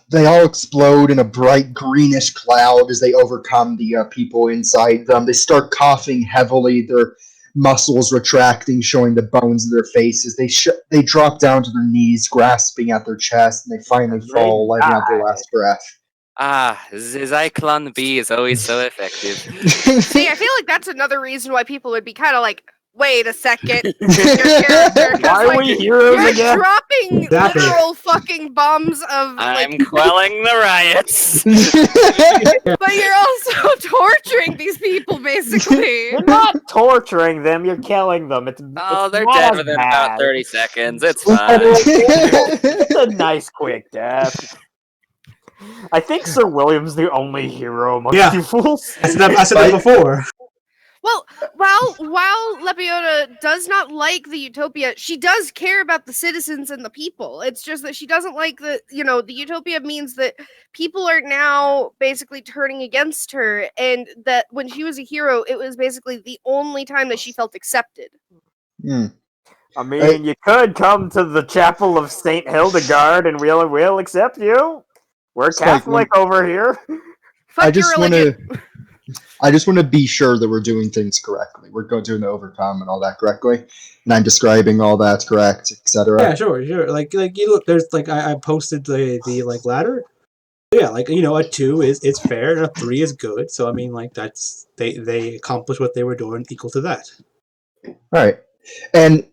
they all explode in a bright greenish cloud as they overcome the people inside them. They start coughing heavily, their muscles retracting, showing the bones of their faces. They drop down to their knees, grasping at their chest, and they finally fall, letting out their last breath. Zyklon B is always so effective. See, I feel like that's another reason why people would be kind of like wait a second. Your character. Why are we heroes You're again? dropping Exactly. literal fucking bombs of like, I'm quelling the riots. but you're also torturing these people basically. You're not torturing them. You're killing them. Oh, it's they're not dead as within bad. about 30 seconds. It's Who's fine. It's a nice, quick death. I think Sir William's the only hero amongst Yeah. you fools. I said that before. Well, while Lepiota does not like the utopia, she does care about the citizens and the people. It's just that she doesn't like the utopia means that people are now basically turning against her, and that when she was a hero, it was basically the only time that she felt accepted. Hmm. I mean, you could come to the Chapel of Saint Hildegard and we'll accept you. We're It's like Catholic over here. Fuck I your just want religion. to. I just want to be sure that we're doing things correctly. We're doing the overcome and all that correctly, and I'm describing all that correct, etc. Yeah, sure. Like you look, there's like I posted the like ladder. Yeah, like a 2 is fair and a 3 is good. So I mean, like that's they accomplished what they were doing, equal to that. All right, and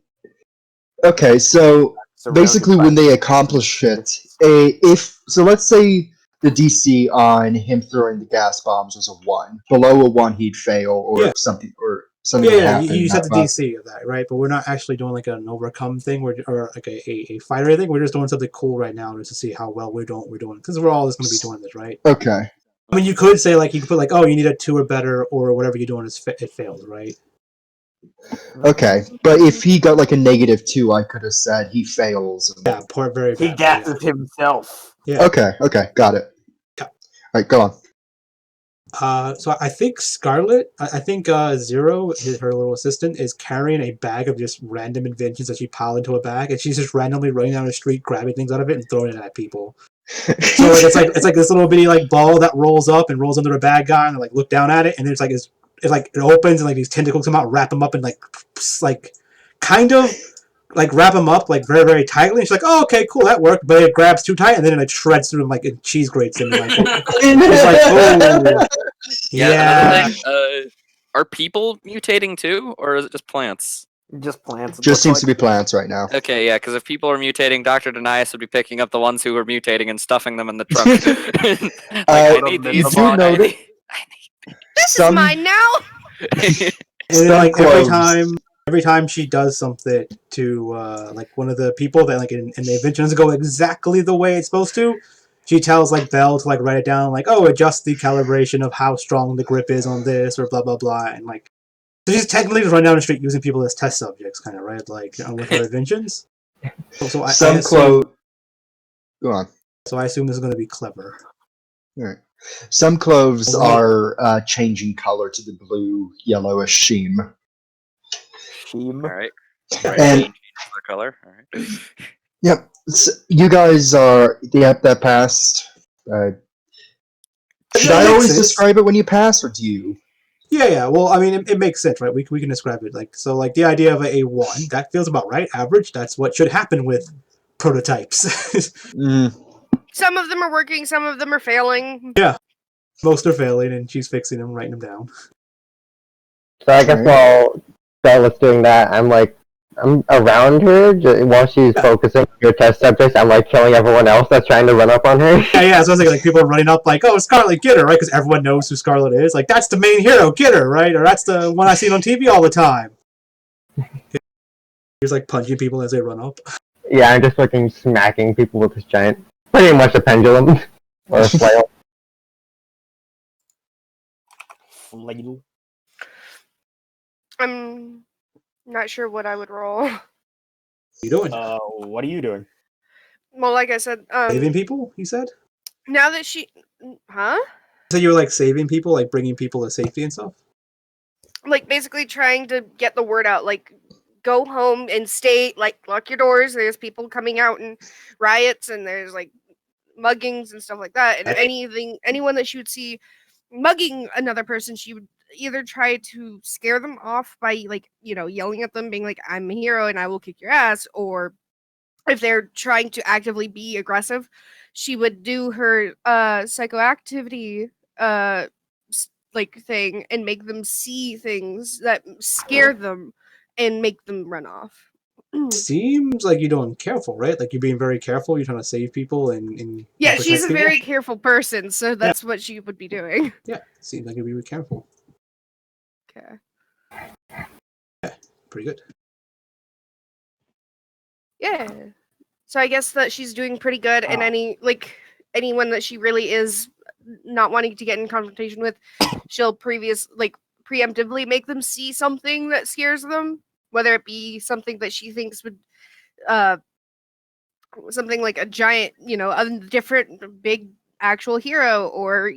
okay, so basically, when they accomplish it, let's say the DC on him throwing the gas bombs was a 1. Below a 1, he'd fail, or Yeah. something would Yeah, happen. you set the About- DC of that, right? But we're not actually doing like an overcome thing, or like a fight or anything. We're just doing something cool right now just to see how well we're doing because we're all just going to be doing this, right? Okay. I mean, you could say like you could put like, oh, you need a 2 or better, or whatever you're doing it failed, right? Okay, but if he got like a -2, I could have said he fails. Yeah, poor, very He bad. gasses himself. Yeah. Okay, got it. Yeah. All right, go on. So I think Scarlet, I think Zero, her little assistant, is carrying a bag of just random inventions that she piled into a bag, and she's just randomly running down the street, grabbing things out of it and throwing it at people. So it's like this little bitty like ball that rolls up and rolls under a bad guy, and they like look down at it, and there's like it opens and like these tentacles come out, wrap him up, and like kind of like wrap him up like very, very tightly. And she's like, "Oh, okay, cool, that worked." But it grabs too tight, and then it like shreds through him like it cheese grates him. And, like, it's like, oh, Yeah. Another thing, are people mutating too, or is it just plants? Just plants. Just seems to be plants right now. Okay, yeah, because if people are mutating, Dr. Denias would be picking up the ones who were mutating and stuffing them in the trunk. Like, I need you these. do I notice need- This some- is mine now. and then, like every time she does something to like one of the people that like and the invention doesn't go exactly the way it's supposed to, she tells like Belle to like write it down, like, oh, adjust the calibration of how strong the grip is on this, or blah blah blah, and like so she's technically just running down the street using people as test subjects, kind of, right? Like with her inventions. So Go on. So I assume this is going to be clever. All right. Some cloves Oh, wait. are changing color to the blue yellowish sheen. Sheem. All right. And The color. All right. yep, you guys are that passed. Should Yeah, I it always makes sense. describe it when you pass, or do you? Yeah. Well, I mean, it makes sense, right? We can describe it like so. Like the idea of a 1 that feels about right, average. That's what should happen with prototypes. Some of them are working, some of them are failing. Most are failing, and she's fixing them, writing them down. So I guess while Bella's doing that, I'm around her while she's focusing on her test subjects. I'm like killing everyone else that's trying to run up on her. Yeah. So I was like people are running up, like, oh, Scarlet, get her, right? Because everyone knows who Scarlet is. Like, that's the main hero, get her, right? Or that's the one I see on TV all the time. He's like punching people as they run up. Yeah, I'm just fucking smacking people with this giant, pretty much a pendulum or a flail. Flail. I'm not sure what I would roll. What are you doing? What are you doing? Well, like I said, Saving people, he said? now that she, huh? So you were like saving people, like bringing people to safety and stuff? Like basically trying to get the word out, like go home and stay, like lock your doors. There's people coming out in riots, and there's like muggings and stuff like that. And anyone that she would see mugging another person, she would either try to scare them off by like yelling at them, being like, "I'm a hero and I will kick your ass," or if they're trying to actively be aggressive, she would do her psychoactivity like thing and make them see things that scare them, and make them run off. Seems like you're doing careful, right? Like you're being very careful. You're trying to save people and Yeah, protect she's a people. very careful person, so that's what she would be doing. Yeah, seems like you're being careful. Okay. Pretty good. Yeah. So I guess that she's doing pretty good, and anyone that she really is not wanting to get in confrontation with, she'll preemptively make them see something that scares them, whether it be something that she thinks would something like a giant, a different big actual hero, or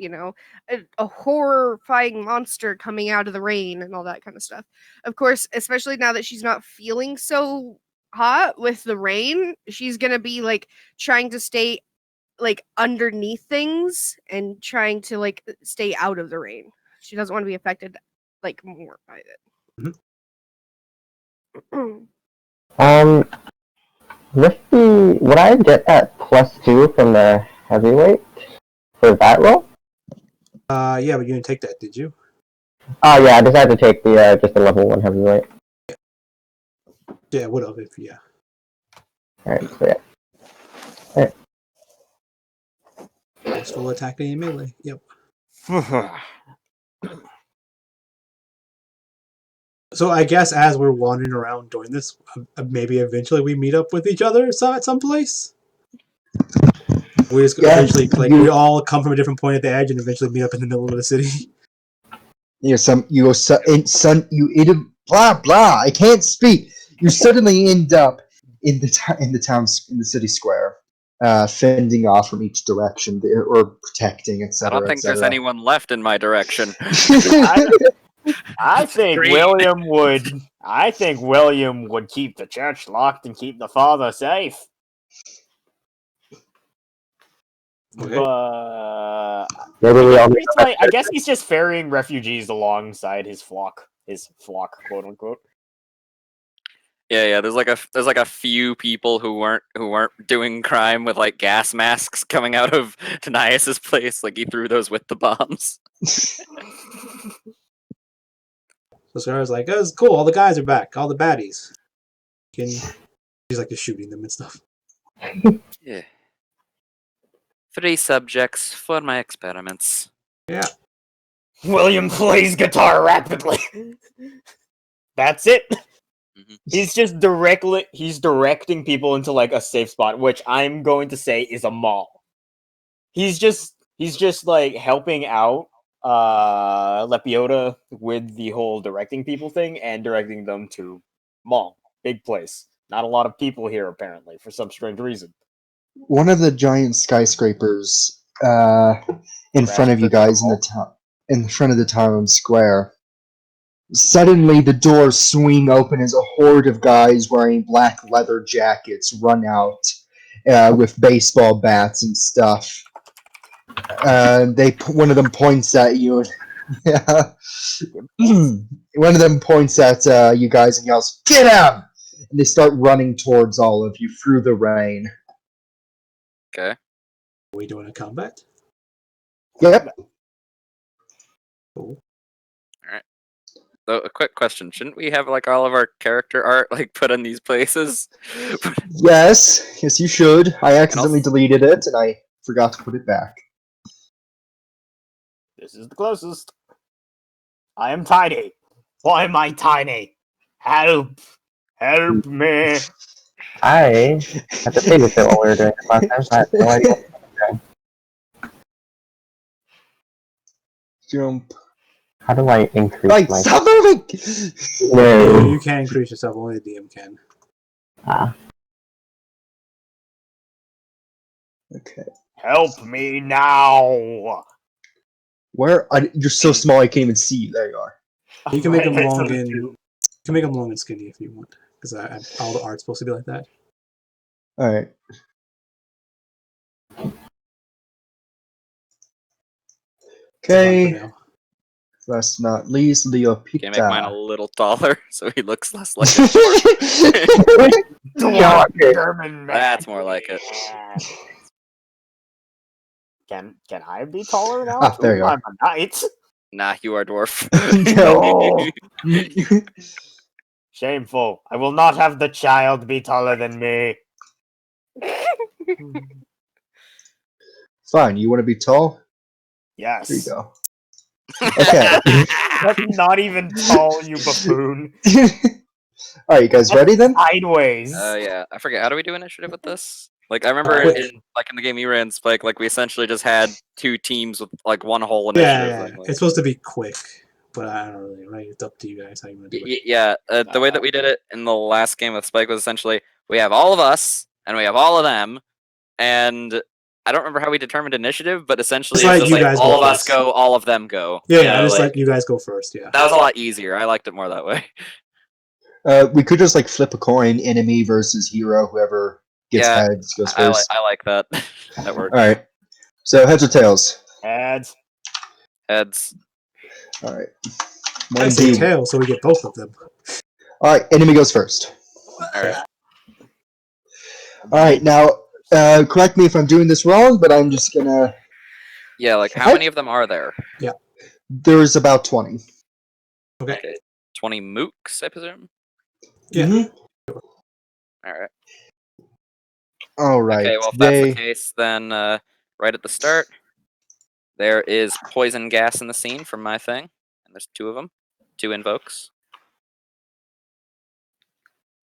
a horrifying monster coming out of the rain and all that kind of stuff. Of course, especially now that she's not feeling so hot with the rain, she's gonna be like trying to stay like underneath things and trying to like stay out of the rain. She doesn't want to be affected like more by it. Would I get that +2 from the heavyweight for that roll? Yeah, but you didn't take that, did you? Oh yeah, I decided to take the just the level 1 heavyweight. Yeah, would have if yeah. Alright, so yeah. It's full attack and melee. Yep. So I guess as we're wandering around doing this, maybe eventually we meet up with each other at some place. We just eventually we all come from a different point at the edge and eventually meet up in the middle of the city. Blah blah. I can't speak. You suddenly end up in the city square, fending off from each direction or protecting, etc. I don't think there's anyone left in my direction. I think Great. William would keep the church locked and keep the father safe. Okay. But Maybe we all it's like, I guess he's just ferrying refugees alongside his flock, quote unquote. Yeah. There's like a few people who weren't doing crime with like gas masks coming out of Tanias's place. Like he threw those with the bombs. So Scar's like, "Oh, it's cool. All the guys are back. All the baddies." He's like just shooting them and stuff. Yeah. 3 subjects for my experiments. Yeah. William plays guitar rapidly. That's it. Mhm. He's just directing people into like a safe spot, which I'm going to say is a mall. He's just like helping out Lepiota with the whole directing people thing and directing them to mall. Big place. Not a lot of people here apparently for some strange reason. One of the giant skyscrapers in front of you guys in front of the town square. Suddenly, the doors swing open as a horde of guys wearing black leather jackets run out with baseball bats and stuff. One of them points at you. Yeah. One of them points at you guys and yells, "Get him!" And they start running towards all of you through the rain. Okay. Are we doing a combat? Yep. Cool. So a quick question: shouldn't we have like all of our character art like put in these places? Yes, you should. I accidentally also- deleted it and I forgot to put it back. This is the closest. I am tiny. Why am I tiny? Help! Help me! I had to say this while we were doing it last time, so I had no idea. Jump. How do I increase Right, my... stop moving! No. You can't increase yourself, only the DM can. Okay. Help me now! You're so small I can't even see you. There you are. You can make them Right, long that's and true. you can make them long and skinny if you want, because all the art's supposed to be like that. Alright. Okay. For now. Last but not least, Leo Pita. Can make mine a little taller so he looks less like a dwarf. Dwarf German man. That's more like it. Can I be taller now? Ah, there you are. I'm a knight. Nah, you are dwarf. No. Shameful. I will not have the child be taller than me. Fine. You want to be tall? Yes. There you go. Okay. That's not even tall, you buffoon. All right, you guys ready then? Sideways. Yeah, I forget. How do we do initiative with this? Like, I remember in the game you ran, Spike, like, we essentially just had 2 teams with, like, one whole initiative. Yeah. Thing, like. It's supposed to be quick, but I don't really. Right, it's up to you guys how you want to do it. Yeah, the way that we did it in the last game with Spike was essentially we have all of us and we have all of them, and I don't remember how we determined initiative, but essentially Just it's let just you like guys all go of us first. go, all of them go. Yeah, I just like, let you guys go first. Yeah, that was a lot easier. I liked it more that way. We could just like flip a coin, enemy versus hero. Whoever gets Yeah, heads goes first. I like that. That works. All right. So heads or tails? Heads. Heads. All right. I say tail, so we get both of them. All right. Enemy goes first. All right. All right. Now, correct me if I'm doing this wrong, but I'm just gonna. Yeah, like how many of them are there? There's about 20. Okay. 20 mooks, I presume. Yeah. Mm-hmm. All right. All right. Okay, well, if that's the case, then right at the start, there is poison gas in the scene from my thing, and there's 2 of them, 2 invokes.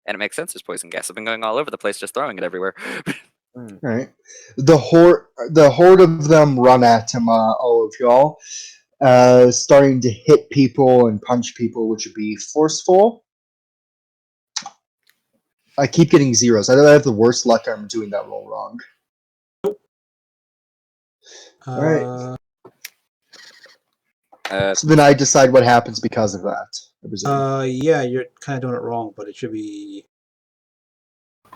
And it makes sense, there's poison gas. I've been going all over the place just throwing it everywhere. All right. The horde of them run at him, all of y'all, starting to hit people and punch people, which would be forceful. I keep getting zeros. I have the worst luck. I'm doing that roll wrong. All right. So then I decide what happens because of that. I presume. Yeah, you're kind of doing it wrong, but it should be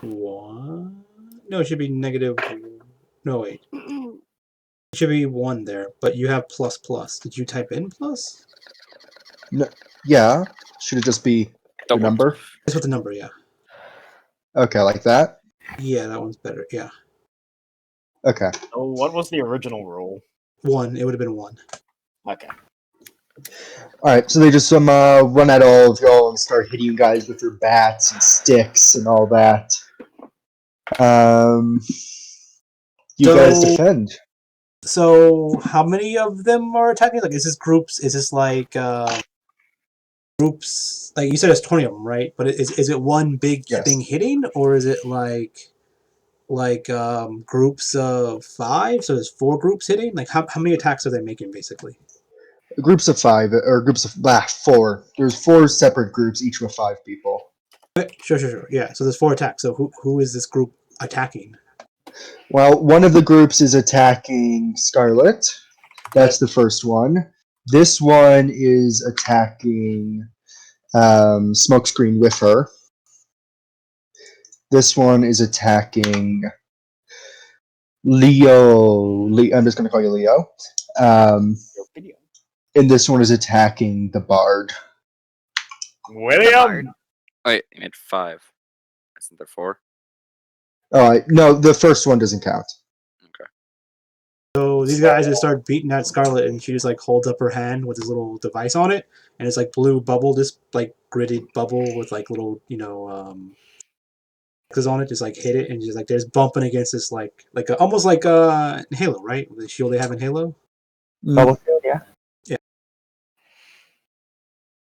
1. No, it should be negative. No, wait. It should be 1 there, but you have plus plus. Did you type in plus? No, yeah. Should it just be the number? Just with the number, yeah. Okay, like that? Yeah, that one's better. Yeah. Okay. Oh, what was the original rule? 1. It would have been 1. Okay. Alright, so they just run at all of y'all and start hitting you guys with their bats and sticks and all that. You guys defend. So, how many of them are attacking? Like, is this groups? Is this like groups? Like you said, it's 20 of them, right? But is it one big thing hitting, or is it like groups of 5? So there's 4 groups hitting. Like, how many attacks are they making, basically? Groups of 5, or groups of 4. There's 4 separate groups, each with 5 people. Okay, sure. Yeah, so there's 4 attacks. So who is this group attacking? Well, one of the groups is attacking Scarlet. That's the first one. This one is attacking Smokescreen with her. This one is attacking Leo. I'm just going to call you Leo. And this one is attacking the Bard. William! Wait, you made 5. Isn't there 4? No, the first one doesn't count. Okay. So these guys just start beating at Scarlet, and she just like holds up her hand with this little device on it, and it's like blue bubble, just like gritted bubble with like little, on it, just like hit it, and just like there's bumping against this almost like Halo, right? The shield they have in Halo. Bubble shield, yeah.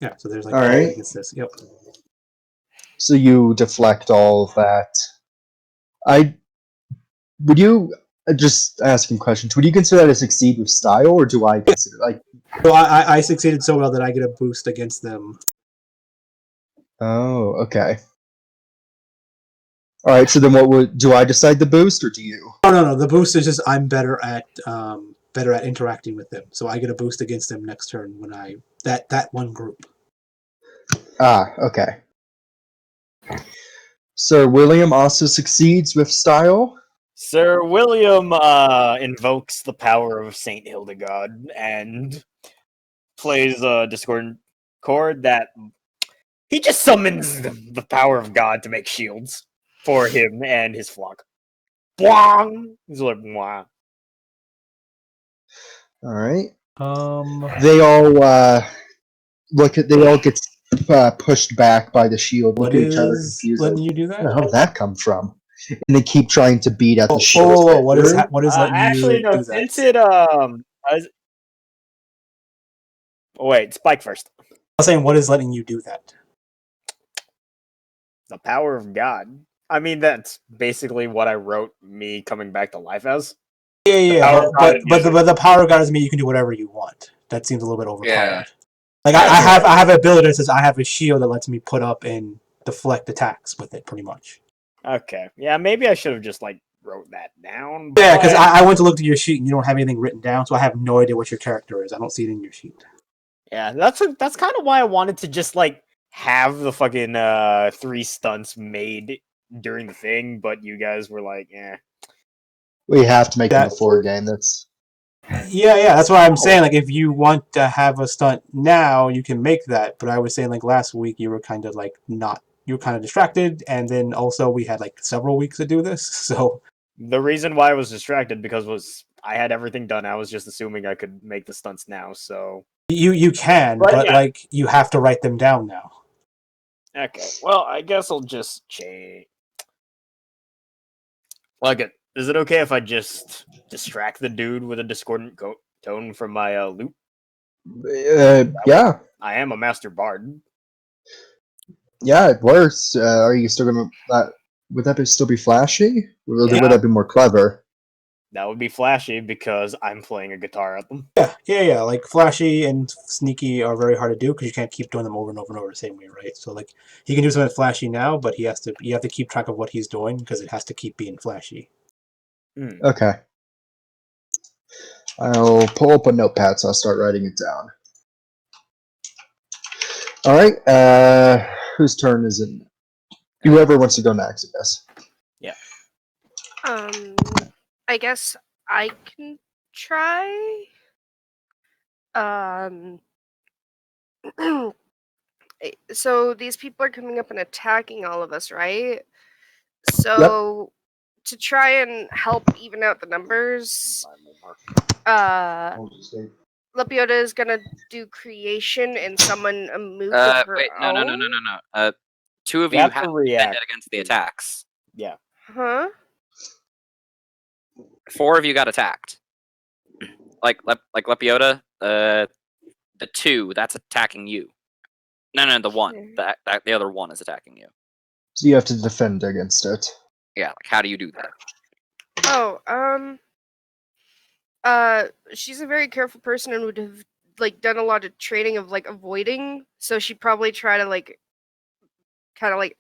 Yeah. So there's like all right against this. Yep. So you deflect all of that. Would you just asking questions? Would you consider that a succeed with style, or do I consider like? So I succeeded so well that I get a boost against them. Oh, okay. All right. So then, do I decide the boost, or do you? No. The boost is just I'm better at interacting with them, so I get a boost against them next turn when that one group. Ah, okay. Sir William also succeeds with style. Sir William invokes the power of Saint Hildegard and plays a Discord chord that he just summons the power of God to make shields for him and his flock. Bwang! He's like, wow. All right. They all get pushed back by the shield. What Look at each other is confused. letting you do Where the that? hell did that come from? And they keep trying to beat at the Oh, shield. what is letting Actually, you no. do Since that? it oh, wait, Spike first. I'm saying, what is letting you do that? The power of God. I mean, that's basically what I wrote me coming back to life as. Yeah, power of God but is usually- the power of God doesn't mean you can do whatever you want. That seems a little bit overpowered. Yeah. Like I have an ability that says I have a shield that lets me put up and deflect attacks with it, pretty much. Okay. Yeah, maybe I should have just like wrote that down. Yeah, because but- I went to look at your sheet and you don't have anything written down, so I have no idea what your character is. I don't see it in your sheet. Yeah, that's kind of why I wanted to just like have the fucking 3 stunts made during the thing, but you guys were like, eh. We have to make them That- before game. That's Yeah, that's why I'm saying, like, if you want to have a stunt now, you can make that. But I was saying, like, last week you were kind of like you were kind of distracted, and then also we had like several weeks to do this, so The reason why I was distracted because I had everything done. I was just assuming I could make the stunts now, so you can, but yeah. like you have to write them down now. okay. Well, I guess I'll just change. Like it. Is it okay if I just distract the dude with a discordant tone from my loop? yeah, I am a master bard. yeah, it works. Are you still gonna? Would that still be flashy? Would that be more clever? That would be flashy because I'm playing a guitar at them. Yeah. Like flashy and sneaky are very hard to do because you can't keep doing them over and over and over the same way, right? So like he can do something flashy now, but you have to keep track of what he's doing because it has to keep being flashy. Okay. I'll pull up a notepad, so I'll start writing it down. All right. Whose turn is it? Whoever wants to go next, I guess. I guess I can try. So these people are coming up and attacking all of us, right? So to try and help even out the numbers, Lepiota is gonna do creation and summon a move of her Wait, own. no. 2 of You you have have to to react. defend it against the attacks. Yeah. Huh? 4 of you got attacked. Like Lepiota, the 2 that's attacking you. No, the 1. The other 1 is attacking you. So you have to defend against it. Yeah, like how do you do that? She's a very careful person and would have like done a lot of training of like avoiding. So she'd probably try to like, kind of like,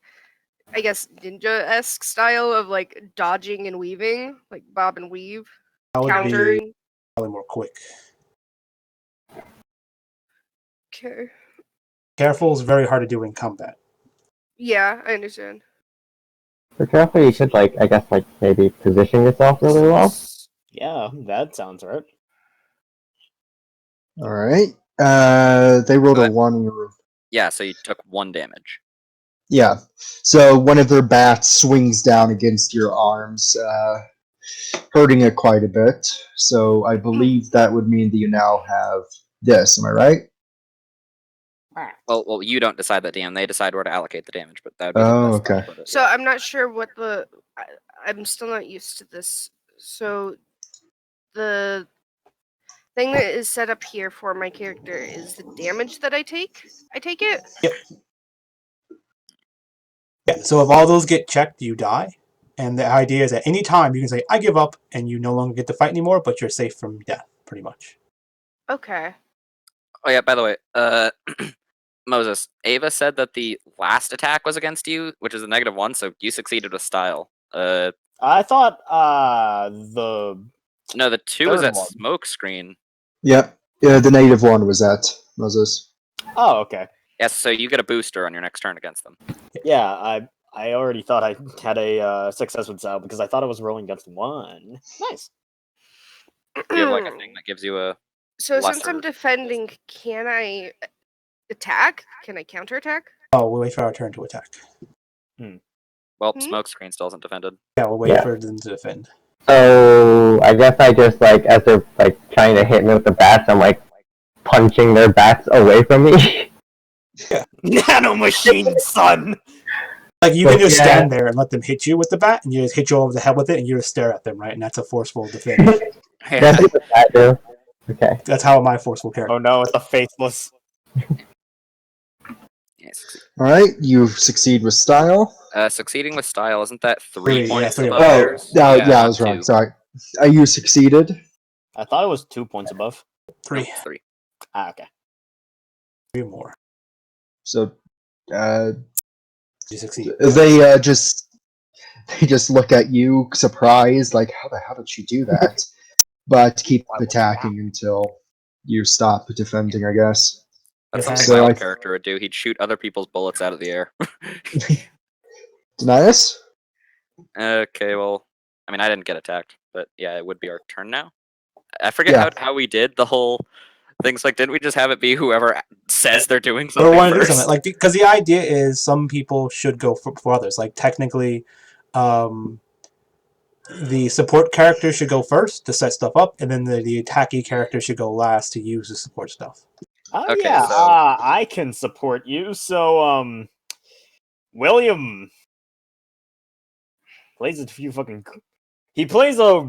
I guess ninja-esque style of like dodging and weaving, like bob and weave, That would be countering. probably more quick. Okay. Careful is very hard to do in combat. Yeah, I understand. For careful, you could, like, I guess, like, maybe position yourself really well. Yeah, that sounds right. All right. They rolled a 1. Yeah, so you took 1 damage. Yeah. So one of their bats swings down against your arms, hurting it quite a bit. So I believe that would mean that you now have this. Am I right? Well, you don't decide that DM. They decide where to allocate the damage, but that would be Oh, the best way to okay. put it, So yeah. I'm not sure what I'm still not used to this. So the thing that is set up here for my character is the damage that I take. I take it. Yeah, so if all those get checked, you die. And the idea is at any time you can say, I give up, and you no longer get to fight anymore, but you're safe from death, pretty much. Okay. Oh yeah, by the way, Moses, Ava said that the last attack was against you, which is a -1, so you succeeded with style. I thought the No, the 2 was Third at one. smoke screen. Yep. The native one was that, Moses. Oh, okay. Yes, so you get a booster on your next turn against them. Yeah, I already thought I had a success with Zao because I thought I was rolling against 1. Nice. You have like a thing that gives you a So since I'm lesser- defending, can I attack? Can I counterattack? Oh, we'll wait for our turn to attack. Well, Hmm? smoke screen still isn't defended. Yeah, we'll wait Yeah. for them to defend. So I guess I just, like, as they're, like, trying to hit me with the bats, I'm, like, punching their bats away from me. Nano machine, son. Like you can But, just yeah. stand there and let them hit you with the bat, and you just hit you over the head with it, and you just stare at them, right? And that's a forceful defense. Yeah. That's what that do. Okay. That's how my forceful character. Oh no, it's a faceless. Yeah, succeed. All right, you succeed with style. Succeeding with style, isn't that 3 Three, yeah, points 3 above Oh, theirs? yeah, I not was wrong. 2. Sorry. You succeeded. I thought it was 2 points above. No, 3, it's 3. Ah, okay. 3 more. So You succeed. they just look at you surprised, like how the hell did you do that? But keep attacking until you stop defending, I guess. That's Yeah, something so my old I- character would do. He'd shoot other people's bullets out of the air. Nice. Okay, well, I mean, I didn't get attacked, but yeah, it would be our turn now. I forget Yeah. how we did the whole things. Like, didn't we just have it be whoever says they're doing Or something want to do first? something like because the idea is some people should go for others. Like technically, the support character should go first to set stuff up, and then the attacky character should go last to use the support stuff. Oh Okay, yeah, so- I can support you. So William plays a few fucking. He plays a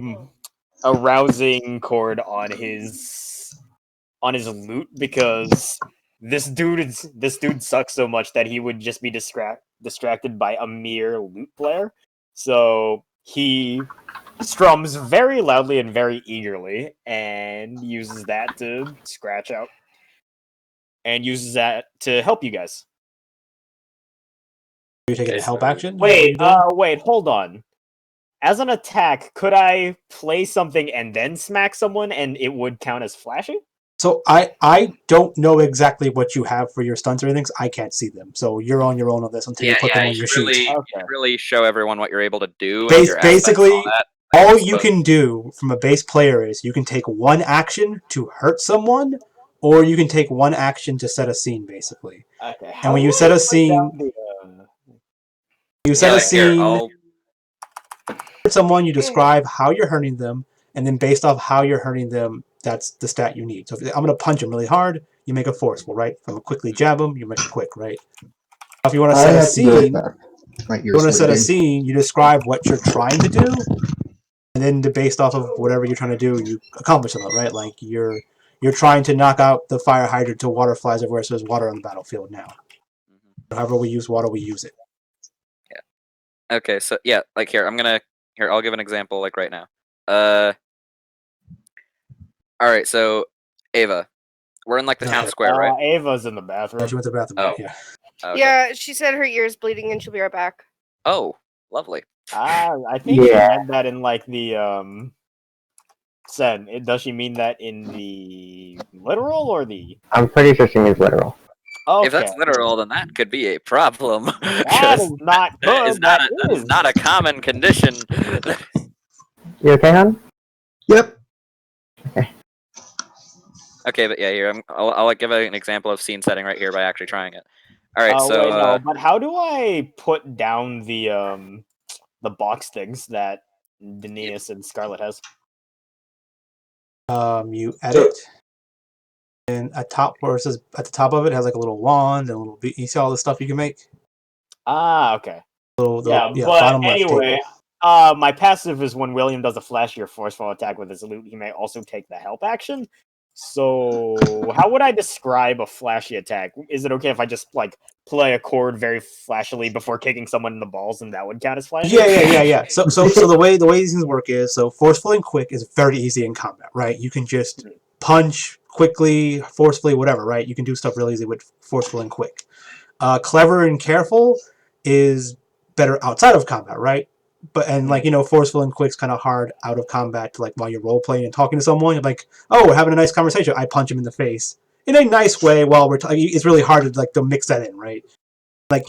rousing chord on his loot because this dude sucks so much that he would just be distracted by a mere loot player. So he strums very loudly and very eagerly and uses that to scratch out and uses that to help you guys. You take a Okay, help so- action. Is that what you're doing? Wait, hold on. As an attack, could I play something and then smack someone and it would count as flashing? So I don't know exactly what you have for your stunts or anything. 'Cause I can't see them. So you're on your own on this until you put them on you your should really, sheet. you Okay. should really show everyone what you're able to do. and your aspects and Basically, all that. all So- you can do from a base player is you can take one action to hurt someone, or you can take one action to set a scene, basically. Okay. And when you set a scene, you set Yeah, a like, here, scene, I'll- hurt someone, you describe how you're hurting them, and then based off how you're hurting them, that's the stat you need. So if I'm going to punch them really hard, you make a forceful, right? If I'm going to quickly jab them, you make it quick, right? If you want to I set a have to go scene, back. My you ears want to set a bleeding. scene, you describe what you're trying to do, and then based off of whatever you're trying to do, you accomplish something, right? Like you're trying to knock out the fire hydrant till water flies everywhere, so there's water on the battlefield now. However we use water, we use it. Okay, so yeah, like here, I'll give an example like right now. All right, so Ava, we're in like the town Okay. square, right? Ava's in the Yeah, bathroom. she went to the bathroom. Oh. Yeah. Okay. Yeah, she said her ear's bleeding and she'll be right back. Oh, lovely. I think she Yeah. meant that in like the Sen. Does she mean that in the literal or the? I'm pretty sure she means literal. Okay. If that's literal, then that could be a problem. that 'cause is not good. that is not a common condition. You okay, hon? Yep. Okay, but yeah, here I'll like give an example of scene setting right here by actually trying it. All right, so wait, no, but how do I put down the box things that Daenerys and Scarlet has? You edit, and at top where it says at the top of it has like a little wand and a little. You see all the stuff you can make. Ah, okay. Little, Yeah, bottom but left anyway, table. my passive is when William does a flashy or forceful attack with his loot, he may also take the help action. So, how would I describe a flashy attack? Is it okay if I just like play a chord very flashily before kicking someone in the balls, and that would count as flashy? Yeah. So the way these things work is so forceful and quick is very easy in combat, right? You can just punch quickly, forcefully, whatever, right? You can do stuff really easy with forceful and quick. Clever and careful is better outside of combat, right? But like forceful and quick's kind of hard out of combat to like while you're role playing and talking to someone. You're like, oh, we're having a nice conversation. I punch him in the face in a nice way while we're talking. It's really hard to like to mix that in, right? Like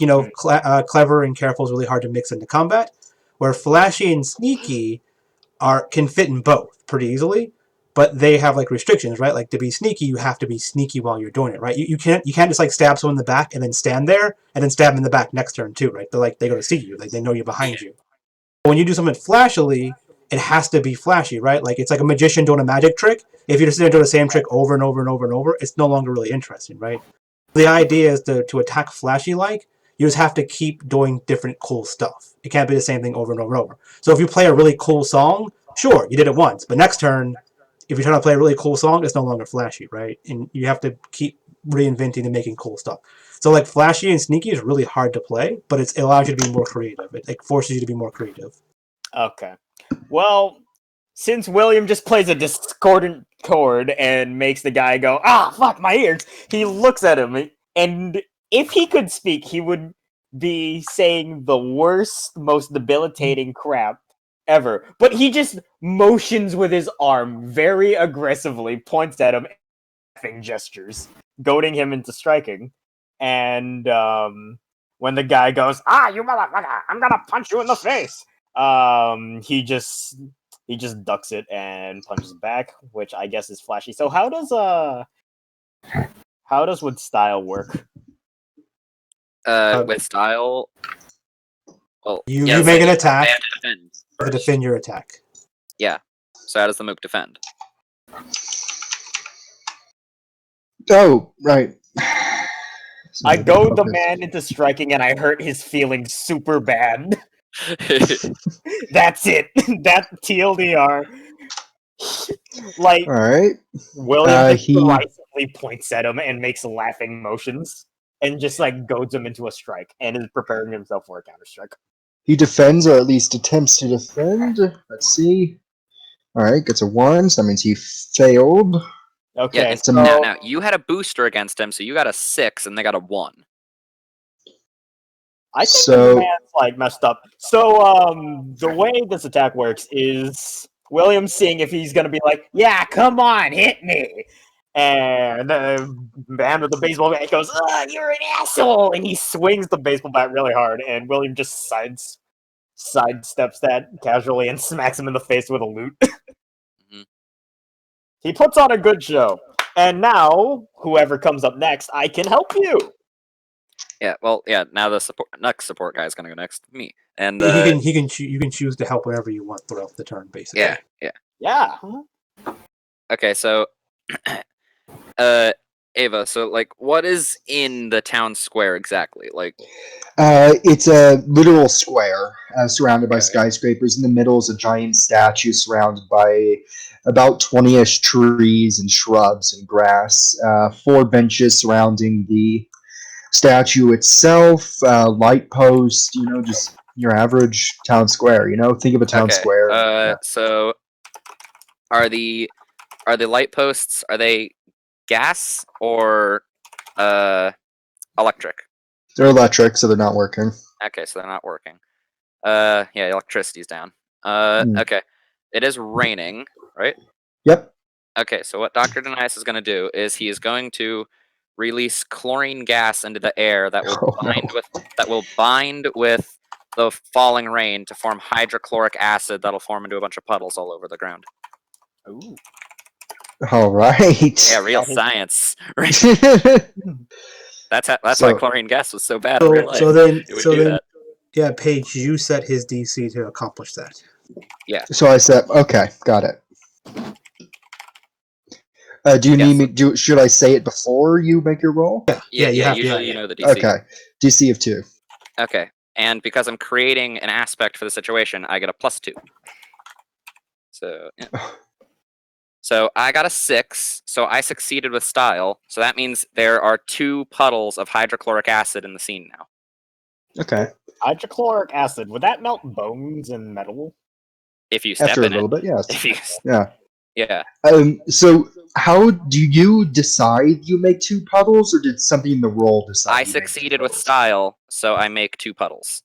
clever and careful is really hard to mix into combat. Where flashy and sneaky can fit in both pretty easily, but they have like restrictions, right? Like to be sneaky, you have to be sneaky while you're doing it, right? You can't just like stab someone in the back and then stand there and then stab them in the back next turn too, right? They go to see you, like they know you're behind you. When you do something flashily, it has to be flashy, right? Like it's like a magician doing a magic trick. If you're just doing the same trick over and over and over and over, it's no longer really interesting, right? The idea is to attack Flashy like, you just have to keep doing different cool stuff. It can't be the same thing over and over and over. So if you play a really cool song, sure, you did it once, but next turn, if you're trying to play a really cool song, it's no longer Flashy, right? And you have to keep reinventing and making cool stuff. So like Flashy and Sneaky is really hard to play, but it allows you to be more creative. It like forces you to be more creative. Okay. Well, since William just plays a discordant chord and makes the guy go, fuck my ears, he looks at him, and if he could speak, he would be saying the worst, most debilitating crap ever. But he just motions with his arm very aggressively, points at him, and gestures, goading him into striking. And when the guy goes, you motherfucker, I'm gonna punch you in the face, he just ducks it and punches back, which I guess is Flashy. So how does with style work? With style, well, You yeah, make an they attack have to defend to first. defend your attack. Yeah. So how does the mook defend? Oh, right. I Sorry, goad the okay. man into striking, and I hurt his feelings super bad. That's it. That TLDR. Like, All right. William just he derisively points at him and makes laughing motions, and just like goads him into a strike, and is preparing himself for a counter strike. he defends, or at least attempts to defend. Let's see. All right, gets a 1, so that means he failed. Okay, Yeah, and so- now you had a booster against him, so you got a 6 and they got a 1. I think So- the man's like messed up. So the way this attack works is William's seeing if he's gonna be like, yeah, come on, hit me. And the man with the baseball bat goes, you're an asshole, and he swings the baseball bat really hard, and William just sidesteps that casually and smacks him in the face with a lute. Mhm. He puts on a good show. And now, whoever comes up next, I can help you. Yeah, well, yeah. Now the next support guy is gonna go next. Me and You can choose to help whenever you want throughout the turn, basically. yeah. Yeah. Okay, so Ava, so like, what is in the town square exactly? Like, It's a literal square surrounded by Okay. skyscrapers. In the middle is a giant statue surrounded by about 20-ish trees and shrubs and grass. 4 benches surrounding the statue itself. Light post, just your average town square. Think of a town okay, square. Yeah. so are the light posts, are they gas or electric? They're electric, so they're not working. Okay, so they're not working. Yeah, electricity's down. Okay, it is raining, right? Yep. Okay, so what Dr. Denias is going to do is he is going to release chlorine gas into the air that will bind with the falling rain to form hydrochloric acid that'll form into a bunch of puddles all over the ground. Ooh. All right. Yeah, real science. Right? That's why So- chlorine gas was so bad in real life. So then, It would do that. yeah, Paige, you set his DC to accomplish that. So I said, okay, got it. Do you need me? Should I say it before you make your roll? Yeah, you have to, usually yeah. you know the DC. Okay. DC of 2. Okay, and because I'm creating an aspect for the situation, I get a +2. So, yeah. So I got a 6, so I succeeded with style. So that means there are 2 puddles of hydrochloric acid in the scene now. Okay. Hydrochloric acid, would that melt bones and metal? If you step After a in little it. bit, yes. If you, Yeah. yeah. So how do you decide you make 2 puddles, or did something in the roll decide? I you make 2 succeeded with puddles? style, so I make 2 puddles.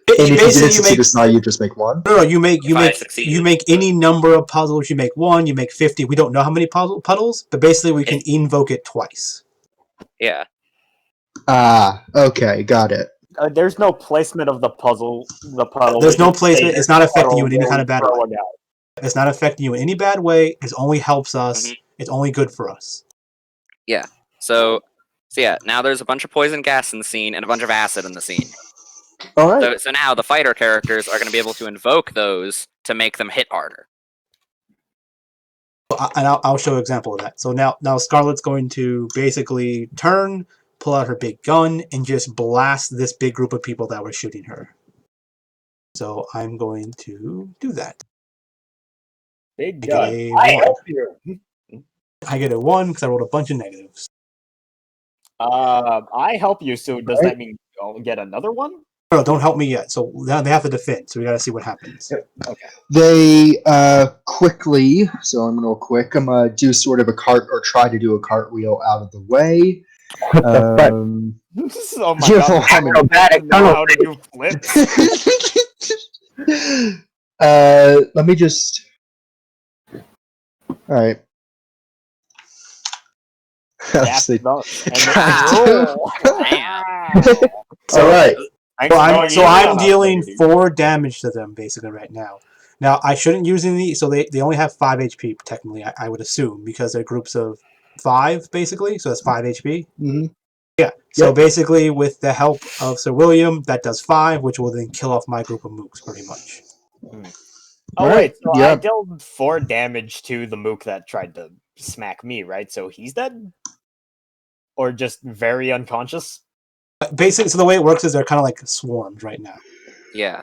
And if you didn't Basically, succeed with style, you just make 1. No, you make If I succeeded. you make any number of puzzles. You make 1, you make 50. We don't know how many puddles, but basically we can invoke it twice. Yeah. Ah, okay, got it. There's no placement of the puddle. There's no You just say placement. It's not affecting you in any puddle kind of bad where way. we throw it out. It's not affecting you in any bad way. It only helps us. Mhm. It's only good for us. So yeah, now there's a bunch of poison gas in the scene and a bunch of acid in the scene. All right. So now the fighter characters are going to be able to invoke those to make them hit harder. And I'll show an example of that. So now Scarlet's going to basically turn, pull out her big gun and just blast this big group of people that were shooting her. So I'm going to do that. Big I gun. get a I 1. help you. I get a 1 because I rolled a bunch of negatives. I help you. So does that mean I'll get another one? No, don't help me yet. So now they have to defend. So we got to see what happens. Okay. They quickly, so I'm real quick. I'm gonna do sort of a cart or try to do a cartwheel out of the way. What the fuck? Oh my You god! know, I'm acrobatic know how to do flips. Let me just. All right. That's Obviously- nuts. And God. then roll. Damn. So, All right. Thanks So for I'm, going so easy I'm on us, dealing lady. 4 damage to them basically right now. Now I shouldn't use any. So they only have 5 HP technically. I would assume because they're groups of 5 basically. So that's 5 HP. Mm-hmm. Yeah. So Yep. basically, with the help of Sir William, that does 5, which will then kill off my group of mooks pretty much. Oh Alright, wait, so yeah. I dealt 4 damage to the mook that tried to smack me, right? So he's dead? Or just very unconscious? Basically, so the way it works is they're kind of like swarms right now. Yeah.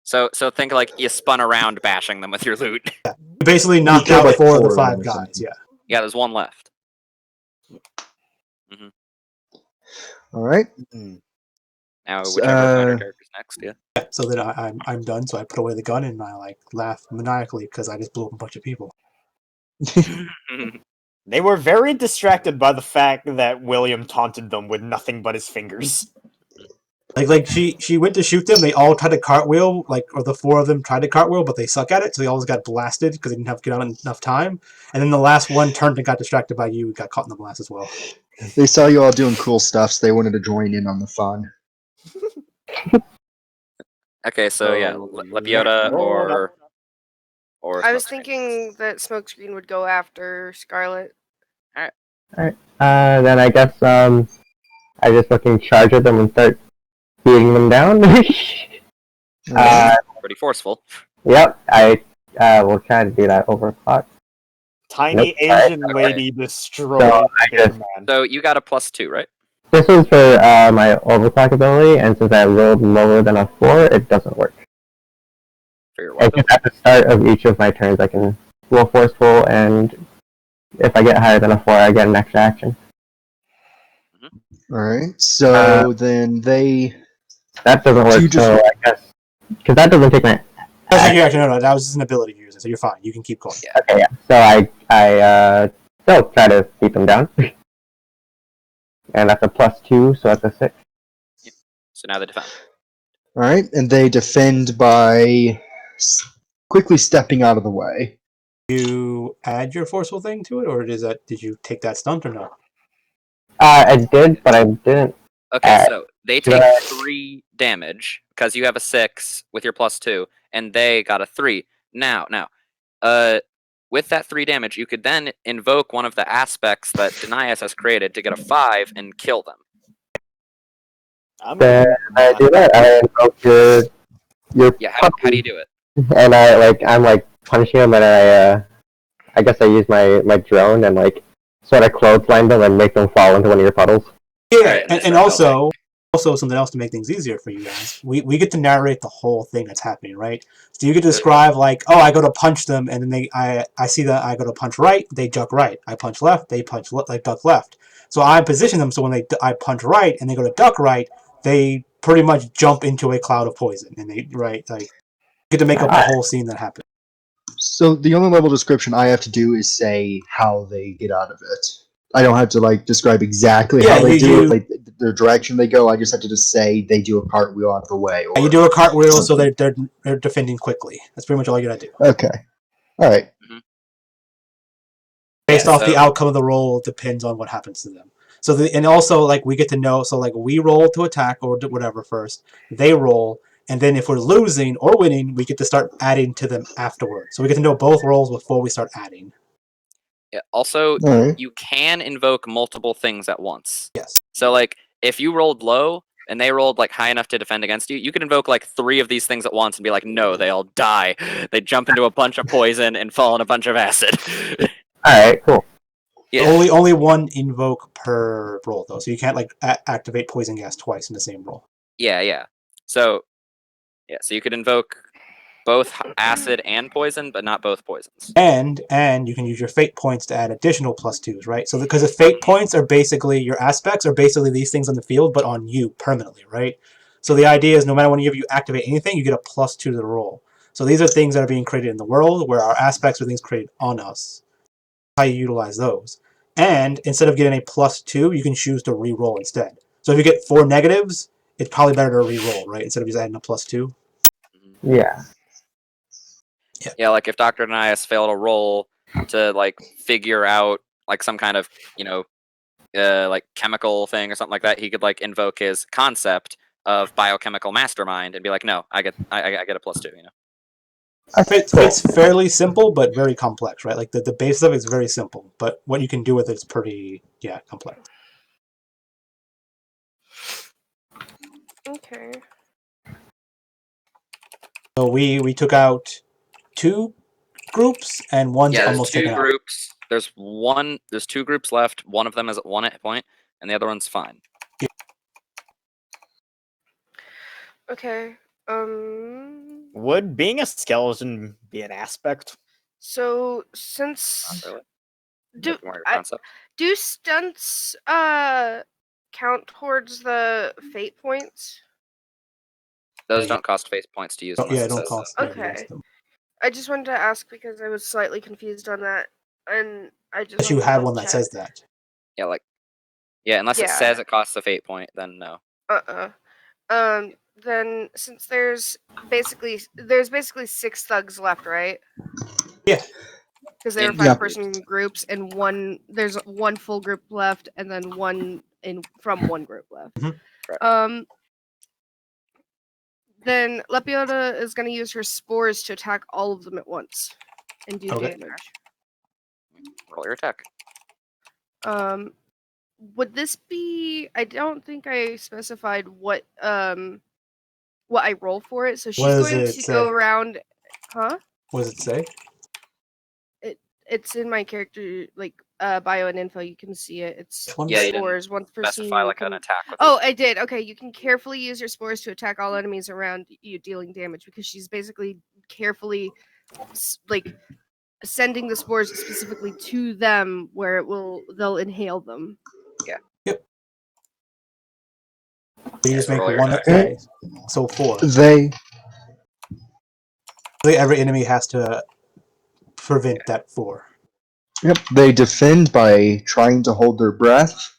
So think like you spun around bashing them with your loot. You basically knocked killed, out like, 4 of the 4 of 5 them or guys. something. Yeah. Yeah, there's one left. All right. Now So, whichever fighter character's next, yeah. So then I'm done. So I put away the gun and I like laugh maniacally because I just blew up a bunch of people. They were very distracted by the fact that William taunted them with nothing but his fingers. Like she went to shoot them. They all tried to cartwheel, or the 4 of them tried to cartwheel, but they suck at it. So they always got blasted because they didn't have to get on enough time. And then the last one turned and got distracted by you and got caught in the blast as well. They saw you all doing cool stuff, so they wanted to join in on the fun. Okay, so yeah, Lepiota or I was Smokescreen. thinking that Smokescreen would go after Scarlet. Then I guess I just fucking charge at them and start beating them down. Pretty forceful. Yep, I will try to do that overclock. Tiny Nope. Asian Okay. lady destroyed So, I Big guess- Man. So you got a +2, right? This is for my overclock ability, and since I rolled lower than a 4, it doesn't work. For your And weapon. just at the start of each of my turns, I can roll forceful, and if I get higher than a 4, I get an extra action. All right. So then they. That doesn't So work, you just- so I guess... Because that doesn't take my... That's like your action. No, that was just an ability you're using. So you're fine. You can keep going. Okay, yeah. So I still try to keep them down. And that's a +2, so that's a 6. So now they defend. All right, and they defend by quickly stepping out of the way. You add your forceful thing to it, or did you take that stunt or no? I did, but I didn't. Okay, so they take Uh, 3 damage because you have a 6 with your +2, and they got a 3. Now, with that 3 damage, you could then invoke one of the aspects that Denias has created to get a 5 and kill them. I'm Then gonna I do that. I invoke your Yeah, how do puppy, you do it? and I'm punishing him, and I guess I use my drone and sort of clothesline them and make them fall into one of your puddles. Yeah, Right, and and start also something else to make things easier for you guys. We get to narrate the whole thing that's happening, right? So you get to describe I go to punch them, and then I see that I go to punch right, they duck right. I punch left, they punch duck left. So I position them so when I punch right and they go to duck right, they pretty much jump into a cloud of poison, and they get to make up the whole scene that happened. So the only level description I have to do is say how they get out of it. I don't have to describe exactly how they do it, the direction they go. I just have to just say they do a cartwheel out of the way. Or You do a cartwheel so they're defending quickly. That's pretty much all you gotta do. Okay. All right. Based Yeah, off the so- outcome of the roll depends on what happens to them. So and also we get to know. So we roll to attack or whatever first. They roll, and then if we're losing or winning, we get to start adding to them afterwards. So we get to know both rolls before we start adding. Yeah, also, All right. you can invoke multiple things at once. Yes. So if you rolled low and they rolled high enough to defend against you, you could invoke 3 of these things at once and be like, no, they all die. They jump into a bunch of poison and fall in a bunch of acid. All right, cool. Yeah. Only one invoke per roll though, so you can't like activate poison gas twice in the same roll. Yeah. So you could invoke both acid and poison, but not both poisons. And you can use your fate points to add additional +2s, right? So because the fate points are basically your aspects are basically these things on the field, but on you permanently, right? So the idea is no matter whenever you activate anything, you get a +2 to the roll. So these are things that are being created in the world, where our aspects are things created on us. How you utilize those. And instead of getting a +2, you can choose to re-roll instead. So if you get 4 negatives, it's probably better to re-roll, right? Instead of just adding a +2. Yeah. Yeah, like if Dr. Denias failed a roll to like figure out like some kind of, like chemical thing or something like that, he could like invoke his concept of biochemical mastermind and be like, no, I get a +2, It's fairly simple, but very complex, right? Like the base of it is very simple, but what you can do with it is pretty, complex. Okay. So we took out 2 groups, and one's Yeah, there's almost 2 taken out. groups. There's 2 groups left. One of them is at 1 hit point, and the other one's fine. Okay. Would being a skeleton be an aspect? So since Not really. do That's more your I, concept. do stunts count towards the fate points? Those don't cost fate points to use unless it Don't says so. cost. Okay. I just wanted to ask because I was slightly confused on that, and I just But you wanted to have one that check. says that. Yeah, unless it Yeah. says it costs a fate point, then no. Then since there's basically 6 thugs left, right? Yeah. Because they were In 5-person groups, and there's one full group left, and then one from one group left. Mhm. Correct. Then Lepiota is going to use her spores to attack all of them at once and do Okay. damage. Roll your attack. Would this be? I don't think I specified what I roll for it. So she's What does going it to say? go around. Huh? What does it say? It's in my character bio and info. You can see it. It's Yeah, you didn't spores. Once per scene, Specify you like can... an attack with Oh, I did. Okay, you can carefully use your spores to attack all enemies around you, dealing damage, because she's basically carefully sending the spores specifically to them where they'll inhale them. Yeah. Yep. You just so make roll your one attack. attack. So 4. They Every enemy has to prevent that 4. they defend by trying to hold their breath.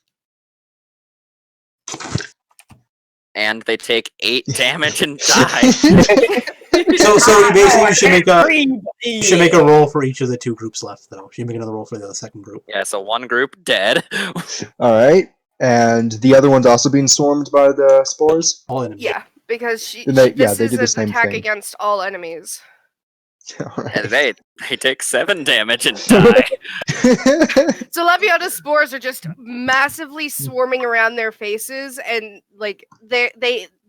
And they take 8 damage and die. So you basically should make a roll for each of the 2 groups left, though. You should make another roll for the second group. Yeah, so one group dead. All right, and the other one's also being stormed by the spores. All enemies. Yeah, because They this do is the an same attack thing. against all enemies. All right. And they take 7 damage and die. So Leviata's spores are just massively swarming around their faces, and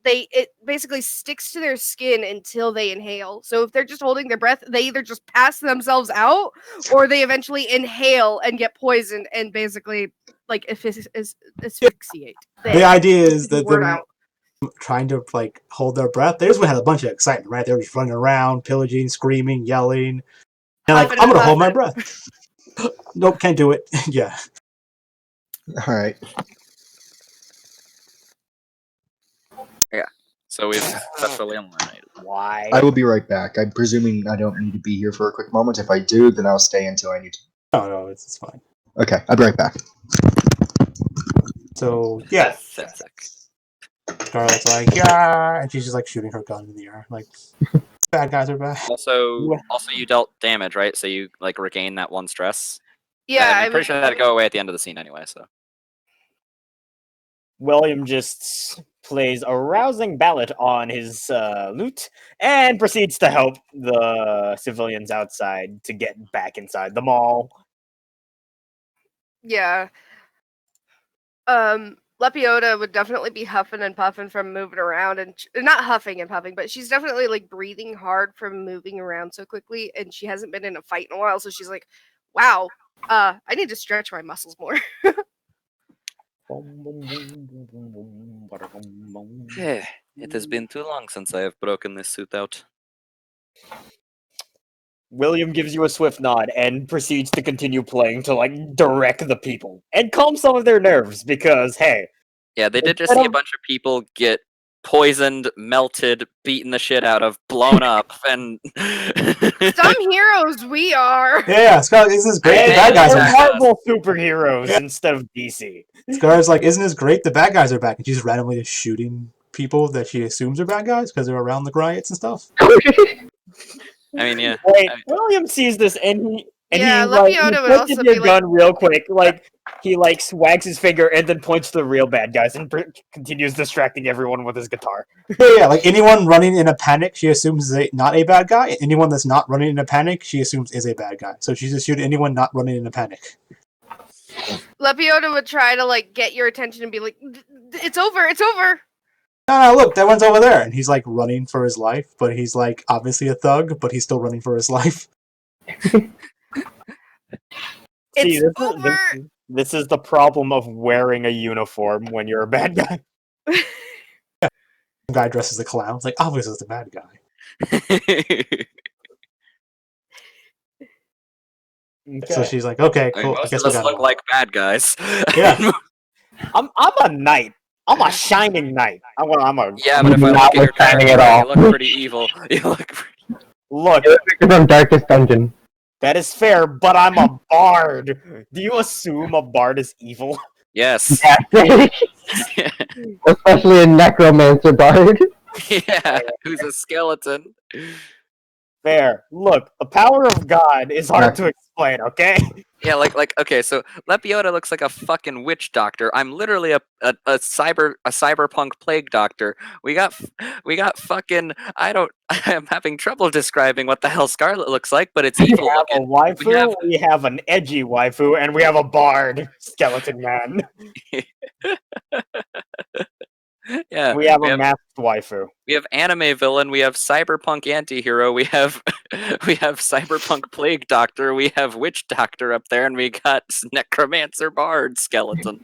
it basically sticks to their skin until they inhale. So if they're just holding their breath, they either just pass themselves out, or they eventually inhale and get poisoned and basically asphyxiate. The idea is that word they're out. trying to hold their breath. They just had a bunch of excitement, right? They were just running around, pillaging, screaming, yelling. And Huffing I'm and gonna hold my puffing. breath. Nope, can't do it. Yeah. All right. So we've successfully eliminated. Why? I will be right back. I'm presuming I don't need to be here for a quick moment. If I do, then I'll stay until I need to. No, it's fine. Okay, I'll be right back. So yeah, Pathetic. Scarlet's like, yeah, and she's just shooting her gun in the air, bad guys are back. Also, you dealt damage, right? So you regain that 1 stress. Yeah, I'm pretty sure that'd go away at the end of the scene anyway. So William just plays a rousing ballad on his lute and proceeds to help the civilians outside to get back inside the mall. Yeah. Lepiota would definitely be huffing and puffing from moving around, and not huffing and puffing, but she's definitely breathing hard from moving around so quickly, and she hasn't been in a fight in a while, so she's like, wow, I need to stretch my muscles more. It has been too long since I have broken this suit out. William gives you a swift nod and proceeds to continue playing to like direct the people and calm some of their nerves because hey, Yeah, they did just see a bunch of people get poisoned, melted, beaten the shit out of, blown up, and Some heroes we are. Yeah, Scarlet, isn't this great? The Hey, bad guys they're are back. back. Marvel superheroes Yeah. instead of DC. Scarlet's like, isn't this great? The bad guys are back. And she's randomly just shooting people that she assumes are bad guys because they're around the riots and stuff. I mean, yeah. Wait, William sees this and he Yeah, he like he Lepiota would points also at your be like- gun real quick, like he like wags his finger and then points to the real bad guys and continues distracting everyone with his guitar. Yeah, like anyone running in a panic, she assumes is not a bad guy. Anyone that's not running in a panic, she assumes is a bad guy. So she's just shooting anyone not running in a panic. Lepiota would try to like get your attention and be like, "It's over, it's over." No, look, that one's over there. And he's like running for his life, but he's like obviously a thug, but he's still running for his life. It's See, over. this is the problem of wearing a uniform when you're a bad guy. Some guy dresses as a clown. It's like, obviously it's the bad guy. Okay. So she's like, okay, I mean, cool. I most guess of we us got look like bad guys. Yeah. I'm a knight. I'm a shining knight. I'm a Yeah, but if I Not look at your shining character, at all. you look pretty evil. You look pretty... look. You're from Darkest Dungeon. That is fair, but I'm a bard. Do you assume a bard is evil? Yes. Especially a necromancer bard. Yeah, who's a skeleton. Fair. Look, the power of God is hard to explain, okay? Yeah, like okay, so Lepiota looks like a fucking witch doctor. I'm literally a cyberpunk plague doctor. We got fucking I'm having trouble describing what the hell Scarlet looks like, but it's evil We have a looking. waifu, we have an edgy waifu, and we have a bard, skeleton man. Yeah, We have a masked waifu. we have anime villain, we have cyberpunk antihero, we have cyberpunk plague doctor, we have witch doctor up there, and we got necromancer bard skeleton.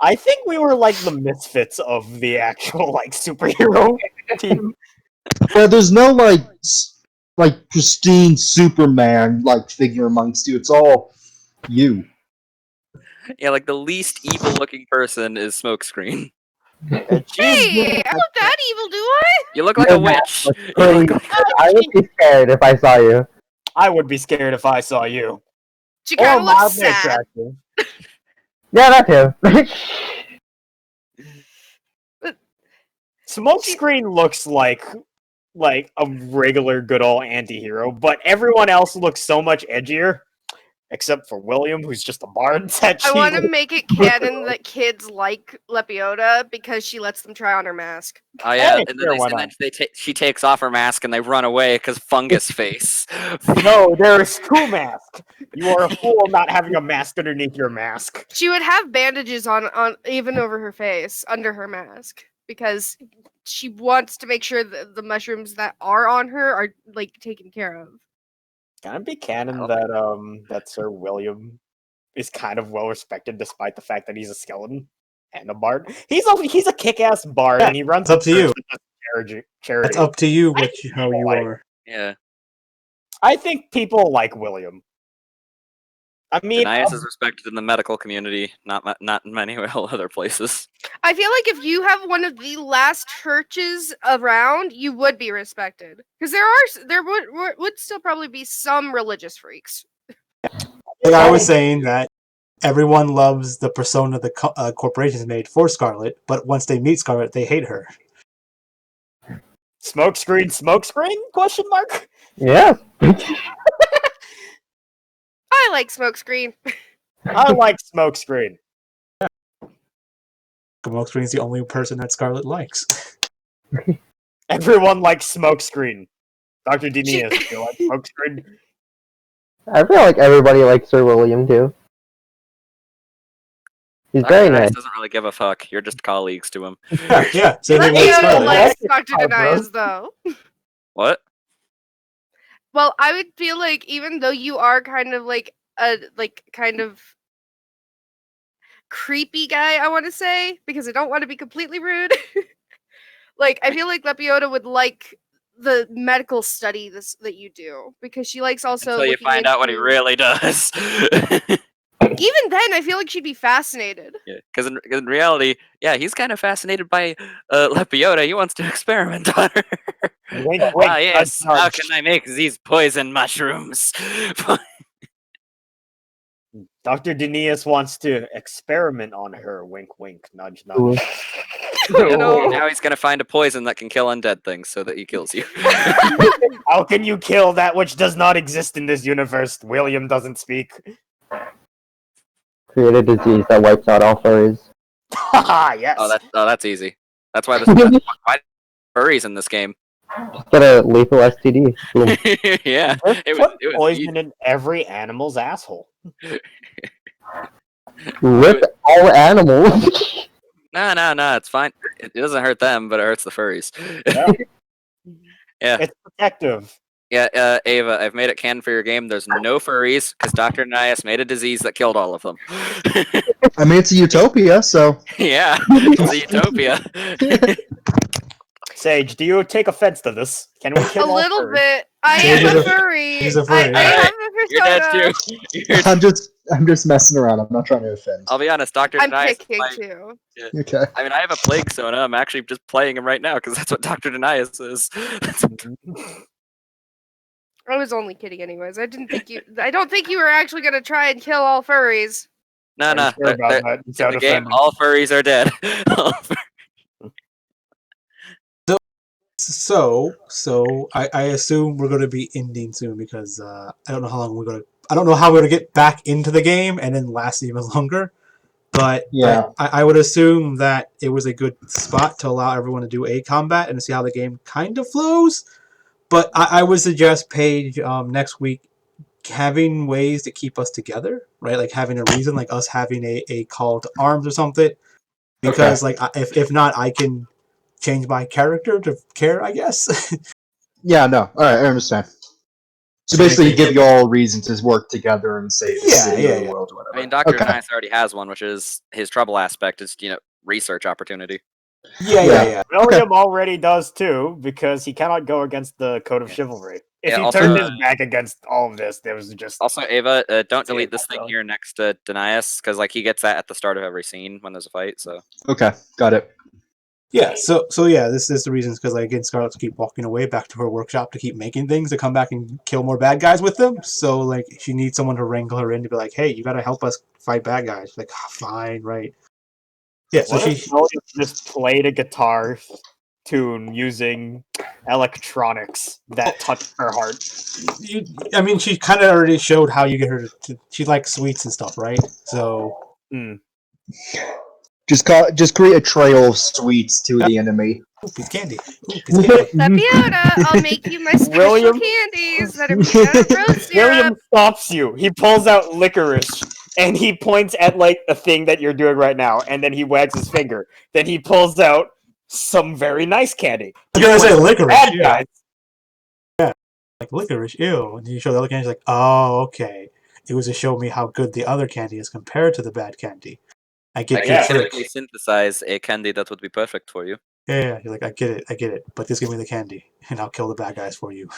I think we were like the misfits of the actual like superhero team. Yeah, there's no like pristine Superman like figure amongst you. It's all you. Yeah, like the least evil looking person is Smokescreen. Hey, I look that evil, do I? You look like a witch. You Please, look like- I would be scared if I saw you. I would be scared if I saw you. She kind Or of looks mildly sad. attractive. Yeah, that too. Smokescreen looks like a regular good old anti-hero, but everyone else looks so much edgier. Except for William, who's just a bard. I want to make it canon that kids like Lepiota because she lets them try on her mask. Oh yeah, Hey, and sure, why then she takes off her mask and they run away because fungus face. No, there's two masks. You are a fool not having a mask underneath your mask. She would have bandages on even over her face, under her mask, because she wants to make sure that the mushrooms that are on her are like taken care of. Can it be canon that Sir William is kind of well respected despite the fact that he's a skeleton and a bard? He's a kick-ass bard Yeah, and he runs it's up to you. charity. It's up to you how you like- are. Yeah, I think people like William. I mean, Denias is respected in the medical community, not in many other places. I feel like if you have one of the last churches around, you would be respected because there would still probably be some religious freaks. Like I was saying that everyone loves the persona the corporations made for Scarlet, but once they meet Scarlet, they hate her. smokescreen? Question mark. Yeah. I like Smokescreen. I like smokescreen. Smokescreen is the only person that Scarlet likes. Everyone likes smokescreen. Dr. Dinias, do you like smokescreen? I feel like everybody likes Sir William too. He's Dr. very Denias nice. doesn't really give a fuck. You're just colleagues to him. Yeah, same thing with Lepiota Scarlet. likes Like- Dr. Denias though. What? Well, I would feel like even though you are kind of like a like kind of creepy guy, I want to say, because I don't want to be completely rude. Like, I feel like Lepiota would like the medical study that you do, because she likes also Until you looking find out what he into- really does. Even then, I feel like she'd be fascinated. Yeah, because in reality, yeah, he's kind of fascinated by Lepiota. He wants to experiment on her. Wink, wink, Ah, yes. nudge, How nudge. can I make these poison mushrooms? Dr. Denius wants to experiment on her. Wink, wink, nudge, Ooh. nudge. Yeah, No. now he's gonna find a poison that can kill undead things, so that he kills you. How can you kill that which does not exist in this universe? William doesn't speak. Create a disease that wipes out all furries. Haha, yes. Oh, that's easy. That's why why furries in this game. Get a lethal STD. Boom. Yeah, Just it was. put It was. poison in every animal's asshole. Rip all animals. No, it's fine. It doesn't hurt them, but it hurts the furries. Yeah. It's protective. Yeah, Ava, I've made it canon for your game. There's no furries because Dr. Nias made a disease that killed all of them. I mean, it's a utopia, so Yeah, it's a utopia. Sage, do you take offense to this? Can we kill A all little furries? bit. I She's am a- a furry. she's a furry. I Alright, have a You're dead persona. too. You're- I'm just messing around. I'm not trying to offend. I'll be honest, Dr. I'm Nias. picking too. Okay. I mean, I have a plague sona. I'm actually just playing him right now because that's what Dr. Denias is. I was only kidding, anyways. I don't think you were actually gonna try and kill all furries. No, Are you no. sure about that? You In sound the game, offended. all furries are dead. So I assume we're going to be ending soon because I don't know how long we're going to. I don't know how we're going to get back into the game and then last even longer. But Yeah. I would assume that it was a good spot to allow everyone to do a combat and to see how the game kind of flows. But I would suggest Paige next week having ways to keep us together, right? Like having a reason, like us having a call to arms or something. Because like if not, I can change my character to care, I guess. Yeah, no. All right, I understand. So basically, give you all reasons to work together and save the city or the world or whatever. I mean, Dr. Okay. Nias already has one, which is his trouble aspect is, research opportunity. Yeah. William already does too, because he cannot go against the Code of Chivalry. If Yeah, he also, turned his back against all of this, there was just Also, Ava, don't See, delete this thing also- here next to Denias, because like he gets that at the start of every scene when there's a fight. So Okay, got it. Yeah, so yeah, this is the reasons because like again, Scarlet's keep walking away back to her workshop to keep making things to come back and kill more bad guys with them. So like she needs someone to wrangle her in to be like, hey, you got to help us fight bad guys. Like, fine, right? Yeah, so What she. if William just played a guitar tune using electronics that touched her heart. I mean, she kind of already showed how you get her to. She likes sweets and stuff, right? So. Just create a trail of sweets to the enemy. Ooh, piece of candy. Ooh, piece of candy. Lepiota, I'll make you my special William- candies that are peanut rose William syrup. stops you. He pulls out licorice and he points at like a thing that you're doing right now, and then he wags his finger. Then he pulls out some very nice candy. I was gonna say licorice. Bad Yeah. guys. Like licorice, ew. And you show the other candy, she's like, oh, okay. It was to show me how good the other candy is compared to the bad candy. I I get can your Yeah. trick. chemically synthesize a candy that would be perfect for you. Yeah, you're like, I get it. But just give me the candy, and I'll kill the bad guys for you.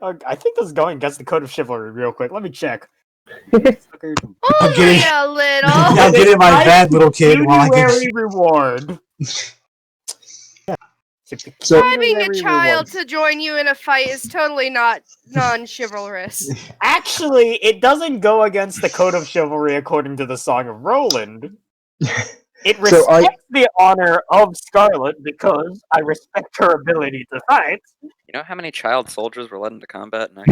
I think this is going against the Code of Chivalry real quick. Let me check. I'm getting- Only a little. I'll get it, my bad little kid. While I Pecuniary can... reward. So- Bribing a child to join you in a fight is totally not non-chivalrous. Actually, it doesn't go against the Code of Chivalry according to the Song of Roland. It So I- respects the honor of Scarlet because I respect her ability to fight. You know how many child soldiers were led into combat? And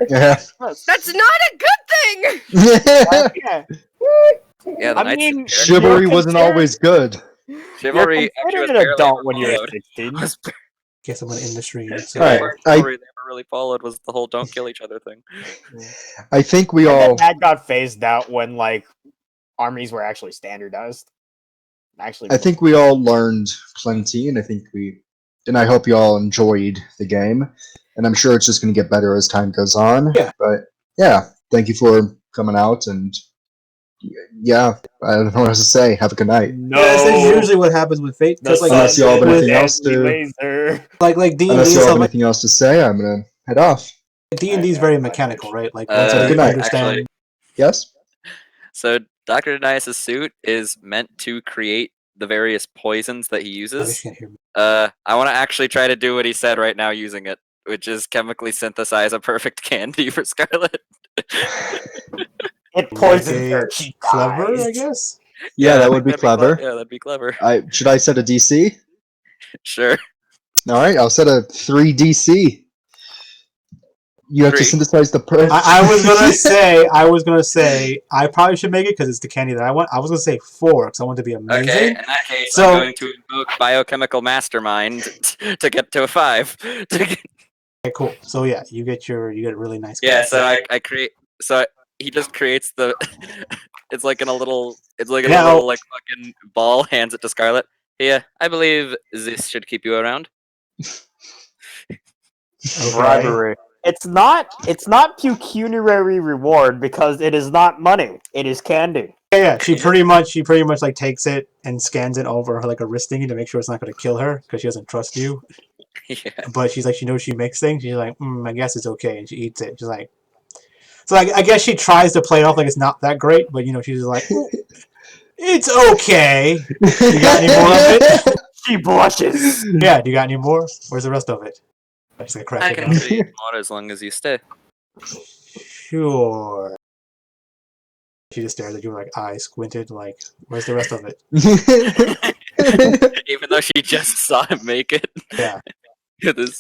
Yeah. That's not a good thing. Yeah. yeah, the I knights mean, is Chivalry You're wasn't considered- always good. chivalry. You're actually was considered an barely adult ever when you're followed. 16. Was Guess I'm gonna end the stream. So. the Alright, first I- chivalry they ever really followed was the whole "don't kill each other" thing. I think we And then all. that got phased out when like armies were actually standardized. Actually, I think we all learned plenty, and I hope you all enjoyed the game. And I'm sure it's just going to get better as time goes on. Yeah. But Yeah, thank you for coming out, and yeah, I don't know what else to say. Have a good night. No. Yeah, that's usually what happens with Fate. The Because like Unless you all have sun is anything else deadly to, laser. like D&D and unless you all stuff have like anything else to say, I'm gonna head off. D&D is very mechanical, right? Like once Have a you good night. understand. Actually, Yes. so Dr. Denias' suit is meant to create the various poisons that he Oh, you uses. can't hear me. I want to actually try to do what he said right now using it, which is chemically synthesize a perfect candy for Scarlet. It Like poisons a her. She clever, dies. I guess. Yeah, I that think would be that'd clever. Yeah, that'd be clever. Should I set a DC? Sure. All right, I'll set a 3 DC. You have to 3. synthesize the perfect. I was gonna say, I probably should make it because it's the candy that I want. I was gonna say 4 because I want it to be amazing. Okay, in that case, So- I'm going to invoke Biochemical Mastermind to get to a 5. Okay, cool. So yeah, you get a really nice. Yeah, card. so I create. So he just creates the. It's like in a little. It's like in a Now- little like fucking ball. Hands it to Scarlet. Yeah, I believe this should keep you around. Okay. Bribery. It's not pecuniary reward because it is not money. It is candy. Yeah, she pretty much like takes it and scans it over her like a wrist thingy to make sure it's not gonna kill her because she doesn't trust you. Yeah. But she's like, she knows she makes things. She's like, I guess it's okay, and she eats it. She's like, so I guess she tries to play it off like it's not that great, but she's like, it's okay. You got any more of it? She blushes. Yeah. Do you got any more? Where's the rest of it? I just gotta crack I it can down. create more as long as you stay. Sure. She just stares at you like eyes squinted. Like, where's the rest of it? Even though she just saw him make it. Yeah. This